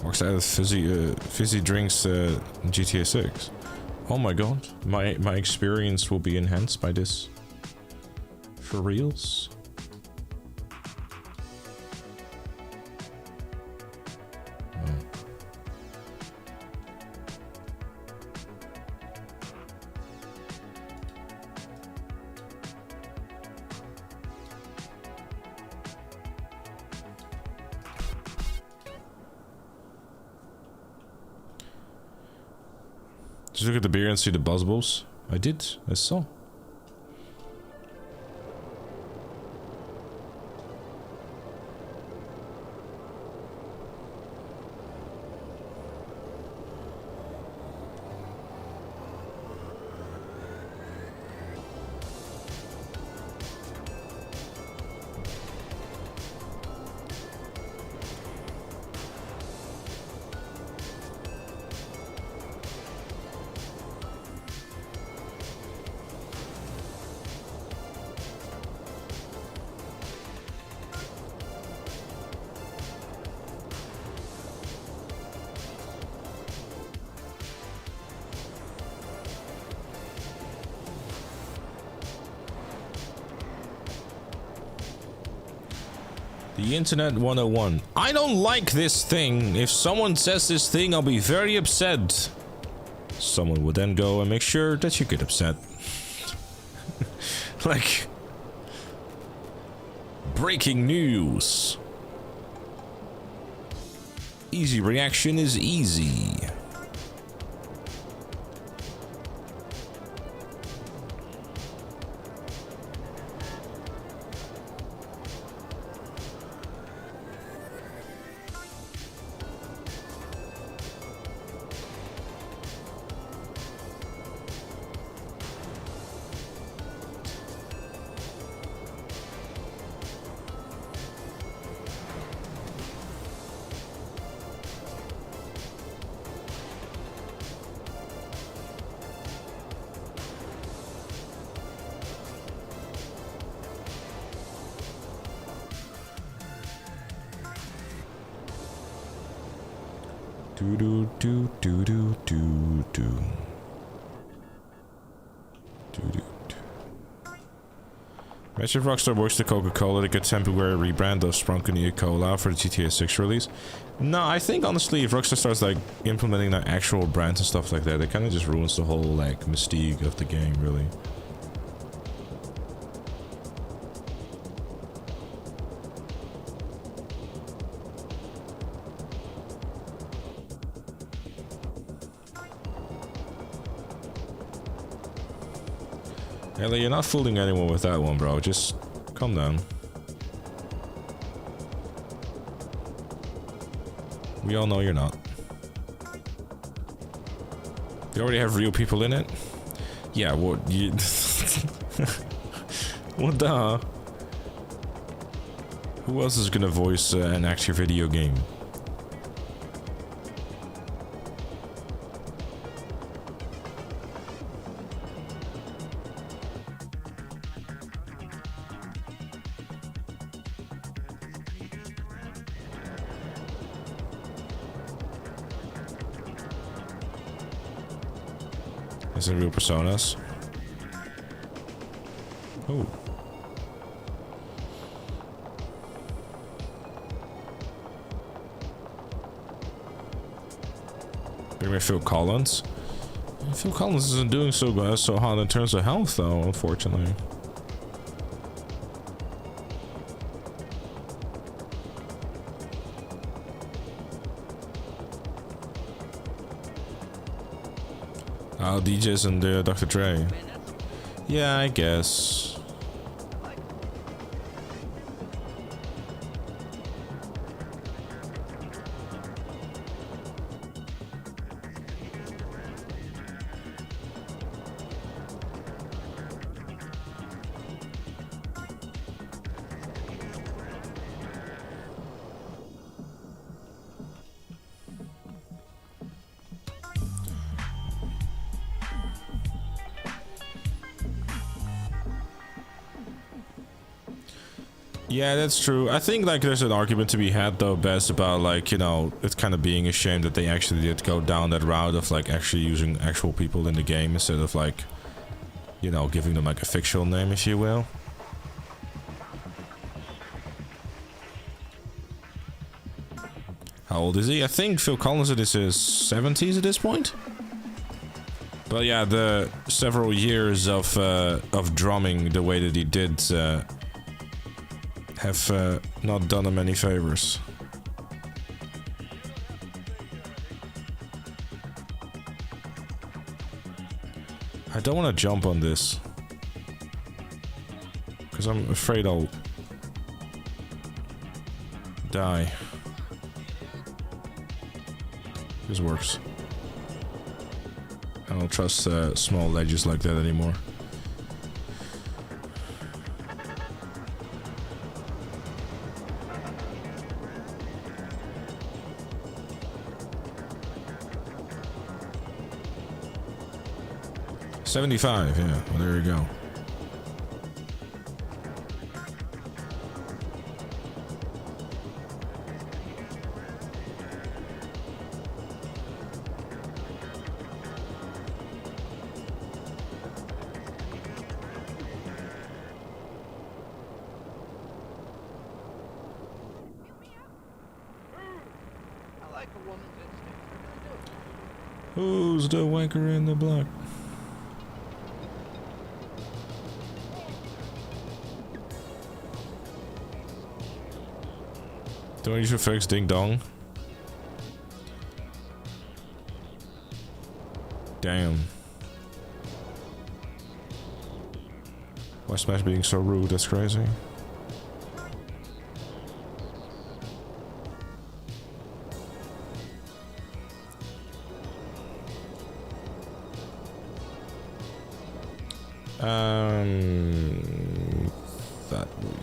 Rockstar fizzy drinks GTA 6. Oh my god, my experience will be enhanced by this. For reals? Did you look at the beer and see the buzz? I did. I saw. The Internet 101. I don't like this thing. If someone says this thing, I'll be very upset. Someone would then go and make sure that you get upset. Like... breaking news. Easy reaction is easy. Imagine if Rockstar works to Coca-Cola to get temporary rebrand of Sprunken Cola for the GTA 6 release. No, I think honestly if Rockstar starts like implementing like actual brands and stuff like that, it kind of just ruins the whole like mystique of the game, really. Ellie, you're not fooling anyone with that one, bro. Just calm down. We all know you're not. You already have real people in it? Yeah, what? You... what the? Who else is gonna voice an actual video game? As in real personas. Oh. Bring me Phil Collins. Phil Collins isn't doing so hot in terms of health, though, unfortunately. Oh, DJs and Dr. Dre. Yeah, I guess. Yeah, that's true. I think like there's an argument to be had though, Bess, about like, you know, it's kind of being a shame that they actually did go down that route of like actually using actual people in the game instead of like, you know, giving them like a fictional name, if you will. How old is he? I think Phil Collins is his 70s at this point. But yeah, the several years of drumming the way that he did have not done him any favors. I don't want to jump on this because I'm afraid I'll die. This works. I don't trust small ledges like that anymore. $75, yeah. Well, there you go. Who's the wanker in the block? Don't you should fix Ding Dong? Damn. Why Smash being so rude? That's crazy. That way. That way.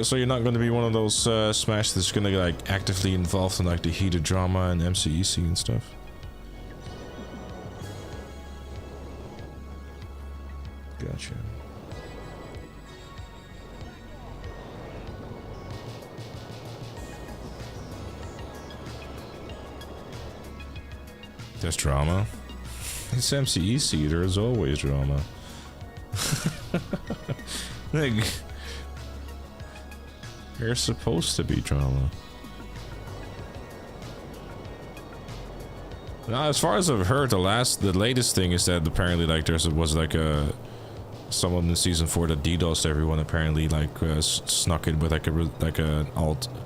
So you're not going to be one of those Smash that's going to like actively involved in like the heated drama and MCEC and stuff? Gotcha. There's drama. It's MCEC, there's always drama. Like, there's supposed to be drama. Now, as far as I've heard, the latest thing is that apparently like was like a someone in season 4 that DDoSed everyone apparently like snuck in with like a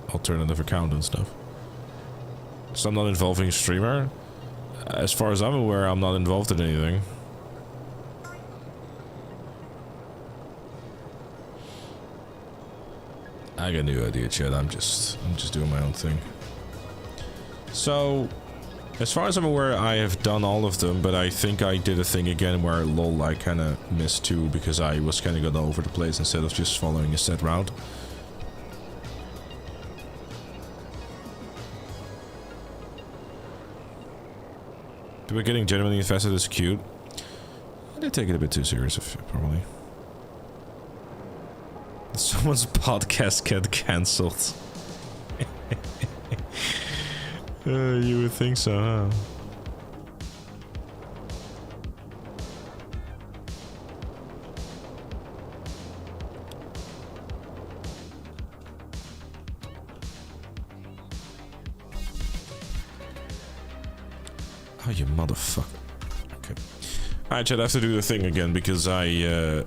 alternative account and stuff. So I'm not involving a streamer. As far as I'm aware, I'm not involved in anything. I got no idea, Chad. I'm just doing my own thing. So, as far as I'm aware, I have done all of them, but I think I did a thing again where lol I kind of missed 2 because I was kind of going all over the place instead of just following a set route. People getting genuinely infested is cute. I did take it a bit too serious, probably. Someone's podcast get cancelled. You would think so, huh? Oh, you motherfucker. Okay. Alright, Chad, I have to do the thing again because I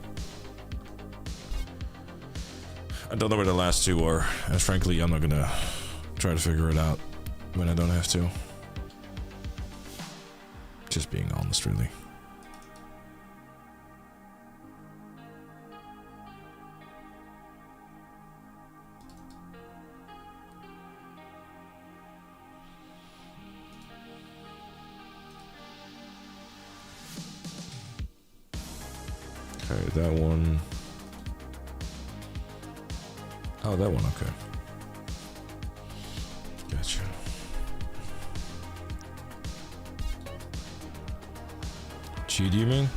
don't know where the last 2 are. And frankly, I'm not gonna try to figure it out when I don't have to. Just being honest, really. Okay, that one. Oh, that one, okay. Gotcha. Cheat, you mean?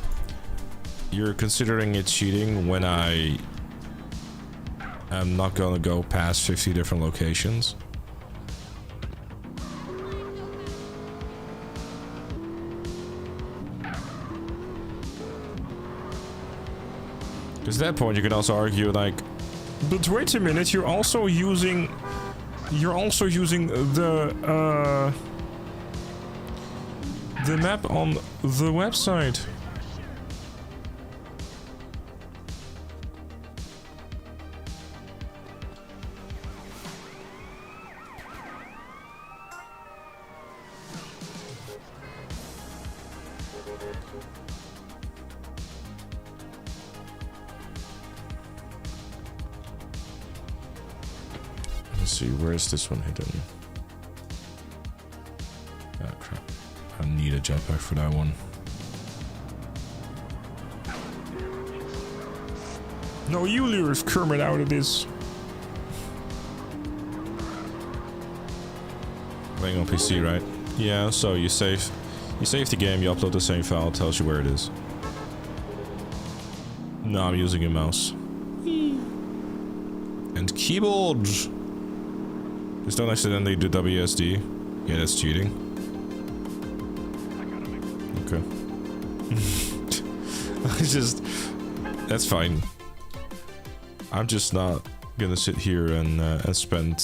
You're considering it cheating when I am not gonna go past 50 different locations? Because at that point you could also argue like, but wait a minute, you're also using the map on the website. Let's see, where is this one hidden? Ah, crap. I need a jetpack for that one. No, you lure Kermit out of this. Playing on PC, right? Yeah, so you save the game, you upload the same file, it tells you where it is. No, I'm using a mouse. And keyboard! Just don't accidentally do WSD. Yeah, that's cheating. Okay. That's fine. I'm just not gonna sit here and spend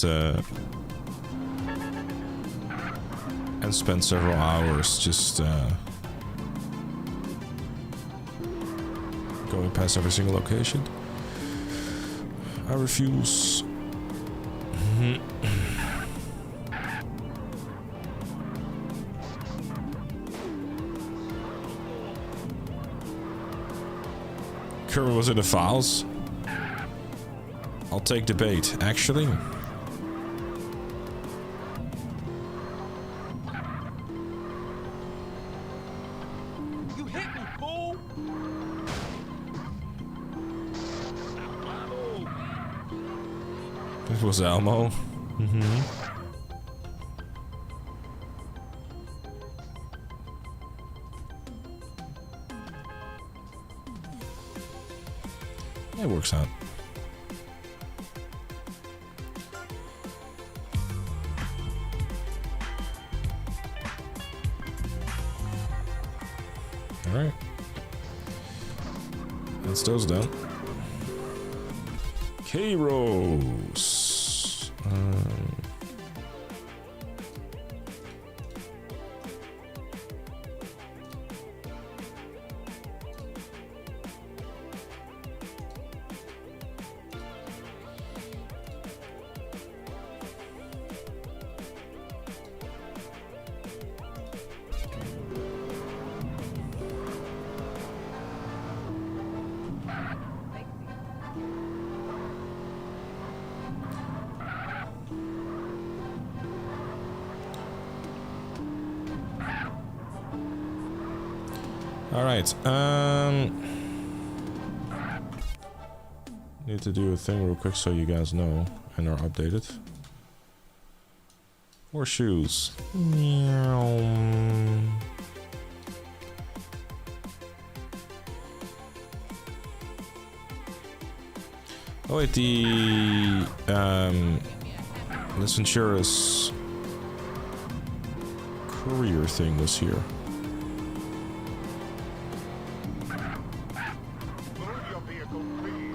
several hours just going past every single location. I refuse. Kermit was in the files. I'll take the bait, actually. You hit me, fool! This was Elmo. It works out. Alright. That's those done. K-Rose. Alright, need to do a thing real quick so you guys know and are updated. More shoes. Oh wait, the let's ensure this courier thing was here. Move your vehicle, please.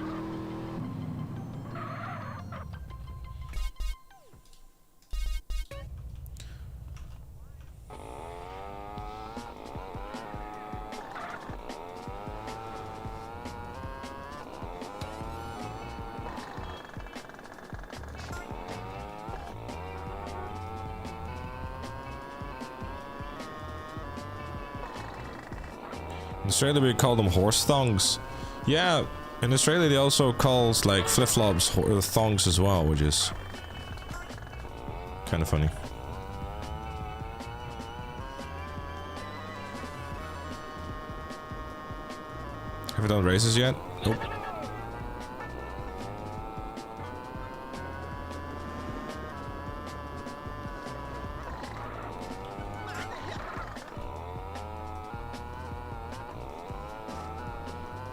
In Australia we call them horse thongs. Yeah, in Australia they also calls like flip-flops thongs as well, which is kind of funny. Have you done races yet? Nope.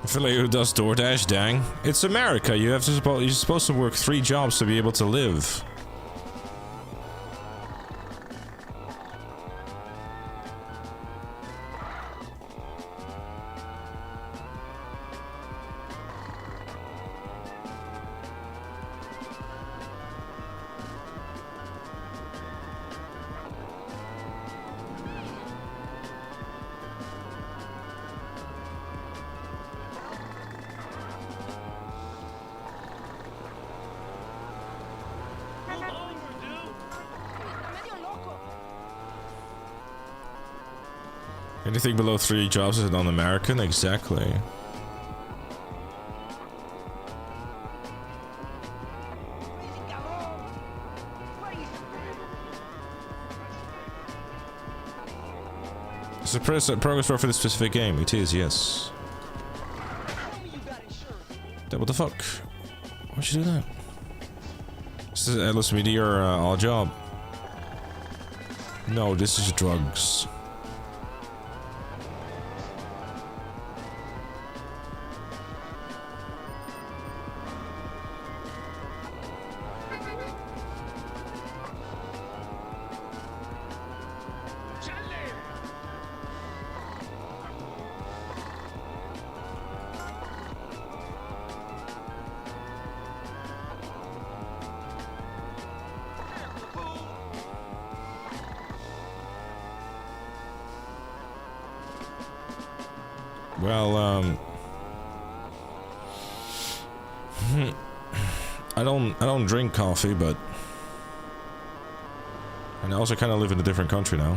Affiliate who does DoorDash, dang. It's America, you're supposed to work 3 jobs to be able to live. Anything below 3 jobs is non-American? Exactly. It's a progress bar for this specific game. It is, yes. What the fuck? Why'd you do that? This is Endless Media or All Job? No, this is drugs. Well, I don't drink coffee, but and I also kind of live in a different country now.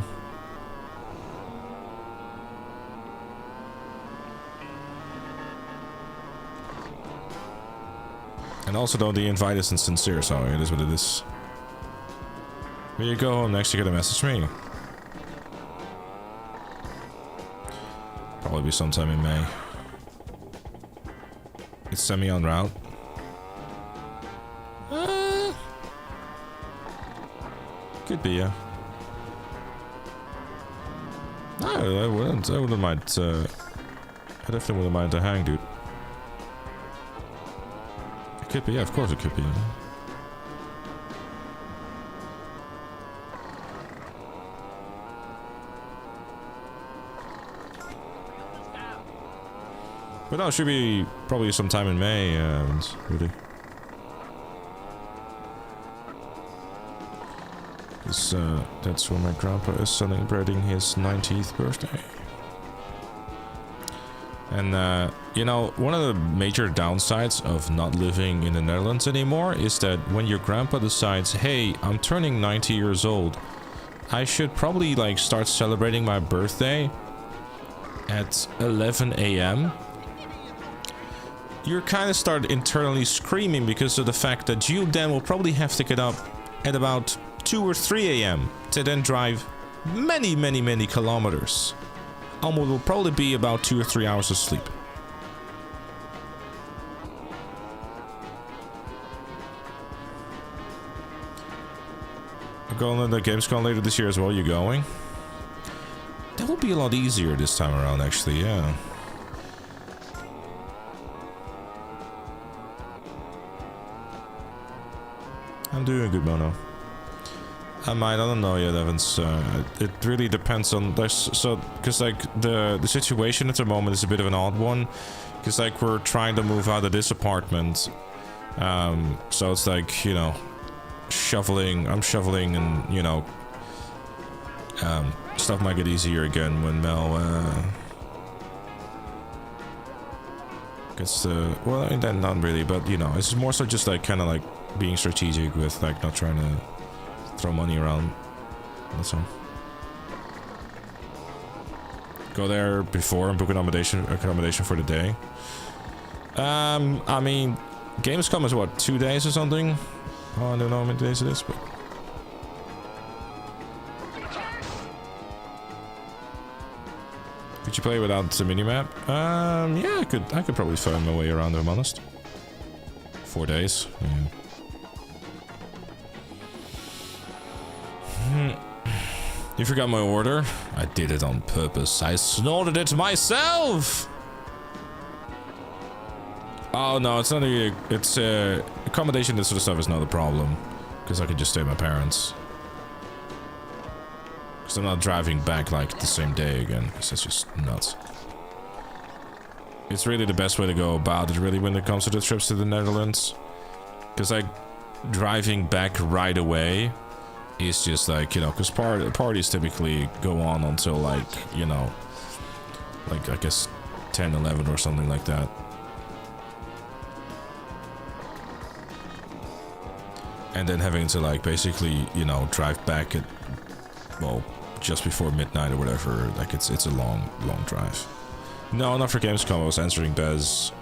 And also don't the invite is insincere, so it is what it is. When you go home next, you gotta message me. Probably be sometime in May. It's semi en route. Could be, yeah. No, I wouldn't mind. I definitely wouldn't mind to hang, dude. It could be, yeah, of course it could be. But no, it should be probably sometime in May, really. That's when my grandpa is celebrating his 90th birthday. And, you know, one of the major downsides of not living in the Netherlands anymore is that when your grandpa decides, hey, I'm turning 90 years old, I should probably, like, start celebrating my birthday at 11 a.m. You kind of start internally screaming because of the fact that you then will probably have to get up at about 2 or 3 a.m. to then drive many kilometers will probably be about 2 or 3 hours of sleep. I'm going to the Gamescom later this year as well. You going? That will be a lot easier this time around, actually. Yeah. I'm doing good, Mono. I don't know yet, Evans. It really depends on because like the situation at the moment is a bit of an odd one, because like we're trying to move out of this apartment, so it's like, you know, I'm shoveling, and you know, stuff might get easier again when Mel gets the, well, I mean, then not really, but you know, it's more so just like kind of like being strategic with like not trying to throw money around. That's all. Go there before and book accommodation for the day. I mean, Gamescom is what, 2 days or something? Oh, I don't know how many days it is, but could you play without the minimap? Yeah, I could probably find my way around, if I'm honest. 4 days. Yeah. You forgot my order? I did it on purpose. I snorted it myself! Oh no, it's not it's accommodation, this sort of stuff is not a problem. Because I could just stay at my parents. Because I'm not driving back like the same day again. Because that's just nuts. It's really the best way to go about it, really, when it comes to the trips to the Netherlands. Because like driving back right away is just like, you know, because parties typically go on until like, you know, like I guess 10, 11 or something like that. And then having to like basically, you know, drive back at, well, just before midnight or whatever, like it's a long drive. No, not for Gamescom, I was answering Bez.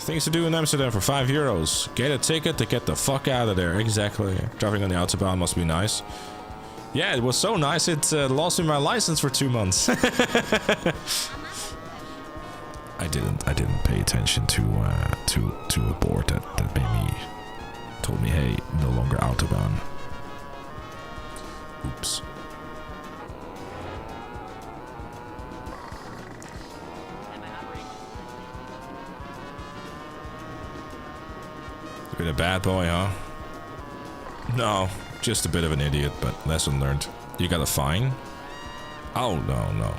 Things to do in Amsterdam for €5. Get a ticket to get the fuck out of there. Exactly. Driving on the Autobahn must be nice. Yeah, it was so nice. It lost me my license for 2 months. I didn't pay attention to a board that told me, hey, no longer Autobahn. Oops. Been a bad boy, huh? No, just a bit of an idiot, but lesson learned. You got a fine? Oh, no.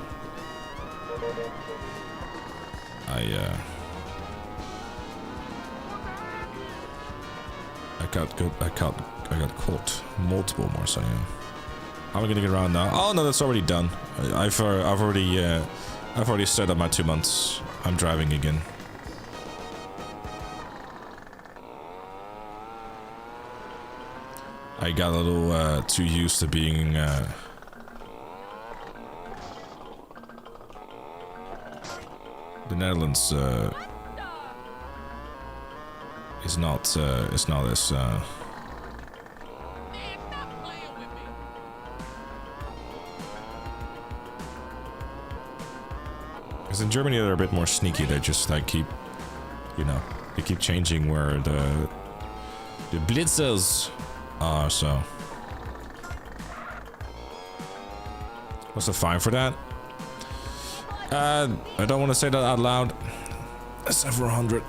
I got caught multiple more, so yeah. How am I gonna get around now? Oh no, that's already done. I've already set up my 2 months. I'm driving again. I got a little too used to being the Netherlands is not as because in Germany they're a bit more sneaky. They just like keep, you know, they keep changing where the blitzers are. So what's the fine for that? I don't want to say that out loud. Several hundred.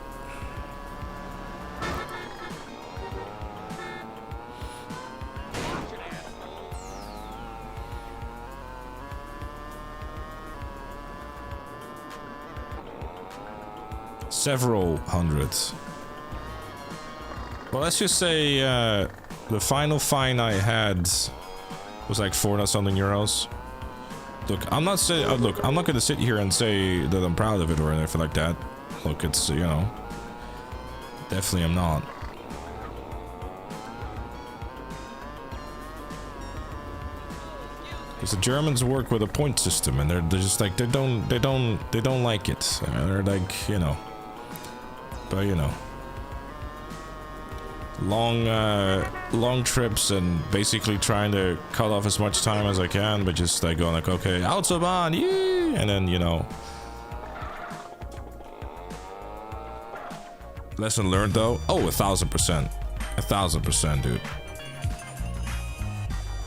Several hundreds. Well, let's just say the final fine I had was like 4 something euros. Look, I'm not saying. Look, I'm not gonna sit here and say that I'm proud of it or anything like that. Look, it's, you know, definitely I'm not. Because the Germans work with a point system, and they're just like they don't like it. They're like, you know, but you know, long trips and basically trying to cut off as much time as I can, but just like going like, okay, Autobahn, yeah, and then, you know. Lesson learned though. Oh, 1000%. 1000%, dude.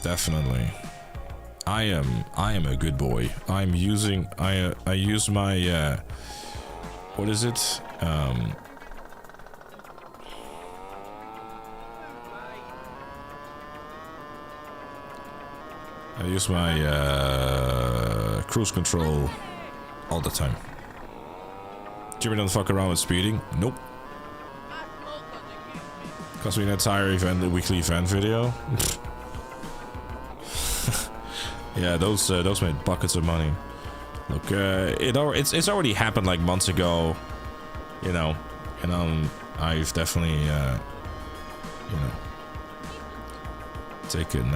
Definitely. I am a good boy. I use my what is it? I use my cruise control all the time. Jimmy don't fuck around with speeding. Nope. Cost me an entire event, a weekly event video. Yeah, those made buckets of money. Look, it's already happened like months ago, you know, and I've definitely you know, taken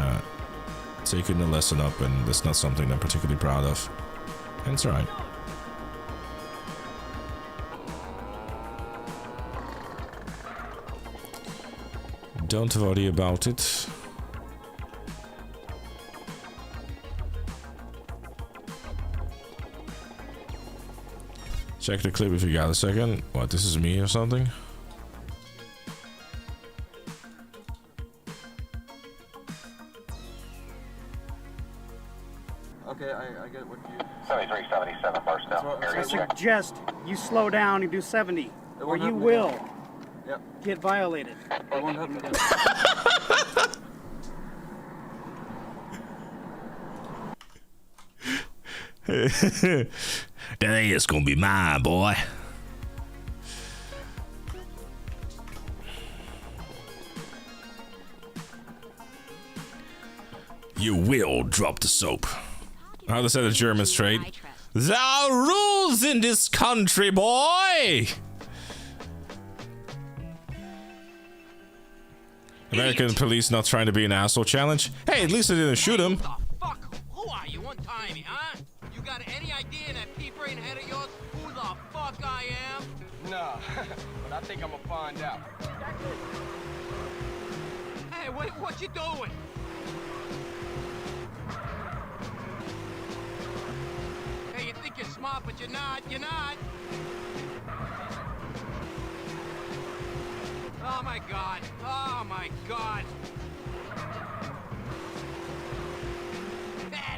the lesson up, and it's not something I'm particularly proud of, and it's alright. Don't worry about it. Check the clip if you got a second. What, this is me or something? Okay, I get what you... 7377 personnel. I suggest you slow down and do 70, or you will get violated. It won't happen again. That is gonna be mine, boy. You will drop the soap. How to say the German straight? There are rules in this country, boy! American police not trying to be an asshole challenge? Hey, at least I didn't shoot him. Fuck, who are you? Untie me, huh? You got any idea in that pea-brain head of yours who the fuck I am? Nah, but I think I'm gonna find out. Hey, what you doing? Hey, you think you're smart, but you're not. Oh my god. Oh my god.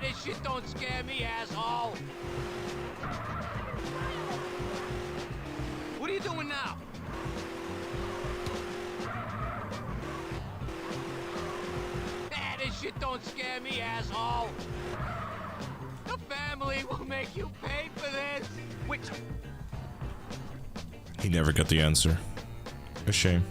This shit don't scare me, asshole. What are you doing now? This shit don't scare me, asshole. The family will make you pay for this. Which... He never got the answer. A shame.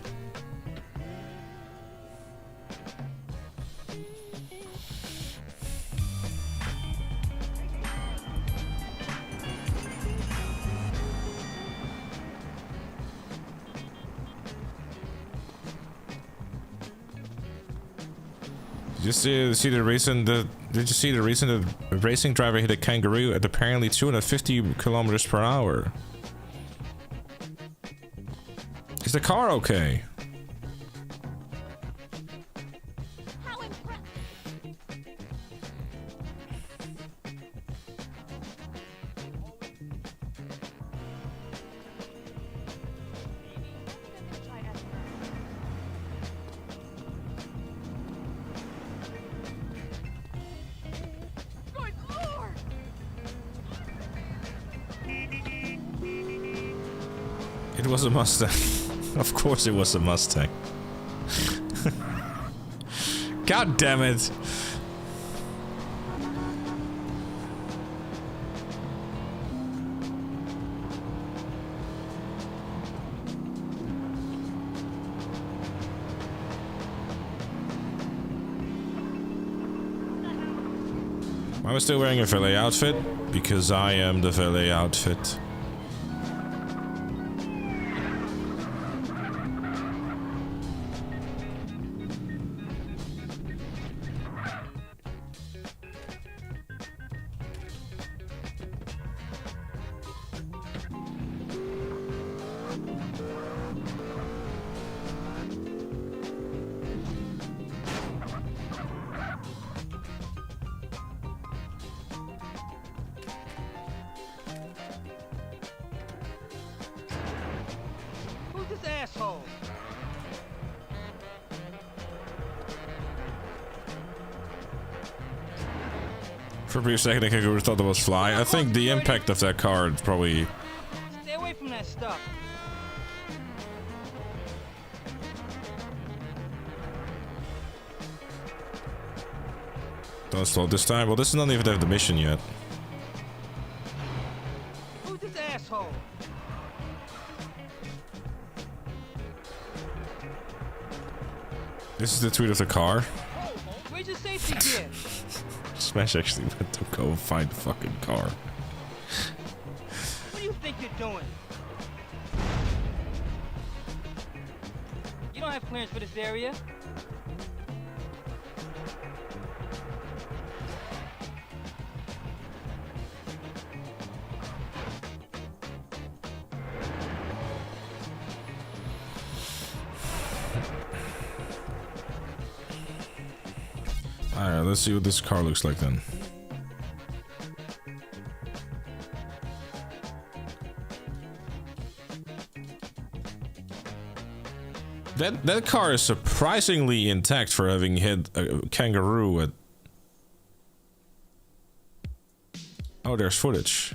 Did you see the recent? Did you see the recent racing driver hit a kangaroo at apparently 250 kilometers per hour? Is the car okay? It was a Mustang. Of course it was a Mustang. God damn it. Why am I still wearing a valet outfit? Because I am the valet outfit. For a brief second, I thought that was Fly. I think the impact of that car is probably... Stay away from that stuff. Don't slow this time. Well, this is not even the mission yet. Who's this asshole? This is the tweet of the car. Where's your safety gear? Smash actually went to go find the fucking car. What do you think you're doing? You don't have clearance for this area. Alright, let's see what this car looks like then. That car is surprisingly intact for having hit a kangaroo at... Oh, there's footage.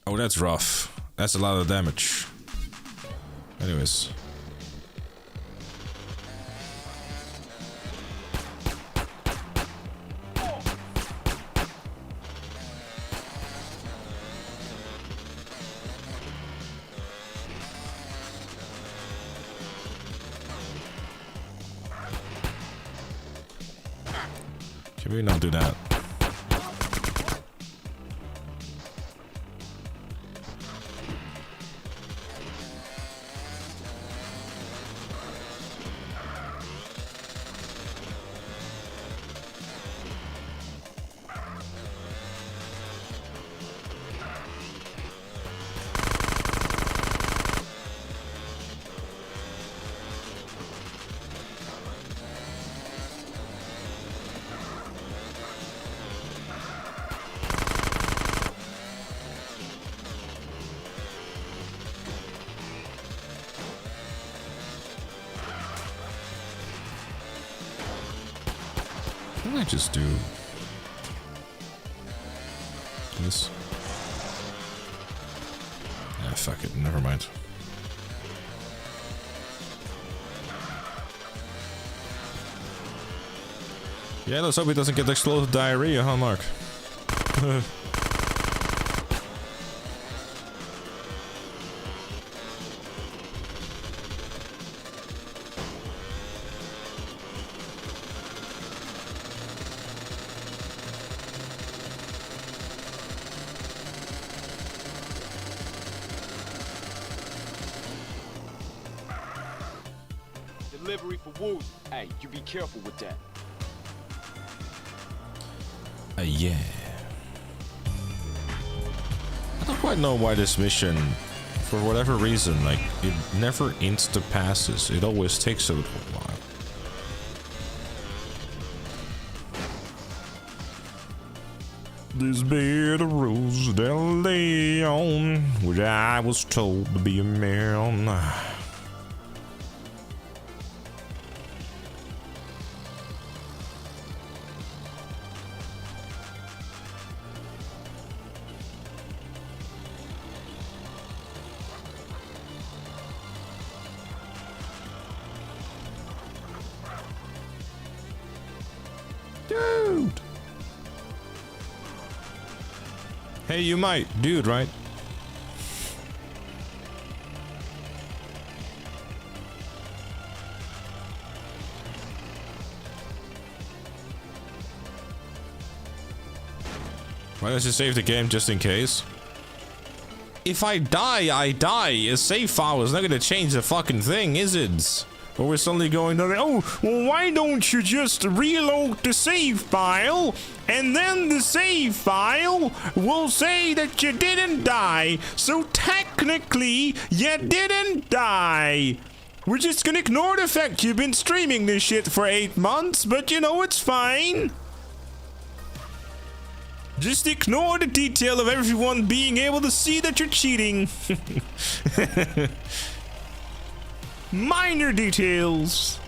Oh, that's rough. That's a lot of damage. Anyways. Can we not do that? What did I just do? This? Ah, fuck it. Never mind. Yeah, let's hope he doesn't get explosive diarrhea, huh, Mark? Delivery for Woo. Hey, you be careful with that. Yeah. I don't quite know why this mission, for whatever reason, like, it never insta-passes. It always takes a little while. This bed of roses that I lay on, which I was told to be a man. Dude! Hey, you might. Dude, right? Why don't you save the game just in case? If I die, I die. A save file is not gonna change the fucking thing, is it? Or we're suddenly going to, oh, well, why don't you just reload the save file, and then the save file will say that you didn't die, so technically, you didn't die. We're just gonna ignore the fact you've been streaming this shit for 8 months, but you know, it's fine. Just ignore the detail of everyone being able to see that you're cheating. Minor details.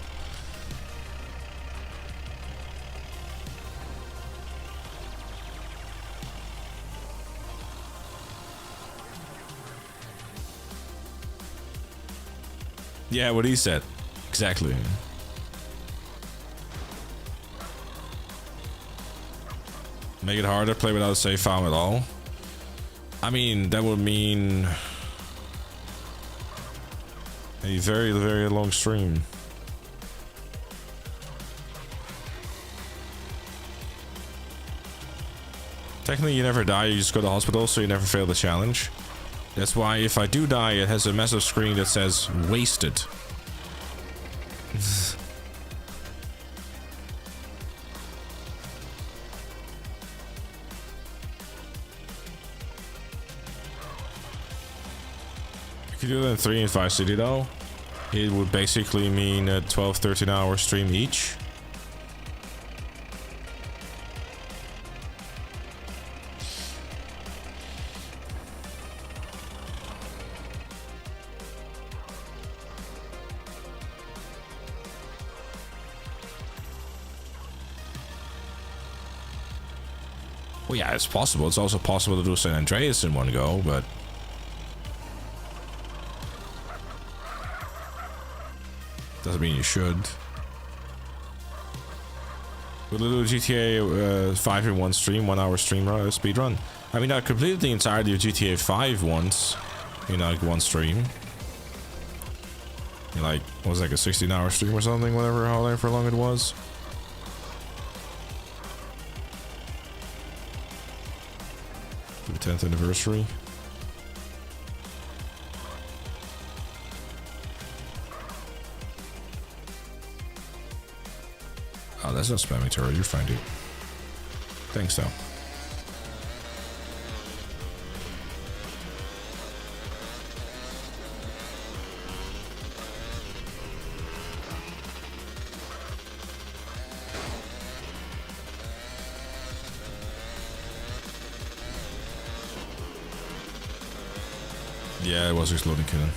Yeah, what he said. Exactly. Make it harder, play without a save file at all. I mean, that would mean a very, very long stream. Technically, you never die, you just go to the hospital, so you never fail the challenge. That's why if I do die, it has a massive screen that says wasted. If you do that in 3 and 5 City though, it would basically mean a 12-13 hour stream each. Well, yeah, it's possible. It's also possible to do San Andreas in one go, but doesn't mean you should. We'll do a GTA 5 in one stream, 1 hour stream speed run. I mean, I completed the entirety of GTA 5 once in like one stream. In like, what was it, like a 16-hour stream or something, whatever, however long it was. For the 10th anniversary. Oh, that's not spamming turret. You're fine, dude. Thanks, though. Yeah, it was exploding killing.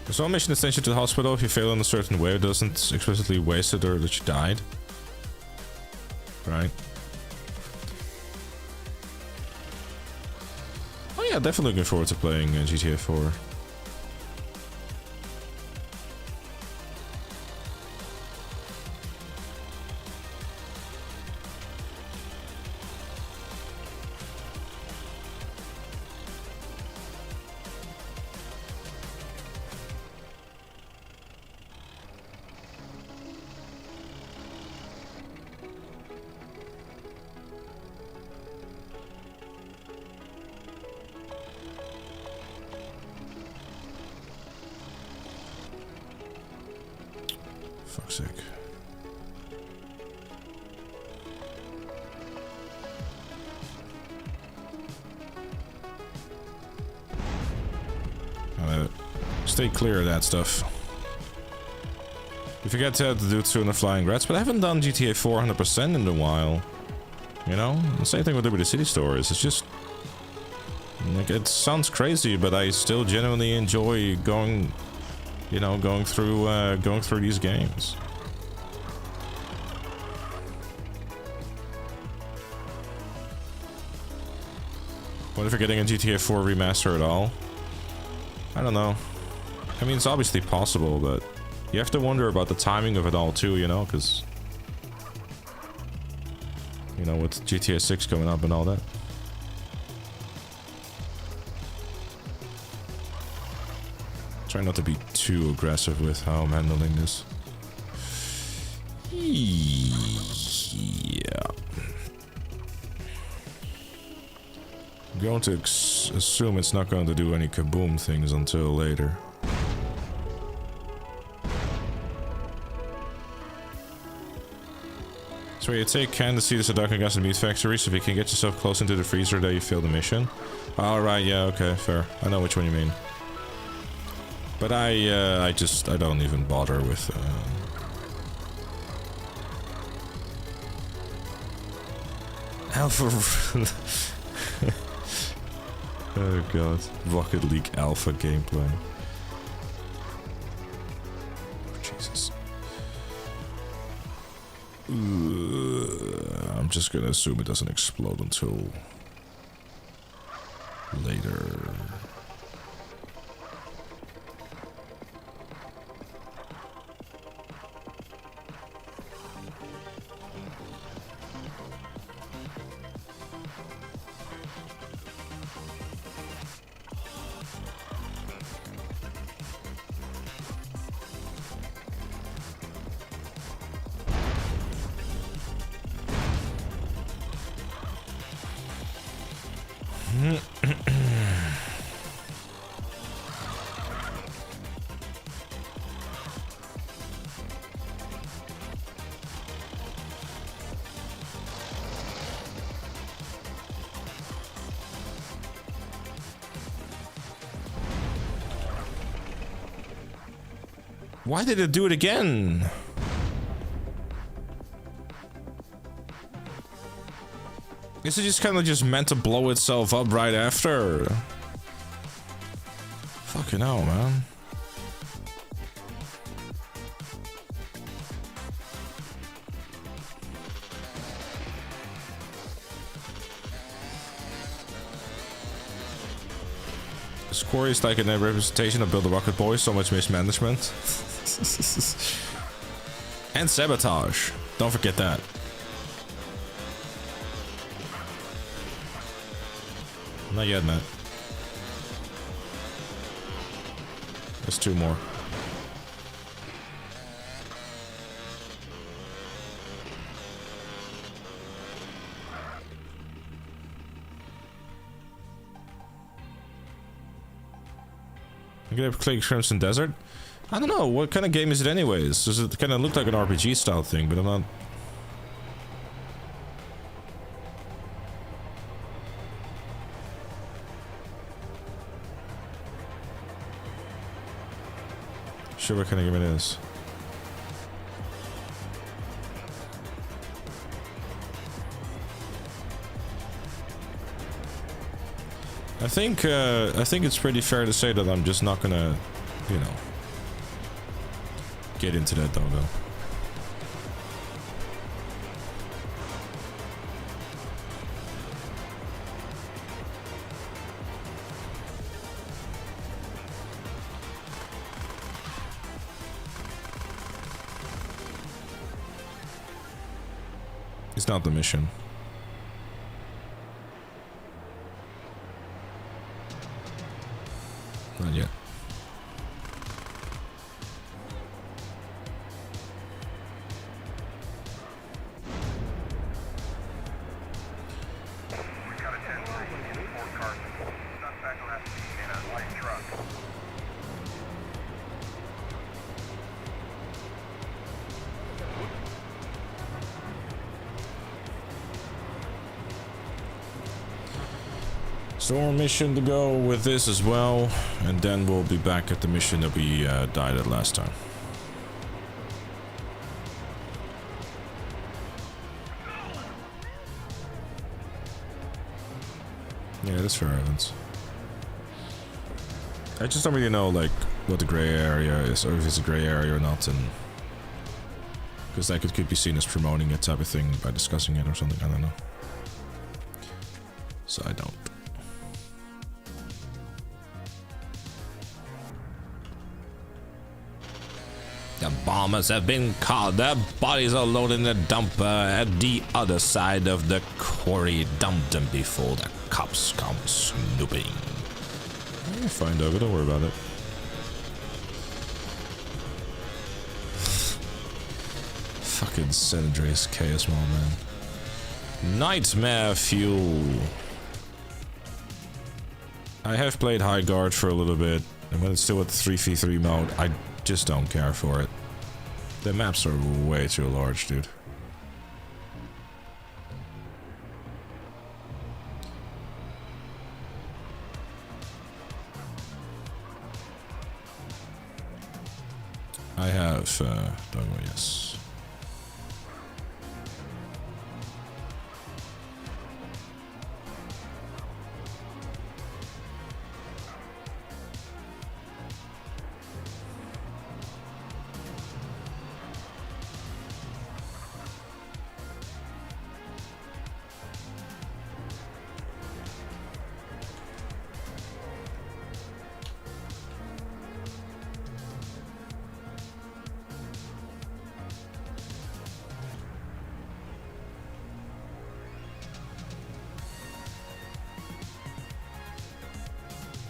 There's no mission extension to the hospital if you fail in a certain way. It doesn't explicitly waste it or that you died. Right. Oh yeah, definitely looking forward to playing GTA 4. Fuck's sake. Stay clear of that stuff. You forget to do 2 in the flying rats, but I haven't done GTA 400% in a while. You know? The same thing with Liberty City Stories. It's just like, it sounds crazy, but I still genuinely enjoy going, you know, going through these games. What if you're getting a GTA 4 remaster at all? I don't know. I mean, it's obviously possible, but you have to wonder about the timing of it all too, you know, because, you know, with GTA 6 coming up and all that. Try not to be too aggressive with how I'm handling this. Yeah. I'm going to assume it's not going to do any kaboom things until later. So you take Ken to see the Seduction Gas and Meat Factory, so if you can get yourself close into the freezer there you fail the mission. Alright, yeah, okay, fair. I know which one you mean. But I don't even bother with... Alpha... Oh god. Rocket League Alpha gameplay. Jesus. I'm just gonna assume it doesn't explode until later. Why did it do it again? Is it just kind of just meant to blow itself up right after? Fucking hell, man. This quarry is like a representation of Build a Rocket Boy, so much mismanagement. And sabotage. Don't forget that. Not yet, man. There's two more. I'm gonna click Crimson Desert. I don't know, what kind of game is it anyways? Does it kind of look like an RPG style thing, but I'm not... sure what kind of game it is. I think it's pretty fair to say that I'm just not gonna, you know, get into that though. It's not the mission. Not yet. We got a 10-3 in Fort Carson. Suspect left in a light truck. Storm mission to go with this as well, and then we'll be back at the mission that we died at last time. Yeah, that's fair, Evans. I just don't really know, like, what the gray area is, or if it's a gray area or not, and because that could be seen as promoting it type of thing by discussing it or something. I don't know. So I don't. The bombers have been caught. Their bodies are loaded in the dumper at the other side of the quarry. Dump them before the cops come snooping. You're fine, Doug. Don't worry about it. Fucking San Andreas Chaos Mall, man. Nightmare Fuel. I have played High Guard for a little bit, and when it's still at the 3v3 mode, I just don't care for it. The maps are way too large, dude. I have, Dogo, yes.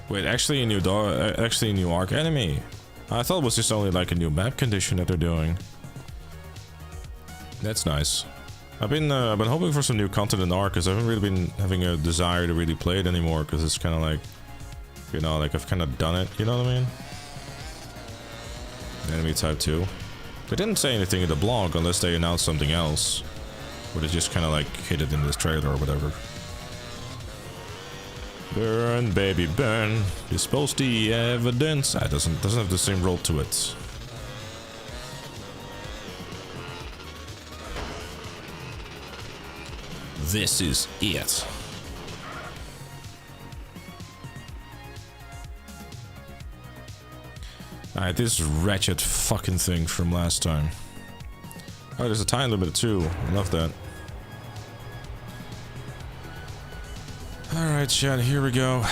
Wait, actually a new actually a new arc enemy. I thought it was just only like a new map condition that they're doing. That's nice. I've been hoping for some new content in Ark because I haven't really been having a desire to really play it anymore because it's kind of like, you know, like I've kind of done it. You know what I mean? Enemy type 2. They didn't say anything in the blog unless they announced something else, or they just kind of like hid it in this trailer or whatever. Burn, baby, burn. Dispose the evidence. It doesn't have the same roll to it. This is it. Alright, this wretched fucking thing from last time. Oh, there's a time limit too. I love that. Alright, chat, here we go.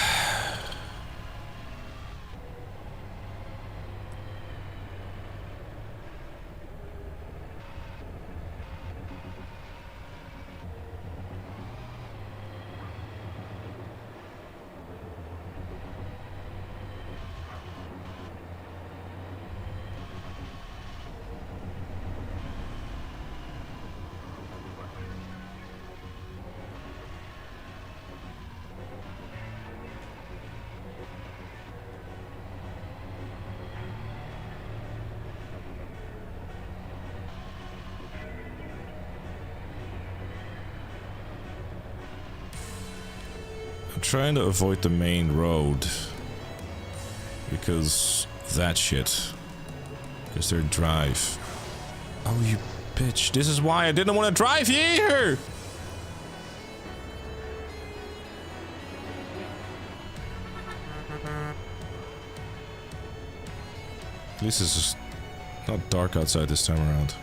Trying to avoid the main road because that shit, because their drive. Oh, you bitch, this is why I didn't want to drive here. At least it's just not dark outside this time around.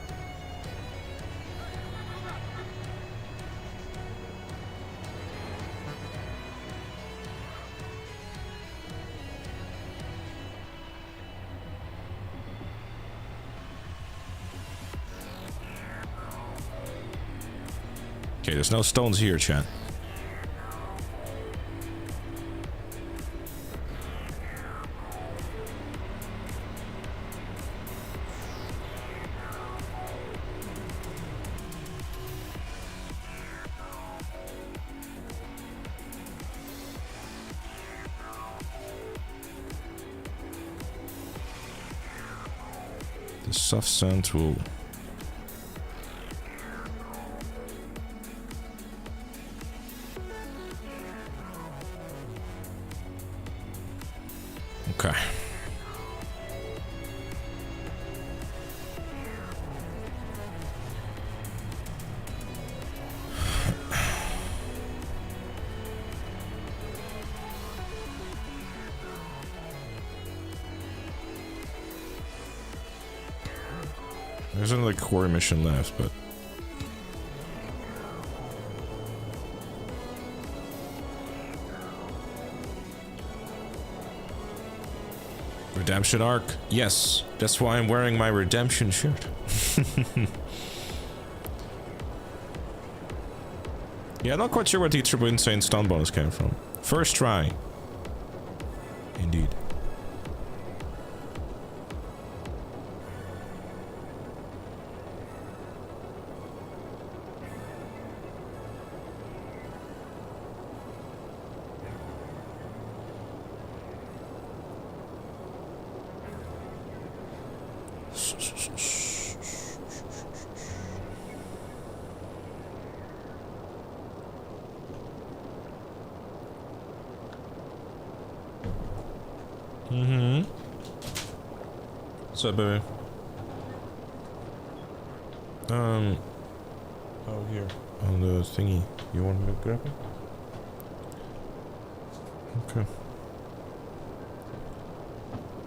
Okay, there's no stones here, chat. The soft sand will... Okay. There's only like a quarry mission left, but redemption arc? Yes, that's why I'm wearing my redemption shirt. Yeah, not quite sure where the triple insane stun bonus came from. First try. Indeed. What's up, baby? Oh, here. On the thingy. You want me to grab it? Okay.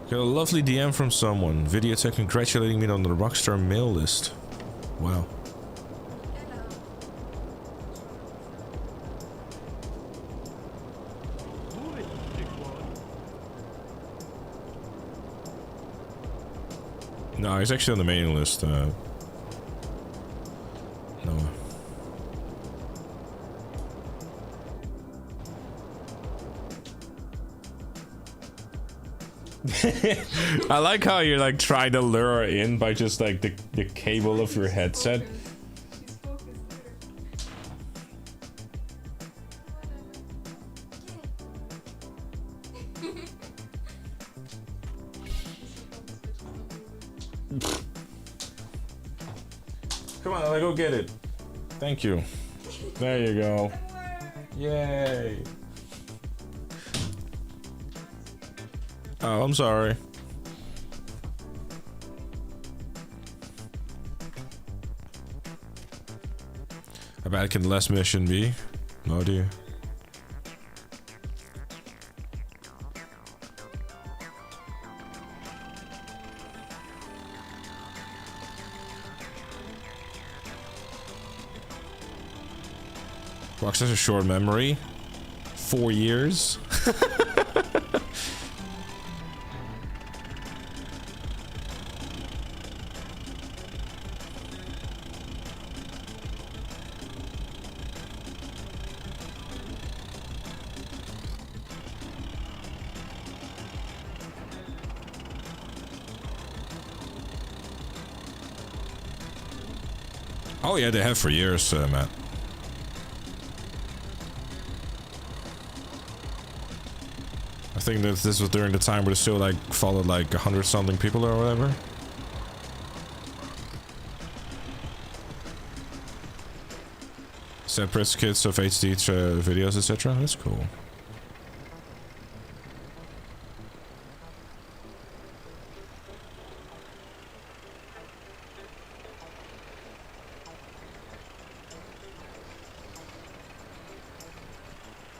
Got a lovely DM from someone. Video tech congratulating me on the Rockstar mail list. Wow. No, he's actually on the mailing list. No. I like how you're like trying to lure her in by just like the cable of your headset. Come on, I'll go get it. Thank you. There you go. Yay. Oh, I'm sorry. How bad can the last mission be? Oh dear. Fuck, such a short memory. 4 years. Oh yeah, they have for years, Matt. I think that this was during the time where they still like followed like 100-something people or whatever. Separate kits of HD videos, etc. That's cool.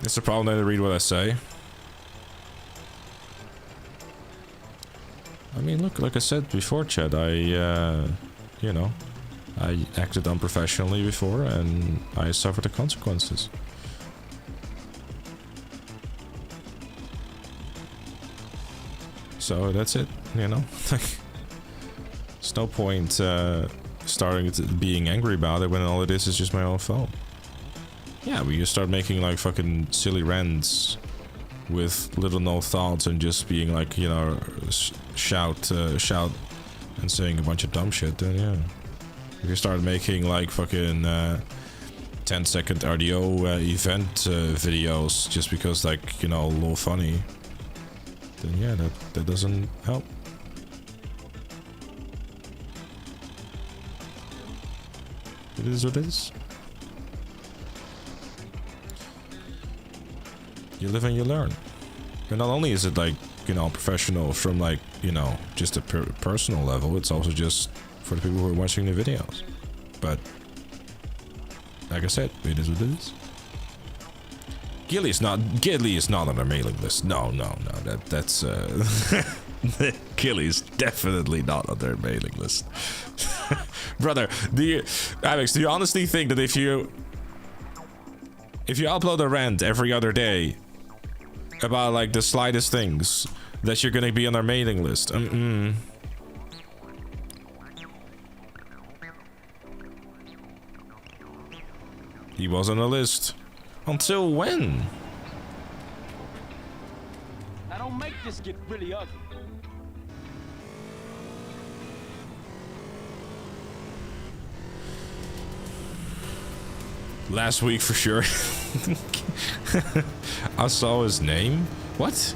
It's the problem that I read what I say. I mean, look, like I said before, Chad, you know, I acted unprofessionally before and I suffered the consequences. So that's it, you know? There's no point starting being angry about it when all it is just my own fault. Yeah, we just start making like fucking silly rants with little no thoughts and just being like, you know, shout and saying a bunch of dumb shit, then yeah. If you start making like fucking 10-second RDO event videos just because like, you know, a little funny, then yeah, that doesn't help. It is what it is. You live and you learn. And not only is it like, you know, professional from like, you know, just a personal level, it's also just for the people who are watching the videos. But like I said, it is what it is. Gilly is not on our mailing list. No, that's Gilly's definitely not on their mailing list. Brother, Alex, do you honestly think that if you upload a rant every other day about like the slightest things, that you're gonna be on our mailing list? He was on the list. Until when? Now don't make this get really ugly. Last week for sure. I saw his name. What?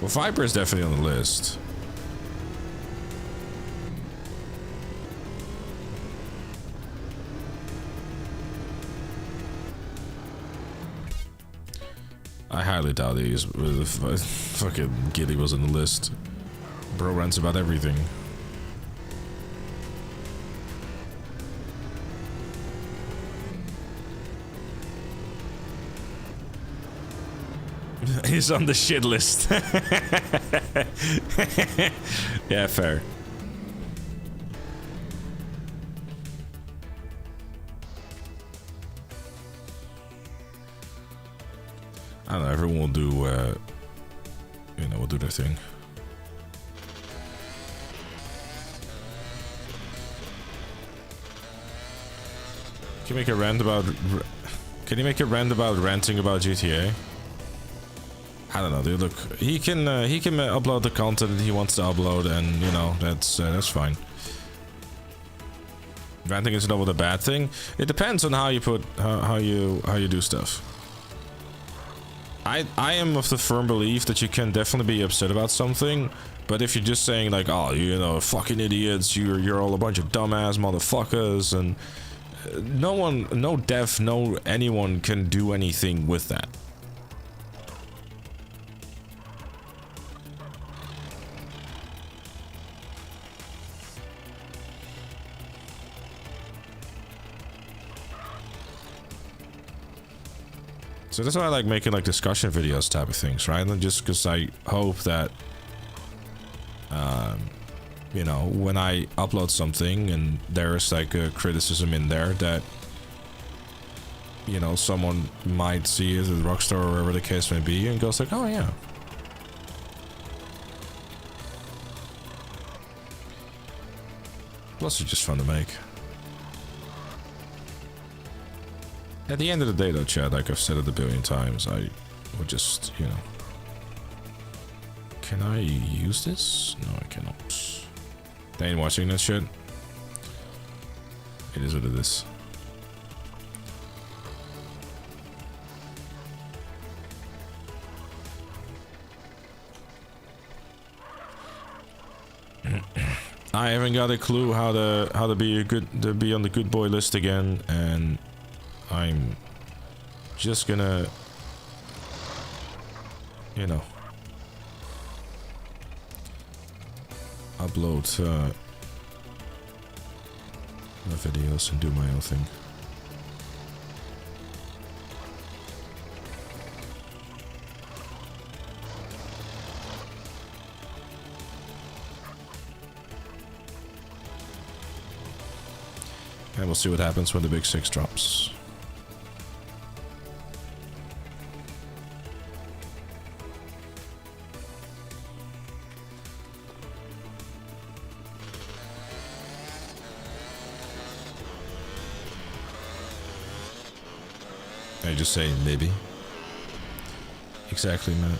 Well, Viper is definitely on the list. I highly doubt he's fucking Gilly was on the list. Bro rants about everything. He's on the shit list. Yeah, fair. I don't know, everyone will do, you know, will do their thing. Can you make a rant about... Can you make a rant about ranting about GTA? I don't know, dude. Look, he can upload the content that he wants to upload, and you know that's fine. Ranting isn't always a bad thing. It depends on how you put how you do stuff. I am of the firm belief that you can definitely be upset about something, but if you're just saying like, oh, you know, fucking idiots, you're all a bunch of dumbass motherfuckers, and no dev, no anyone can do anything with that. So that's why I like making like discussion videos type of things, right? And just because I hope that, you know, when I upload something and there's like a criticism in there that, you know, someone might see it at Rockstar or wherever the case may be and goes like, oh yeah. Plus it's just fun to make. At the end of the day though, Chad, like I've said it a billion times, I would just, you know... Can I use this? No, I cannot. They ain't watching that shit. It is what it is. I haven't got a clue how to be on the good boy list again, and I'm just gonna, you know, upload my videos and do my own thing. And we'll see what happens when the big 6 drops. I just say maybe. Exactly, Matt.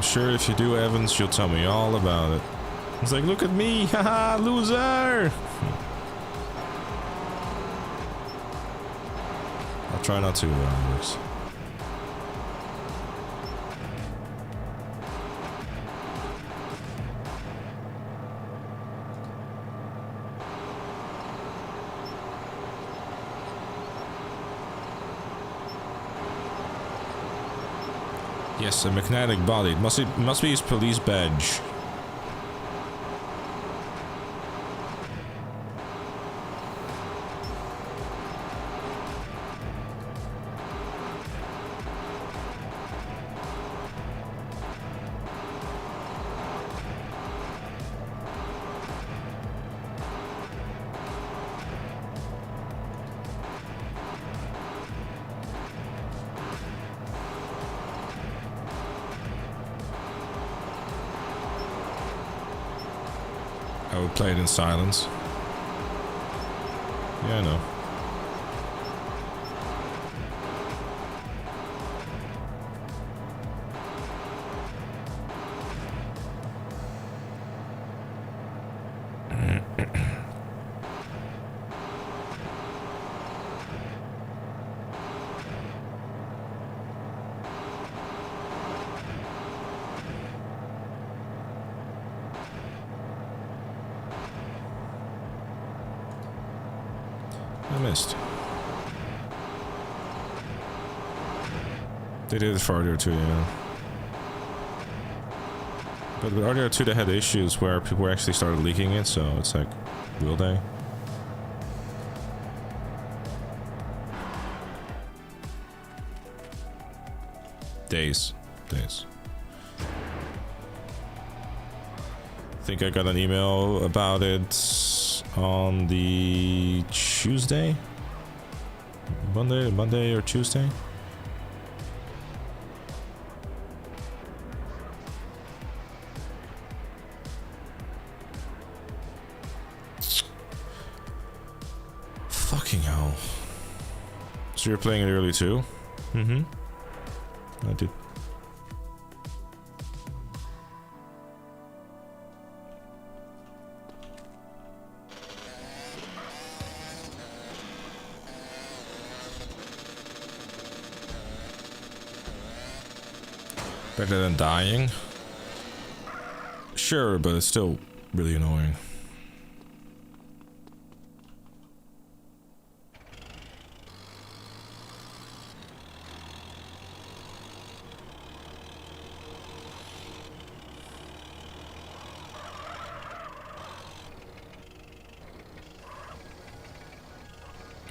Sure, if you do, Evans, you'll tell me all about it. It's like, look at me, haha, loser! I'll try not to, Alex. Yes, a magnetic body. It must be his police badge. I would play it in silence. Yeah, I know. I missed. They did it farther too, yeah. But with RDR 2 they had issues where people actually started leaking it, so it's like, will they? Days. I think I got an email about it on the Tuesday? Monday or Tuesday? Fucking hell. So you're playing it early too? Mm-hmm. I did. Better than dying? Sure, but it's still really annoying.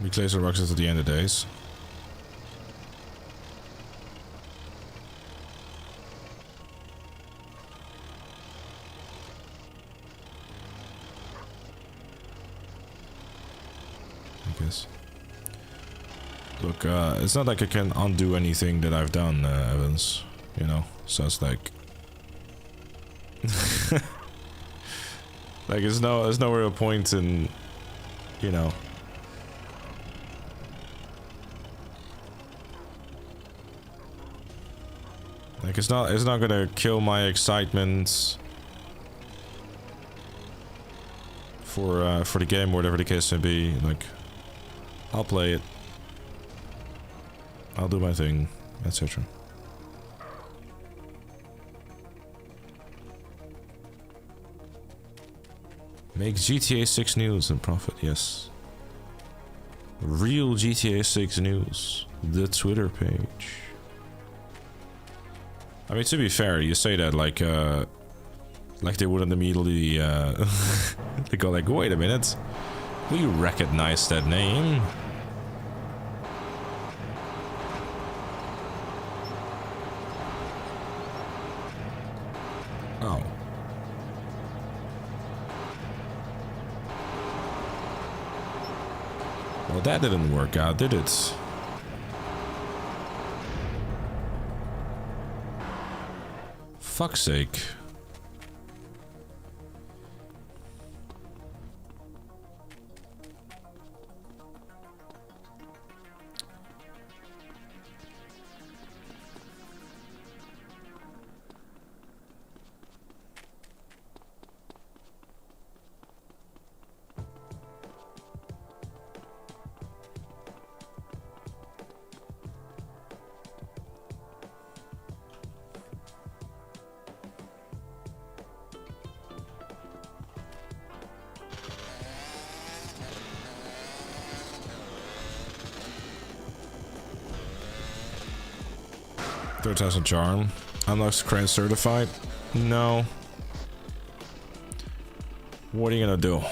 We close the rocks at the end of days. I guess. Look, it's not like I can undo anything that I've done, Evans. You know, so it's like, like there's no real point in, you know. Like it's not gonna kill my excitement for the game, or whatever the case may be. Like, I'll play it, I'll do my thing, etc. Make GTA 6 news and profit, yes. Real GTA 6 news, the Twitter page. I mean, to be fair, you say that like they wouldn't immediately they go like, wait a minute, we recognize that name. Oh. Well, that didn't work out, did it? Fuck's sake. Third time's a charm. Unlocks crane certified? No. What are you gonna do?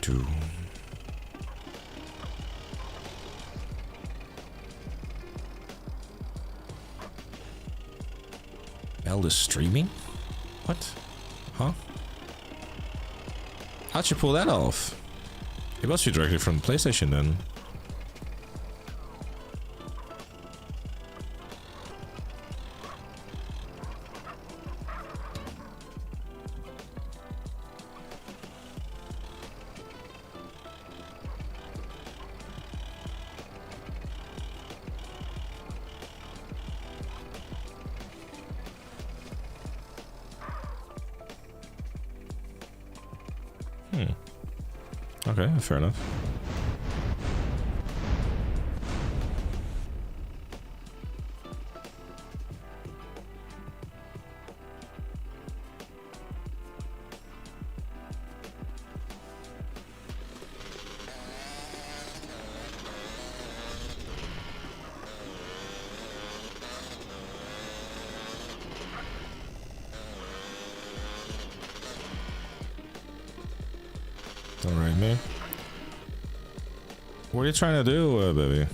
Do. Mel is streaming? What? Huh? How'd you pull that off? It must be directly from the PlayStation then. Okay, fair enough. Alright, man. What are you trying to do, baby?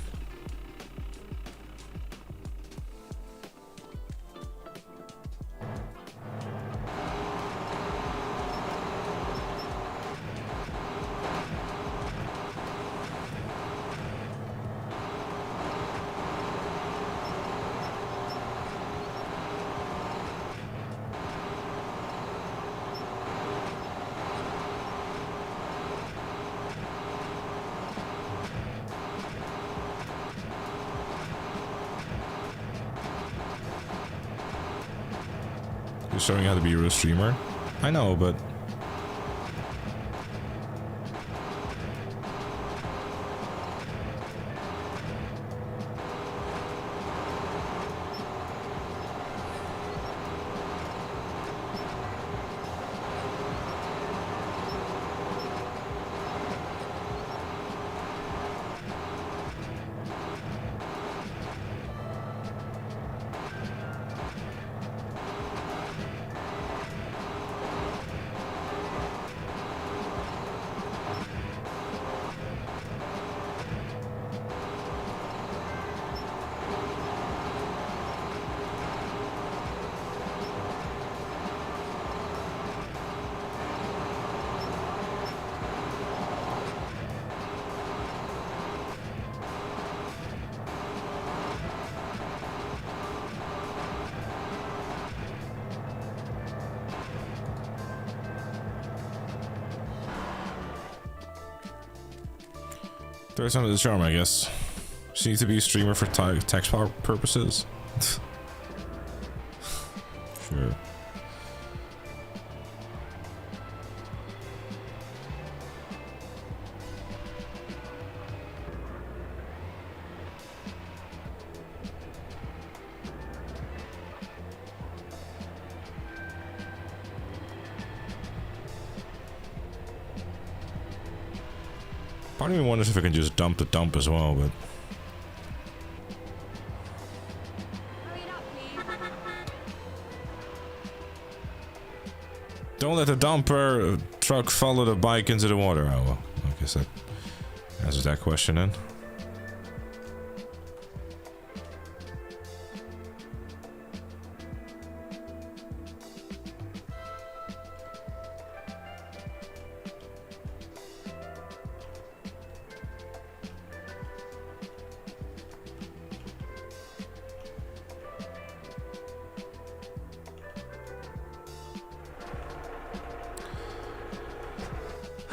You're showing how to be a real streamer. I know, but there's some of the charm, I guess. She needs to be a streamer for tax purposes. Sure. Part of me wonders if I can just dump the dump as well, but don't let the dumper truck follow the bike into the water. Oh well, I guess that answers that question then.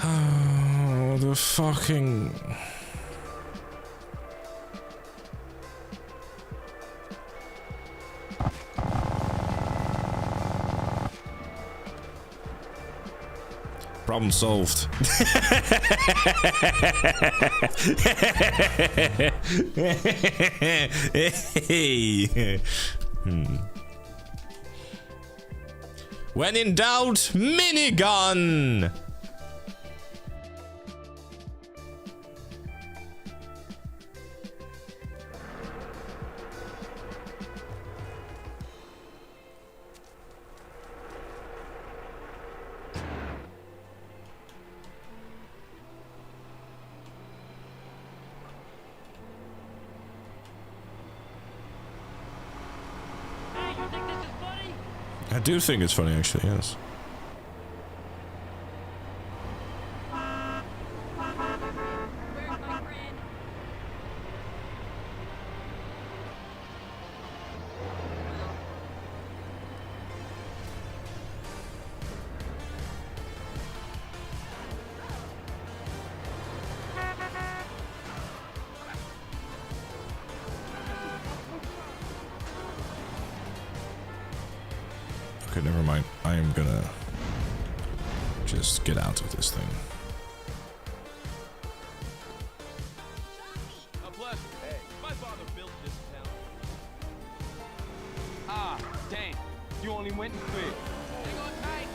Oh, the fucking... Problem solved. Hey. When in doubt, minigun! I do think it's funny, actually, yes. Okay, never mind. I am gonna just get out of this thing. pleasure. Hey. My father built this town. Ah, dang. You only went and cleared. Hang on tight.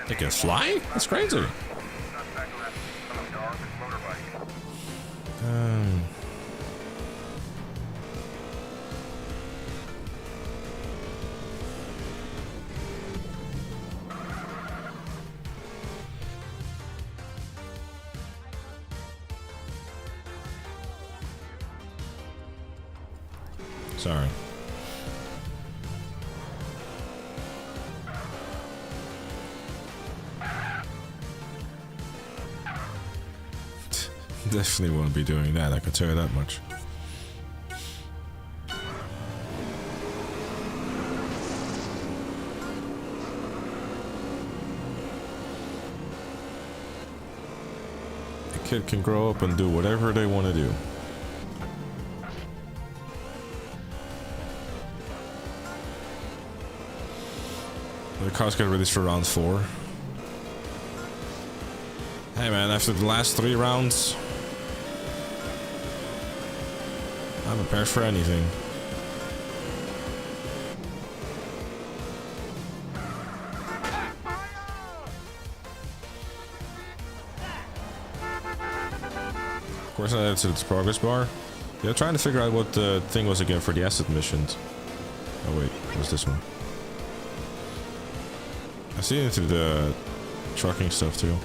They can fly? That's crazy. Sorry. Definitely won't be doing that, I can tell you that much. A kid can grow up and do whatever they want to do. The cars get ready for round 4. Hey man, after the last 3 rounds, I'm prepared for anything. Of course, I added to the progress bar. Yeah, trying to figure out what the thing was again for the asset missions. Oh wait, what's this one? I see into the trucking stuff too.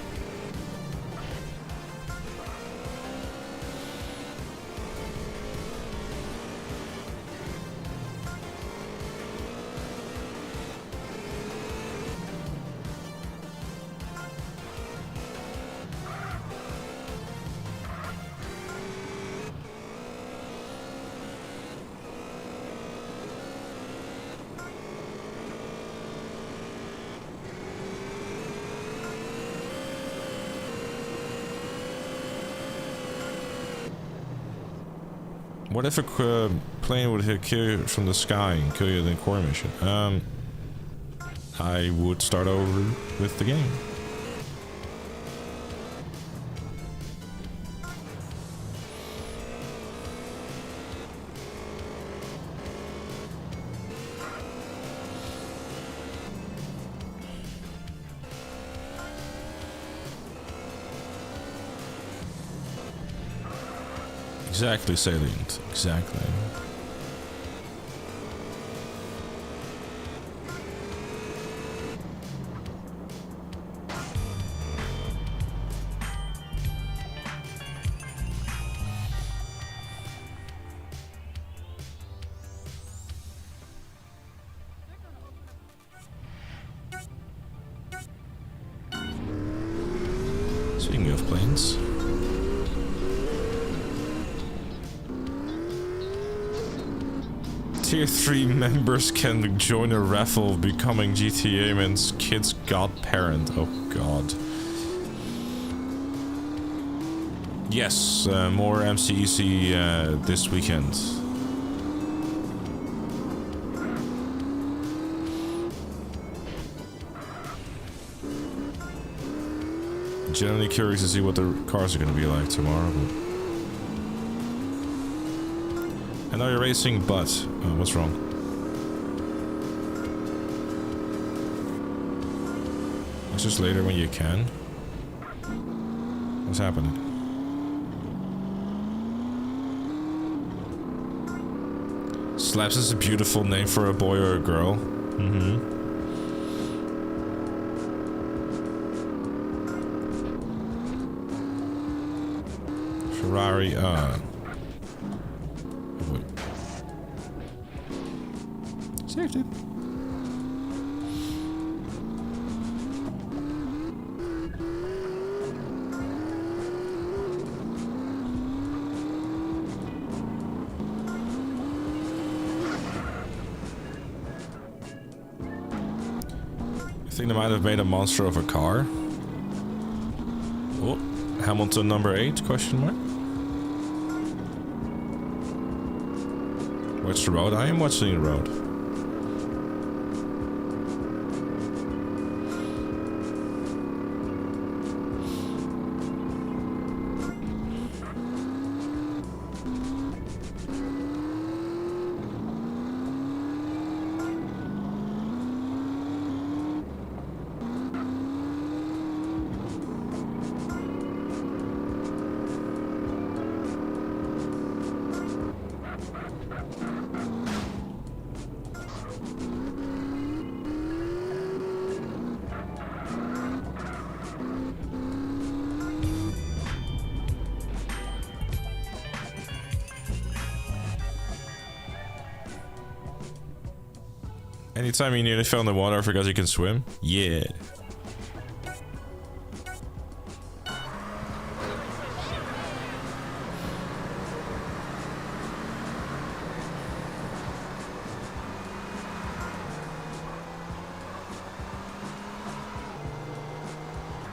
What if a plane would hit kill you from the sky and kill you in the core mission? I would start over with the game. Exactly, Salient. Exactly. Speaking of planes. Tier 3 members can join a raffle becoming GTA Man's kid's godparent. Oh god. Yes, more MCEC this weekend. Genuinely curious to see what the cars are going to be like tomorrow. I know you're racing, but what's wrong? It's just later when you can. What's happening? Slaps is a beautiful name for a boy or a girl. Mm-hmm. Ferrari, Saved it. think they might have made a monster of a car. Oh, Hamilton number 8, question mark. Watch the road. I am watching the road. Anytime you nearly fell in the water because you can swim? Yeah.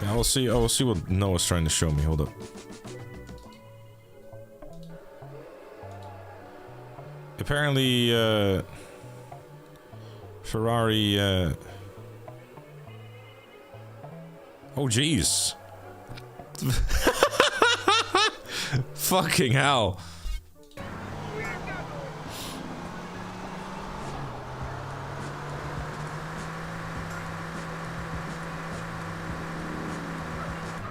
Yeah, I will see what Noah's trying to show me. Hold up. Apparently, Ferrari, oh jeez. Fucking hell.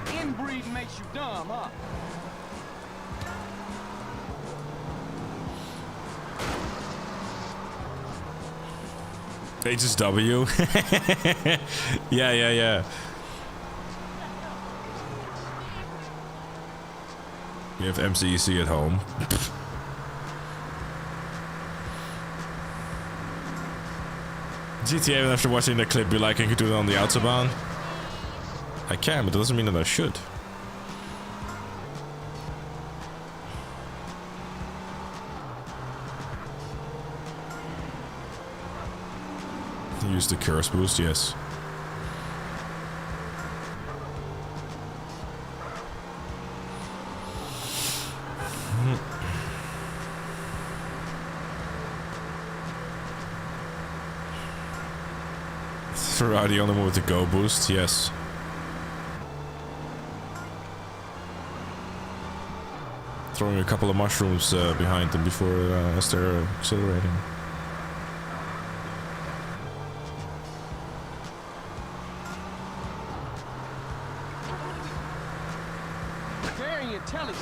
Inbreeding makes you dumb, huh? HSW. Yeah. You have MCEC at home. GTA, even after watching the clip, be like, I can do it on the Autobahn. I can, but it doesn't mean that I should. Use the curse boost, yes. Ferrari on the move with the go boost, yes. Throwing a couple of mushrooms behind them before as they're accelerating. Very intelligent.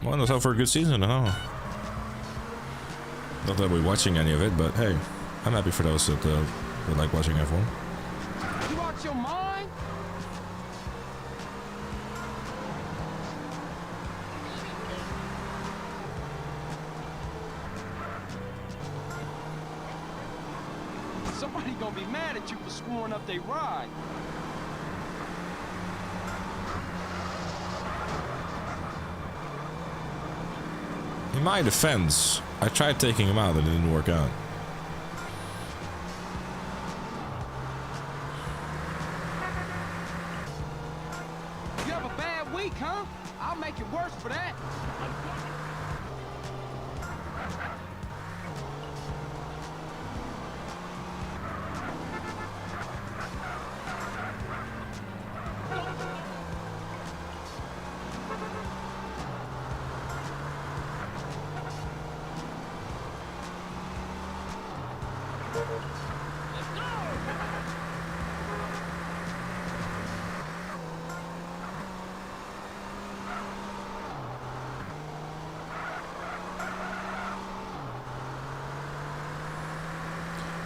Well, that's out for a good season, huh? Not that we're watching any of it, but hey, I'm happy for those that would like watching F1. You out your mind? Somebody gonna be mad at you for screwing up their ride. In my defense, I tried taking him out and it didn't work out. You have a bad week, huh? I'll make it worse for that.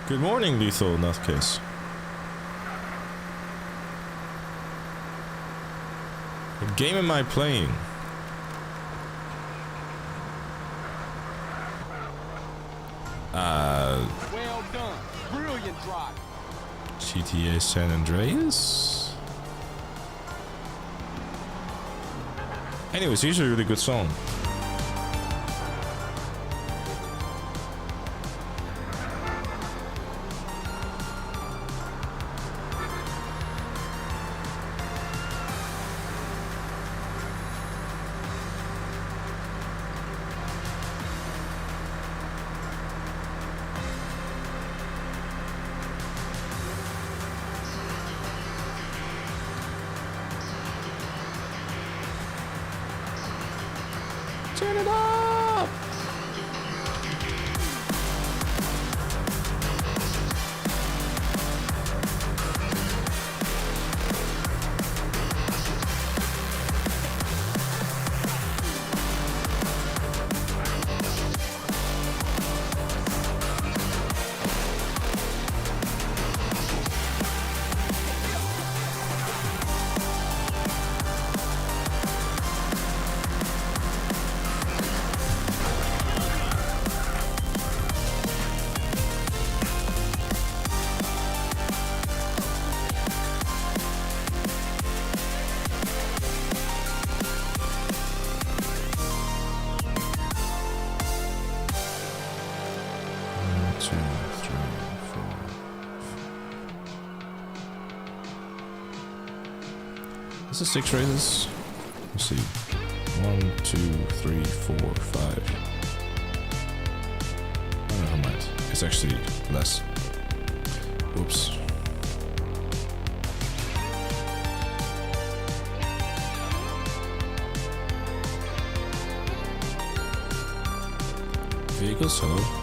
Good morning, Lethal Nutcase. What game am I playing? Well done. Brilliant drive. GTA San Andreas? Anyways, here's a really good song. Turn it up! Is it 6 races? Let's see. 1, 2, 3, 4, 5. Oh, never mind. It's actually less. Whoops. Vehicles, hello.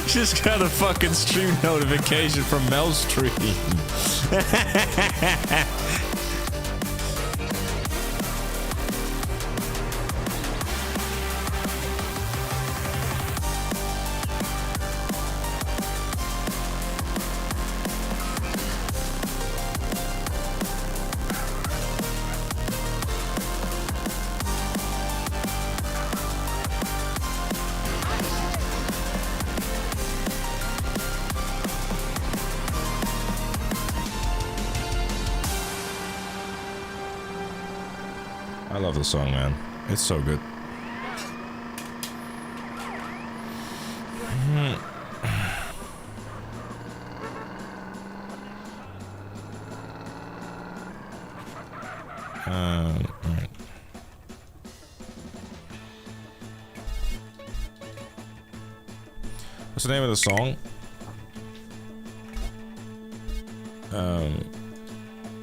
Just got a fucking stream notification from Mel's stream. I love the song, man. It's so good. Alright. What's the name of the song?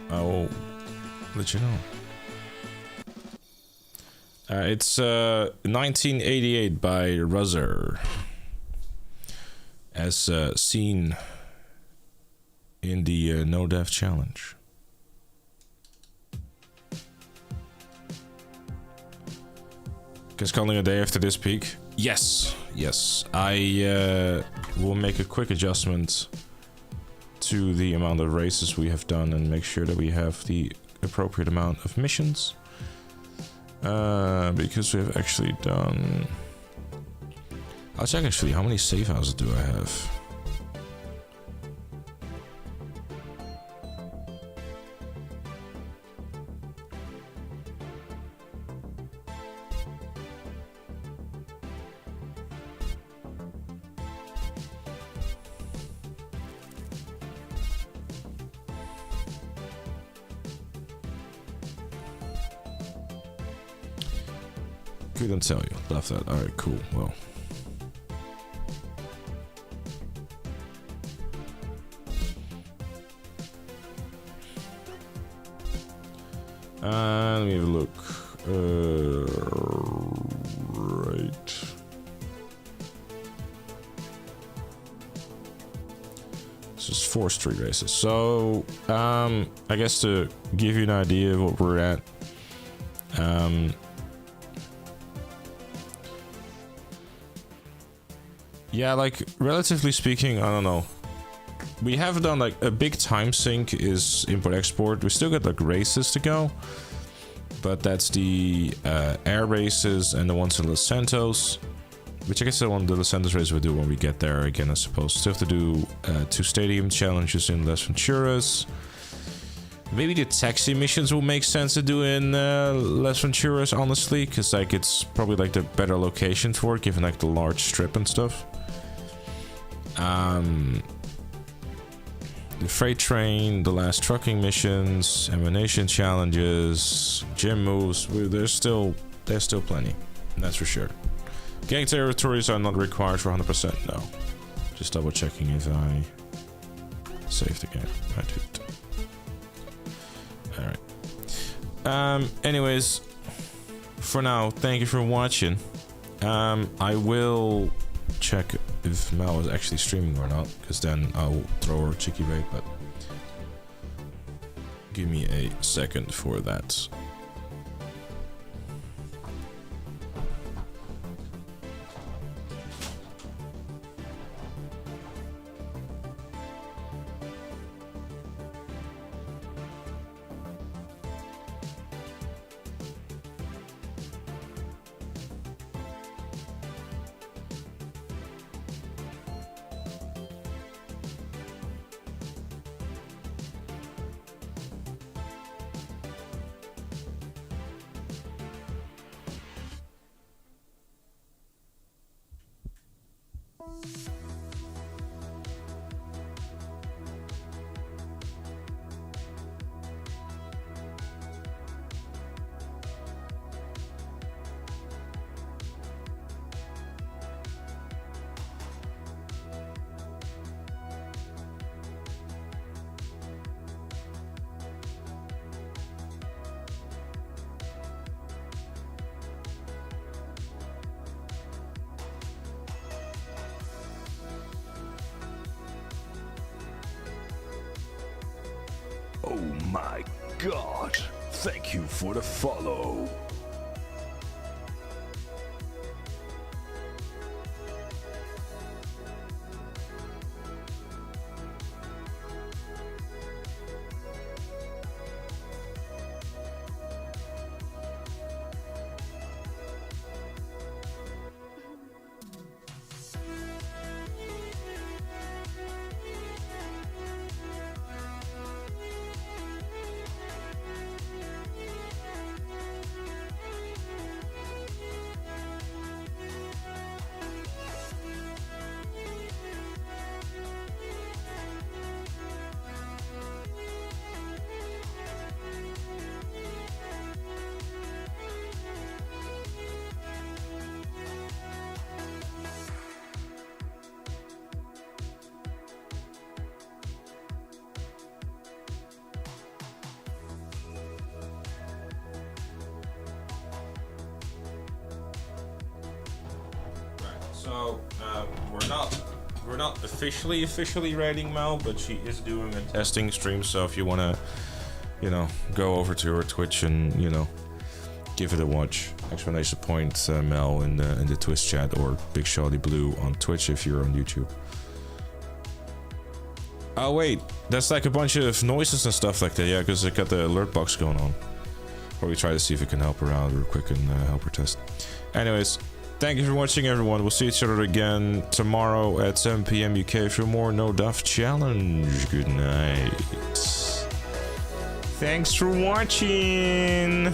I'll let you know. It's 1988 by Ruzzer, as seen in the No Death Challenge. Guess calling a day after this peak? Yes, yes. I will make a quick adjustment to the amount of races we have done and make sure that we have the appropriate amount of missions. Because we have actually done... I'll check actually, how many save houses do I have? Couldn't tell you. Left that. Alright, cool. Well. Let me have a look. Right. This is 4 street races. So, I guess to give you an idea of what we're at, yeah, like, relatively speaking, I don't know. We have done, like, a big time sink is import-export. We still got, like, races to go. But that's the air races and the ones in Los Santos. Which I guess the Los Santos race we'll do when we get there again, I suppose. Still have to do 2 stadium challenges in Las Venturas. Maybe the taxi missions will make sense to do in Las Venturas, honestly. Because, like, it's probably, like, the better location for it, given, like, the large strip and stuff. The freight train, the last trucking missions, emanation challenges, gym moves. There's still plenty. That's for sure. Gang territories are not required for 100%. No. Just double checking if I saved the game. I did. Alright. Anyways, for now, thank you for watching. I will check if Mel is actually streaming or not, because then I'll throw her cheeky bait, but give me a second for that. Oh my god, thank you for the follow. So, we're not officially rating Mel, but she is doing a testing stream, so if you wanna, go over to her Twitch and, give it a watch. Explanation point Mel in the Twitch chat, or Big Shawty Blue on Twitch if you're on YouTube. Oh wait, that's like a bunch of noises and stuff like that, yeah, because I got the alert box going on. Probably try to see if we can help her out real quick and help her test. Anyways, thank you for watching, everyone. We'll see each other again tomorrow at 7 PM UK for more No Duff Challenge. Good night. Thanks for watching.